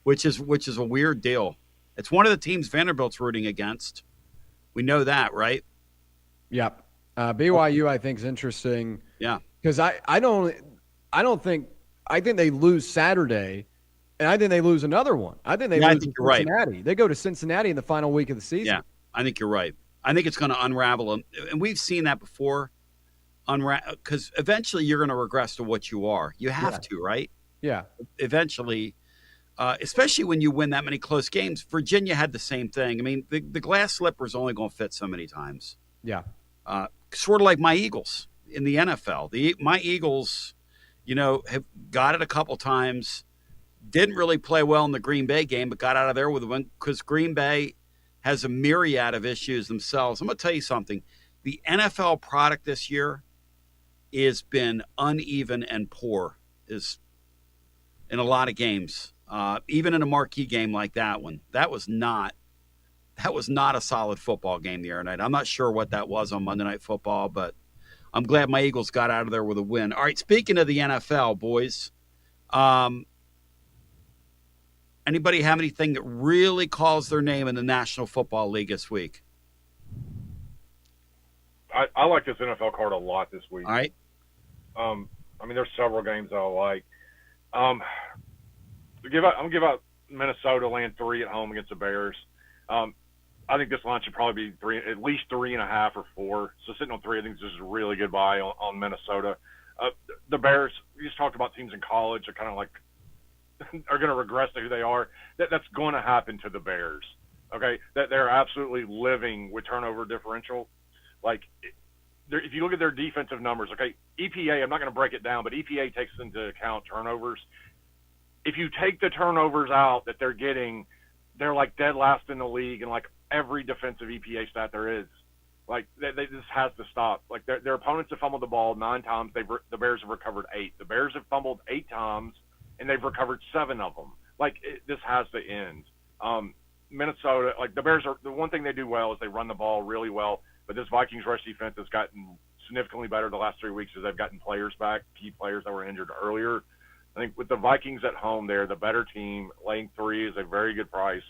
which is a weird deal. It's one of the teams Vanderbilt's rooting against. We know that, right? Yep. BYU, I think, is interesting. Yeah. Because I think they lose Saturday, and I think they lose another one. I think they lose to Cincinnati. Right. They go to Cincinnati in the final week of the season. Yeah, I think you're right. I think it's going to unravel, and we've seen that before. Because eventually you're going to regress to what you are. You have to, right? Yeah. Eventually, especially when you win that many close games. Virginia had the same thing. I mean, the glass slipper is only going to fit so many times. Yeah. Sort of like my Eagles in the NFL. My Eagles, have got it a couple times. Didn't really play well in the Green Bay game, but got out of there with a win because Green Bay has a myriad of issues themselves. I'm going to tell you something. The NFL product this year has been uneven and poor is in a lot of games, even in a marquee game like that one. That was not a solid football game the other night. I'm not sure what that was on Monday Night Football, but I'm glad my Eagles got out of there with a win. All right, speaking of the NFL, boys, anybody have anything that really calls their name in the National Football League this week? I like this NFL card a lot this week. All right. There's several games I like. I'm gonna give out Minnesota laying 3 at home against the Bears. I think this line should probably be at least 3.5 or 4. So sitting on 3, I think this is a really good buy on Minnesota. The Bears, we just talked about teams in college are kind of like are going to regress to who they are. That's going to happen to the Bears. Okay, that they're absolutely living with turnover differential. Like, if you look at their defensive numbers, okay, EPA, I'm not going to break it down, but EPA takes into account turnovers. If you take the turnovers out that they're getting, they're like dead last in the league in like every defensive EPA stat there is. Like this has to stop. Like their opponents have fumbled the ball 9 times. The Bears have recovered 8. The Bears have fumbled 8 times, and they've recovered 7 of them. Like this has to end. Minnesota, like the Bears are the one thing they do well is they run the ball really well. But this Vikings rush defense has gotten significantly better the last 3 weeks as they've gotten players back, key players that were injured earlier. I think with the Vikings at home, they're the better team. Laying 3 is a very good price.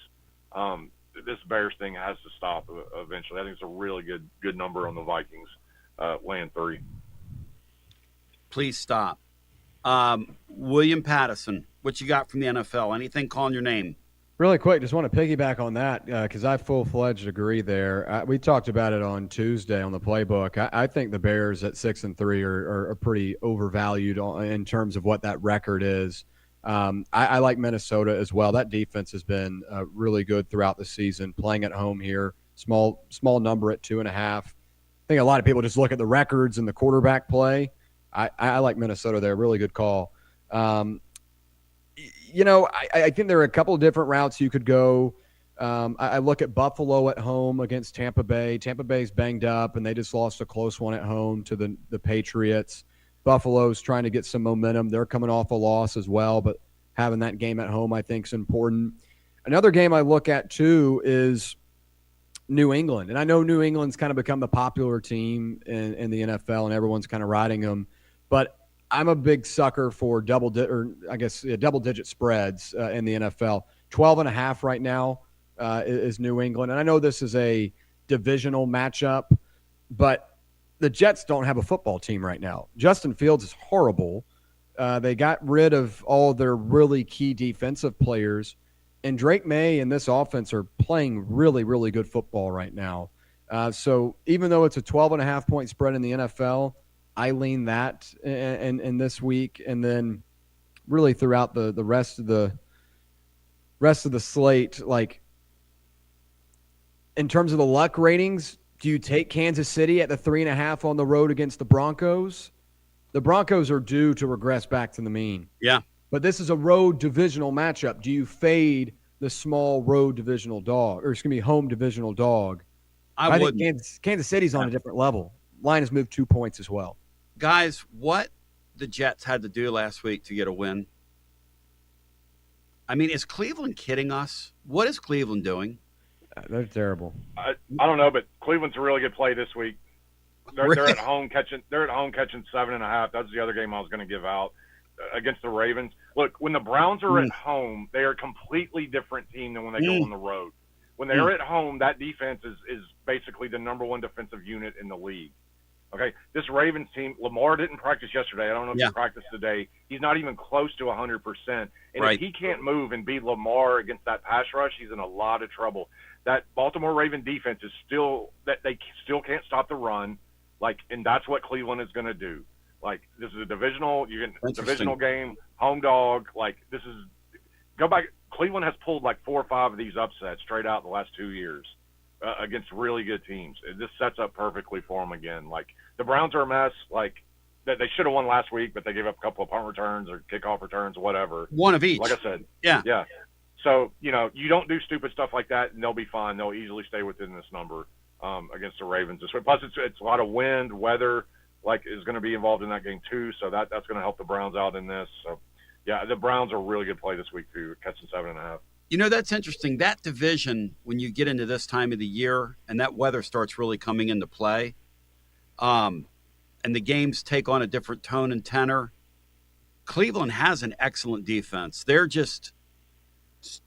This Bears thing has to stop eventually. I think it's a really good number on the Vikings, laying 3. Please stop. William Pattison, what you got from the NFL? Anything calling your name? Really quick, just want to piggyback on that because I full-fledged agree there. We talked about it on Tuesday on the playbook. I think the Bears at 6-3 are pretty overvalued in terms of what that record is. I like Minnesota as well. That defense has been really good throughout the season. Playing at home here, small number at 2.5. I think a lot of people just look at the records and the quarterback play. I like Minnesota there. Really good call. I think there are a couple of different routes you could go. I look at Buffalo at home against Tampa Bay. Tampa Bay's banged up, and they just lost a close one at home to the Patriots. Buffalo's trying to get some momentum. They're coming off a loss as well, but having that game at home I think is important. Another game I look at, too, is New England. And I know New England's kind of become the popular team in the NFL, and everyone's kind of riding them. But I'm a big sucker for double-digit spreads in the NFL. 12.5 right now is New England. And I know this is a divisional matchup, but the Jets don't have a football team right now. Justin Fields is horrible. They got rid of all their really key defensive players. And Drake May and this offense are playing really, really good football right now. So even though it's a 12.5-point spread in the NFL, I lean that in this week, and then really throughout the rest of the slate. Like in terms of the luck ratings, do you take Kansas City at the 3.5 on the road against the Broncos? The Broncos are due to regress back to the mean. Yeah, but this is a road divisional matchup. Do you fade the small road divisional dog, or it's going to be home divisional dog? I think Kansas City's on a different level. Line has moved 2 points as well. Guys, what the Jets had to do last week to get a win? I mean, is Cleveland kidding us? What is Cleveland doing? They're terrible. I don't know, but Cleveland's a really good play this week. They're at home catching 7.5. That's the other game I was going to give out against the Ravens. Look, when the Browns are at home, they are a completely different team than when they go on the road. When they're at home, that defense is basically the number 1 defensive unit in the league. Okay, this Ravens team, Lamar didn't practice yesterday. I don't know if he practiced today. He's not even close to 100%. And if he can't move and beat Lamar against that pass rush, he's in a lot of trouble. That Baltimore Raven defense is still – that they still can't stop the run. And that's what Cleveland is going to do. This is a divisional game, home dog. This is – go back. Cleveland has pulled 4 or 5 of these upsets straight out in the last 2 years. Against really good teams. This sets up perfectly for them again. The Browns are a mess. They should have won last week, but they gave up a couple of punt returns or kickoff returns, whatever. One of each. Like I said. Yeah. So, you don't do stupid stuff like that, and they'll be fine. They'll easily stay within this number against the Ravens. Plus, it's a lot of wind, weather, is going to be involved in that game too, so that's going to help the Browns out in this. So, yeah, the Browns are a really good play this week too, catching 7.5. That's interesting. That division, when you get into this time of the year and that weather starts really coming into play, and the games take on a different tone and tenor, Cleveland has an excellent defense. They're just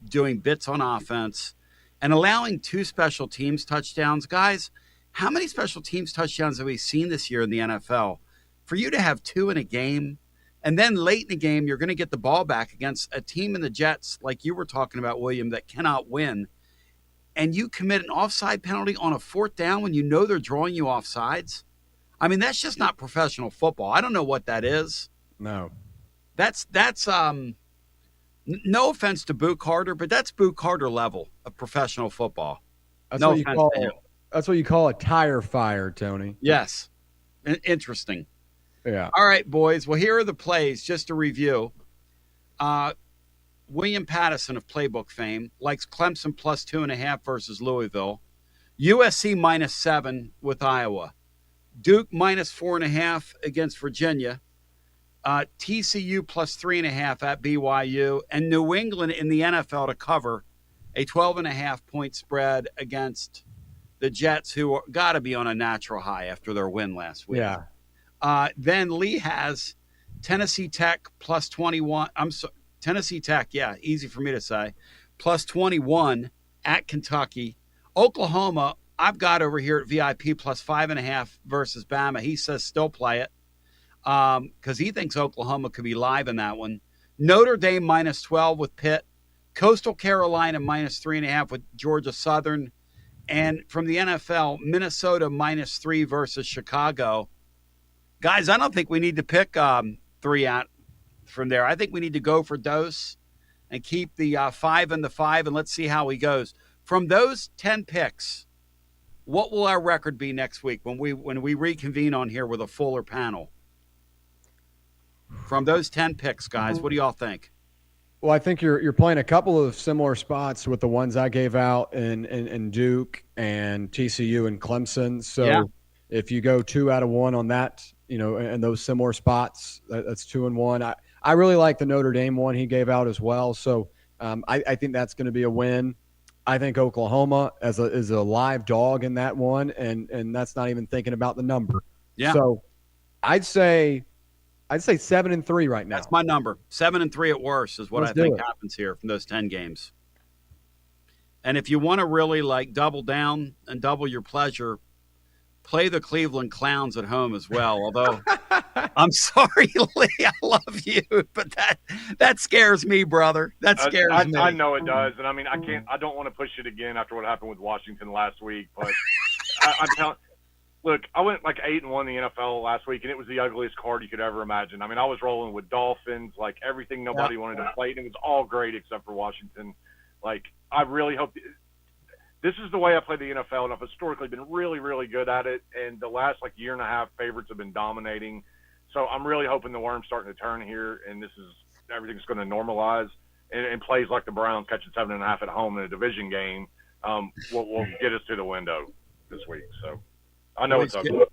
doing bits on offense and allowing 2 special teams touchdowns. Guys, how many special teams touchdowns have we seen this year in the NFL? For you to have 2 in a game, and then late in the game, you're going to get the ball back against a team in the Jets, like you were talking about, William, that cannot win. And you commit an offside penalty on a 4th down when you know they're drawing you offsides. I mean, that's just not professional football. I don't know what that is. No. That's no offense to Boot Carter, but that's Boot Carter level of professional football. That's what you call a tire fire, Tony. Yes. Interesting. Yeah. All right, boys. Well, here are the plays, just to review. William Pattison of Playbook fame likes Clemson plus 2.5 versus Louisville. USC -7 with Iowa. Duke -4.5 against Virginia. TCU +3.5 at BYU. And New England in the NFL to cover a 12.5 point spread against the Jets, who got to be on a natural high after their win last week. Yeah. Then Lee has Tennessee Tech +21. Tennessee Tech, yeah, easy for me to say, +21 at Kentucky. Oklahoma, I've got over here at VIP +5.5 versus Bama. He says still play it because he thinks Oklahoma could be live in that one. Notre Dame -12 with Pitt. Coastal Carolina -3.5 with Georgia Southern. And from the NFL, Minnesota -3 versus Chicago. Guys, I don't think we need to pick 3 out from there. I think we need to go for Dose and keep the 5 and the 5, and let's see how he goes. From those 10 picks, what will our record be next week when we reconvene on here with a fuller panel? From those 10 picks, guys, what do y'all think? Well, I think you're playing a couple of similar spots with the ones I gave out in Duke and TCU and Clemson. So if you go 2 out of 1 on that, and those similar spots, that's 2 and 1. I really like the Notre Dame one he gave out as well. So I think that's going to be a win. I think Oklahoma is a live dog in that one, and that's not even thinking about the number. Yeah. So I'd say 7-3 right now. That's my number. 7-3 at worst is what Let's I think do it. happens here from those 10 games. And if you want to really double down and double your pleasure, play the Cleveland Clowns at home as well. Although I'm sorry, Lee, I love you, but that scares me, brother. That scares me. I know it does, and I mean I don't want to push it again after what happened with Washington last week, but I'm telling. Look, I went 8-1 in the NFL last week, and it was the ugliest card you could ever imagine. I mean, I was rolling with Dolphins, everything nobody wanted to play, and it was all great except for Washington. I really hope this is the way I play the NFL, and I've historically been really, really good at it. And the last year and a half, favorites have been dominating. So I'm really hoping the worm's starting to turn here, and everything's going to normalize. And plays like the Browns catching 7.5 at home in a division game will get us to the window this week. So. I know it's ugly.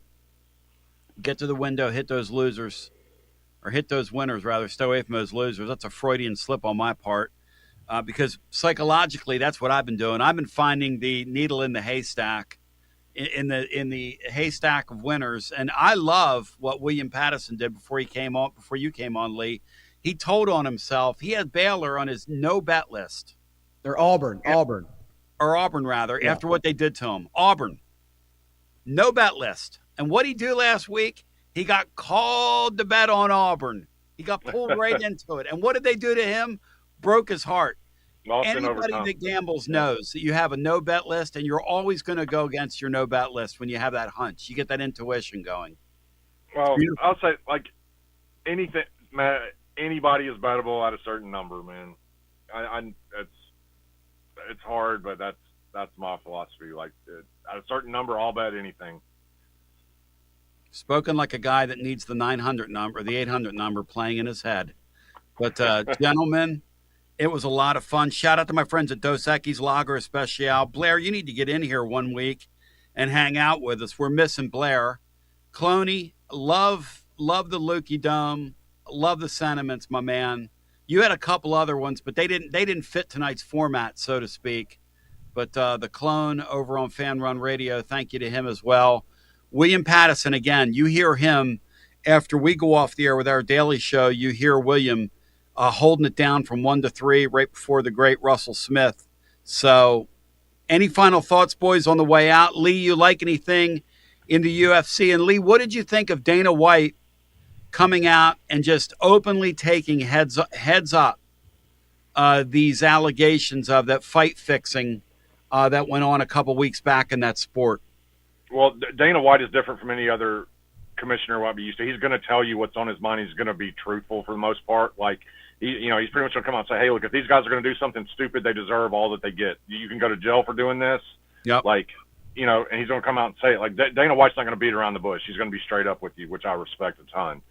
Get to the window, hit those losers, or hit those winners, rather. Stay away from those losers. That's a Freudian slip on my part because psychologically that's what I've been doing. I've been finding the needle in the haystack, in the haystack of winners. And I love what William Pattison did before you came on, Lee. He told on himself. He had Baylor on his no-bet list. They're Auburn, rather, yeah. After what they did to him. Auburn. No bet list. And what he do last week, he got called to bet on Auburn. He got pulled right into it. And what did they do to him? Broke his heart. Anybody that gambles knows that you have a no bet list, and you're always going to go against your no bet list when you have that hunch. You get that intuition going. Well, I'll say anything, man. Anybody is bettable at a certain number, man. It's hard, but that's my philosophy. At a certain number, I'll bet anything. Spoken like a guy that needs the 900 number, the 800 number playing in his head. But, gentlemen, it was a lot of fun. Shout out to my friends at Dos Equis Lager Especial. Blair, you need to get in here one week and hang out with us. We're missing Blair. Cloney, love the Lukey Dome. Love the sentiments, my man. You had a couple other ones, but they didn't fit tonight's format, so to speak. But the clone over on Fan Run Radio, thank you to him as well. William Pattison, again, you hear him after we go off the air with our daily show. You hear William holding it down from 1 to 3 right before the great Russell Smith. So any final thoughts, boys, on the way out? Lee, you like anything in the UFC? And Lee, what did you think of Dana White coming out and just openly taking heads up these allegations of that fight fixing that went on a couple weeks back in that sport? Well, Dana White is different from any other commissioner what we used to. He's going to tell you what's on his mind. He's going to be truthful for the most part. He's pretty much going to come out and say, hey, look, if these guys are going to do something stupid, they deserve all that they get. You can go to jail for doing this. Yep. And he's going to come out and say it. Dana White's not going to beat around the bush. He's going to be straight up with you, which I respect a ton.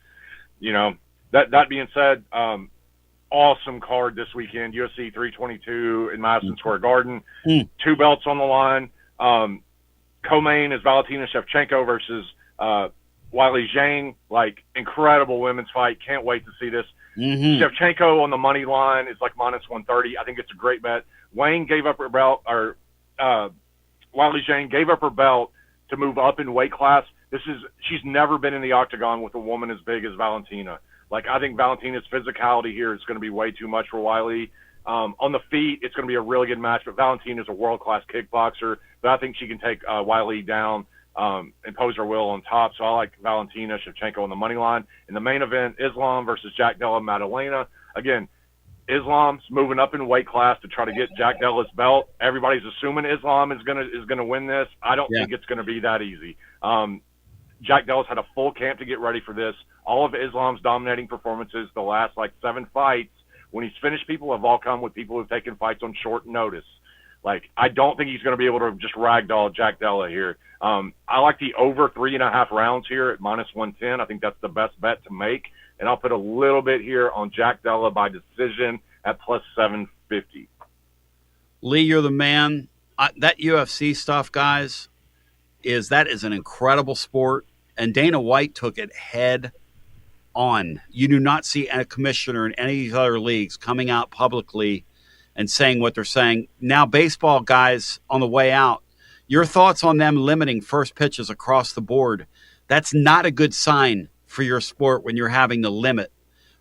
That being said, awesome card this weekend, UFC 322 in Madison Square Garden. 2 belts on the line. Co-main is Valentina Shevchenko versus Wiley Zhang. Like, incredible women's fight. Can't wait to see this. Mm-hmm. Shevchenko on the money line is like minus 130. I think it's a great bet. Wayne gave up her belt, or Wiley Zhang gave up her belt to move up in weight class. She's never been in the octagon with a woman as big as Valentina. Like, I think Valentina's physicality here is going to be way too much for Wiley. On the feet, it's going to be a really good match, but Valentina's a world-class kickboxer. But I think she can take Wiley down, impose her will on top. So I like Valentina Shevchenko on the money line. In the main event, Islam versus Jack Della Maddalena. Again, Islam's moving up in weight class to try to get Jack Della's belt. Everybody's assuming Islam is gonna win this. I don't think it's gonna be that easy. Jack Della's had a full camp to get ready for this. All of Islam's dominating performances the last 7 fights, when he's finished people, have all come with people who've taken fights on short notice. Like, I don't think he's going to be able to just ragdoll Jack Della here. I like the over 3.5 rounds here at minus 110. I think that's the best bet to make. And I'll put a little bit here on Jack Della by decision at plus 750. Lee, you're the man. That UFC stuff, guys, is an incredible sport. And Dana White took it head on. You do not see a commissioner in any of these other leagues coming out publicly and saying what they're saying. Now, baseball guys on the way out, your thoughts on them limiting first pitches across the board? That's not a good sign for your sport when you're having to limit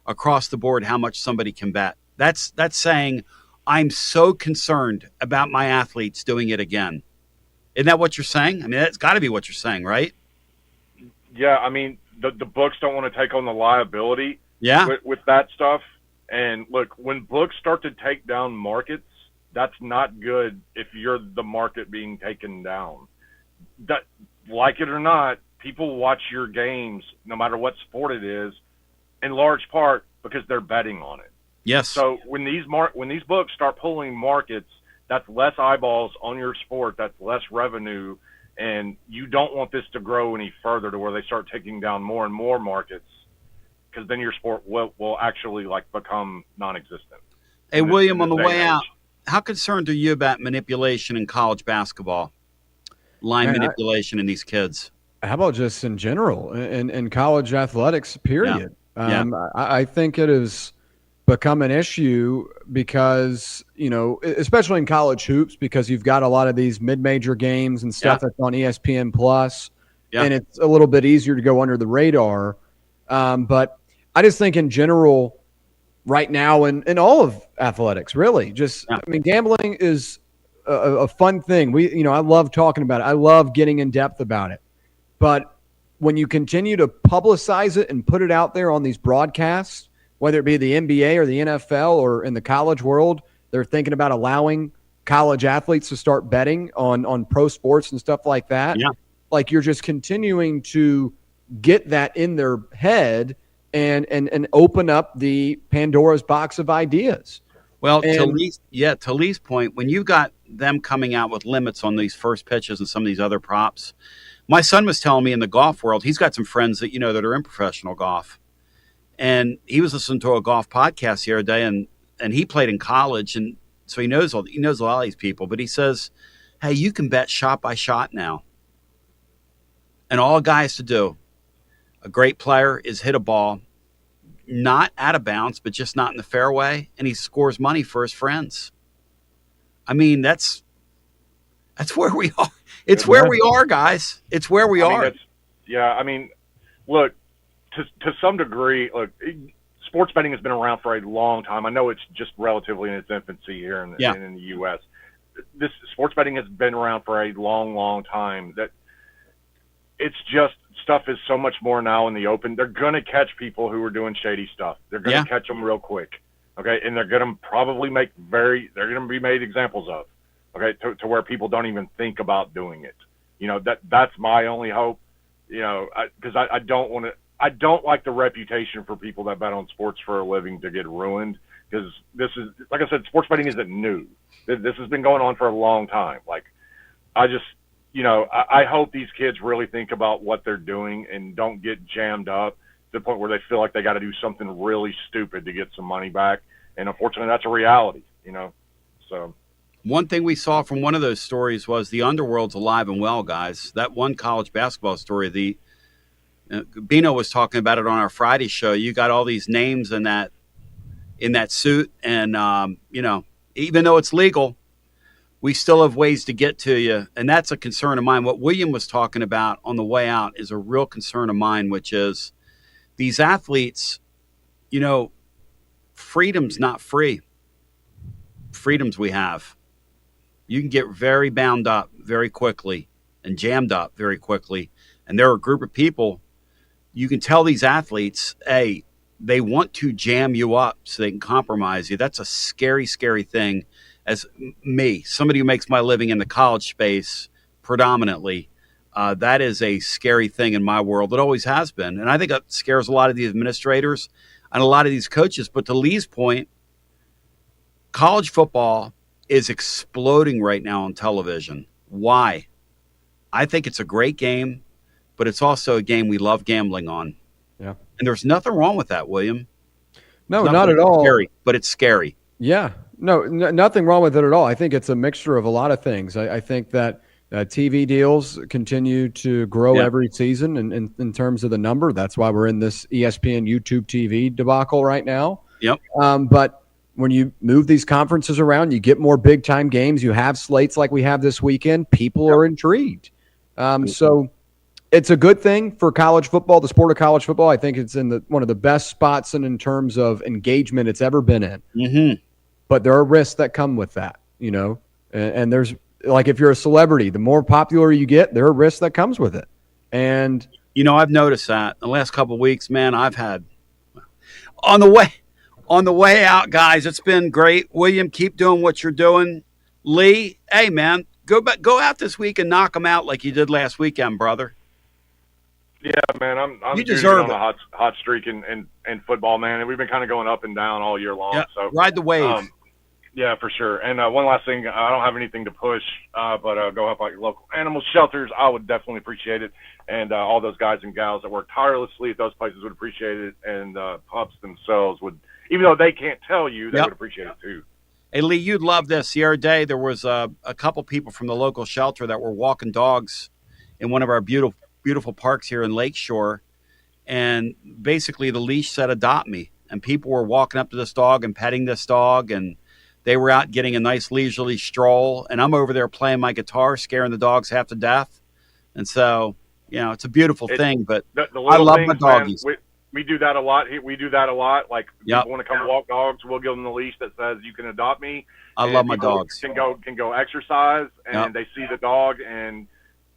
across the board how much somebody can bet. That's saying, I'm so concerned about my athletes doing it again. Isn't that what you're saying? I mean, that's got to be what you're saying, right? Yeah, I mean, the books don't want to take on the liability with that stuff. And look, when books start to take down markets, that's not good if you're the market being taken down. That, like it or not, people watch your games, no matter what sport it is, in large part because they're betting on it. Yes. So when these books start pulling markets, that's less eyeballs on your sport, that's less revenue, and you don't want this to grow any further to where they start taking down more and more markets, because then your sport will actually become non-existent. Hey, William, on the way out, how concerned are you about manipulation in college basketball? Line manipulation in these kids? How about just in general, in college athletics, period? Yeah. I think it has become an issue because, especially in college hoops, because you've got a lot of these mid-major games and stuff that's on ESPN Plus, and it's a little bit easier to go under the radar. But I just think in general right now in all of athletics, really, I mean, gambling is a fun thing. I love talking about it. I love getting in depth about it. But when you continue to publicize it and put it out there on these broadcasts, whether it be the NBA or the NFL or in the college world, they're thinking about allowing college athletes to start betting on pro sports and stuff like that. Yeah. Like, you're just continuing to get that in their head and open up the Pandora's box of ideas. Well, to Lee's point, when you got them coming out with limits on these first pitches and some of these other props, my son was telling me in the golf world, he's got some friends that that are in professional golf. And he was listening to a golf podcast the other day, and he played in college, and so he knows a lot of these people. But he says, hey, you can bet shot by shot now. And all a guy has to do, a great player, is hit a ball, not out of bounds, but just not in the fairway, and he scores money for his friends. I mean, that's where we are. It's where we are, guys. It's where we are. I mean, look, to some degree, look, sports betting has been around for a long time. I know it's just relatively in its infancy here in the U.S. This sports betting has been around for a long, long time. That it's just stuff is so much more now in the open. They're going to catch people who are doing shady stuff. They're going to catch them real quick. Okay. And they're going to probably they're going to be made examples of, okay, to where people don't even think about doing it. That's my only hope, because I don't like the reputation for people that bet on sports for a living to get ruined, because this is, like I said, sports betting isn't new. This has been going on for a long time. I hope these kids really think about what they're doing and don't get jammed up to the point where they feel like they got to do something really stupid to get some money back. And unfortunately, that's a reality, So One thing we saw from one of those stories was the underworld's alive and well, guys. That one college basketball story, Bino was talking about it on our Friday show. You got all these names in that suit, and even though it's legal, we still have ways to get to you, and that's a concern of mine. What William was talking about on the way out is a real concern of mine, which is these athletes. Freedom's not free. Freedoms we have. You can get very bound up very quickly and jammed up very quickly. And there are a group of people, you can tell these athletes, hey, they want to jam you up so they can compromise you. That's a scary, scary thing. As me, somebody who makes my living in the college space predominantly, that is a scary thing in my world. It always has been. And I think that scares a lot of the administrators and a lot of these coaches. But to Lee's point, college football is exploding right now on television. Why? I think it's a great game, but it's also a game we love gambling on. Yeah. And there's nothing wrong with that, William. No, not at all. Scary, but it's scary. Yeah. No, nothing wrong with it at all. I think it's a mixture of a lot of things. I think that TV deals continue to grow every season in terms of the number. That's why we're in this ESPN YouTube TV debacle right now. Yep. But when you move these conferences around, you get more big-time games. You have slates like we have this weekend. People are intrigued. So it's a good thing for college football, the sport of college football. I think it's in one of the best spots in terms of engagement it's ever been in. Mm-hmm. But there are risks that come with that, and there's like if you're a celebrity, the more popular you get, there are risks that comes with it. And I've noticed that the last couple of weeks, man. I've had on the way out, guys. It's been great. William, keep doing what you're doing. Lee, hey man, go out this week and knock them out like you did last weekend, brother. Yeah, man, I'm you due to deserve get on a hot streak in football, man, and we've been kind of going up and down all year long. Yeah, so ride the wave. Yeah, for sure. And one last thing, I don't have anything to push, but go help out your local animal shelters. I would definitely appreciate it. And all those guys and gals that work tirelessly at those places would appreciate it. And pups themselves would, even though they can't tell you, they would appreciate it too. Hey, Lee, you'd love this. The other day, there was a couple people from the local shelter that were walking dogs in one of our beautiful parks here in Lakeshore. And basically the leash said, adopt me. And people were walking up to this dog and petting this dog, and they were out getting a nice leisurely stroll, and I'm over there playing my guitar, scaring the dogs half to death. And so, it's a beautiful thing, but I love my doggies. Man, we do that a lot. We do that a lot. Like, people want to come walk dogs, we'll give them the leash that says, you can adopt me. I love my dogs. Can go exercise, and they see the dog, and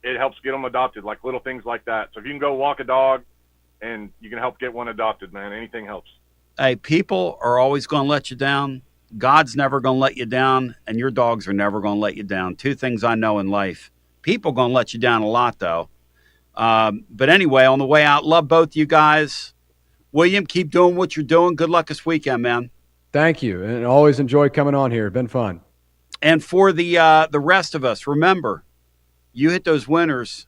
it helps get them adopted, like little things like that. So if you can go walk a dog, and you can help get one adopted, man, anything helps. Hey, people are always going to let you down. God's never going to let you down, and your dogs are never going to let you down. Two things I know in life. People going to let you down a lot, though. But anyway, on the way out, love both you guys. William, keep doing what you're doing. Good luck this weekend, man. Thank you, and always enjoy coming on here. It's been fun. And for the rest of us, remember, you hit those winners.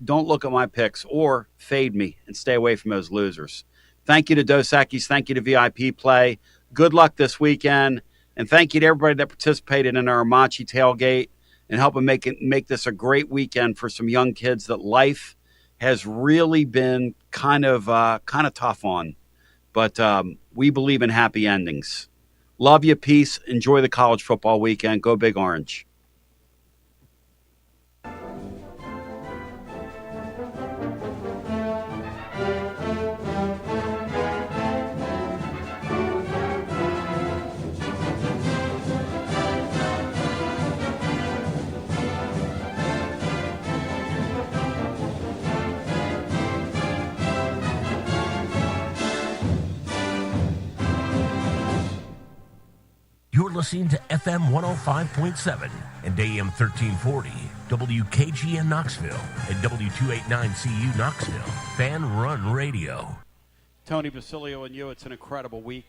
Don't look at my picks or fade me and stay away from those losers. Thank you to Dos Equis. Thank you to VIP Play. Good luck this weekend, and thank you to everybody that participated in our Machi tailgate and helping make this a great weekend for some young kids that life has really been kind of tough on. But we believe in happy endings. Love you, peace. Enjoy the college football weekend. Go Big Orange. You're listening to FM 105.7 and AM 1340, WKGN Knoxville, and W289CU Knoxville, Fan Run Radio. Tony, Basilio, and you, it's an incredible week.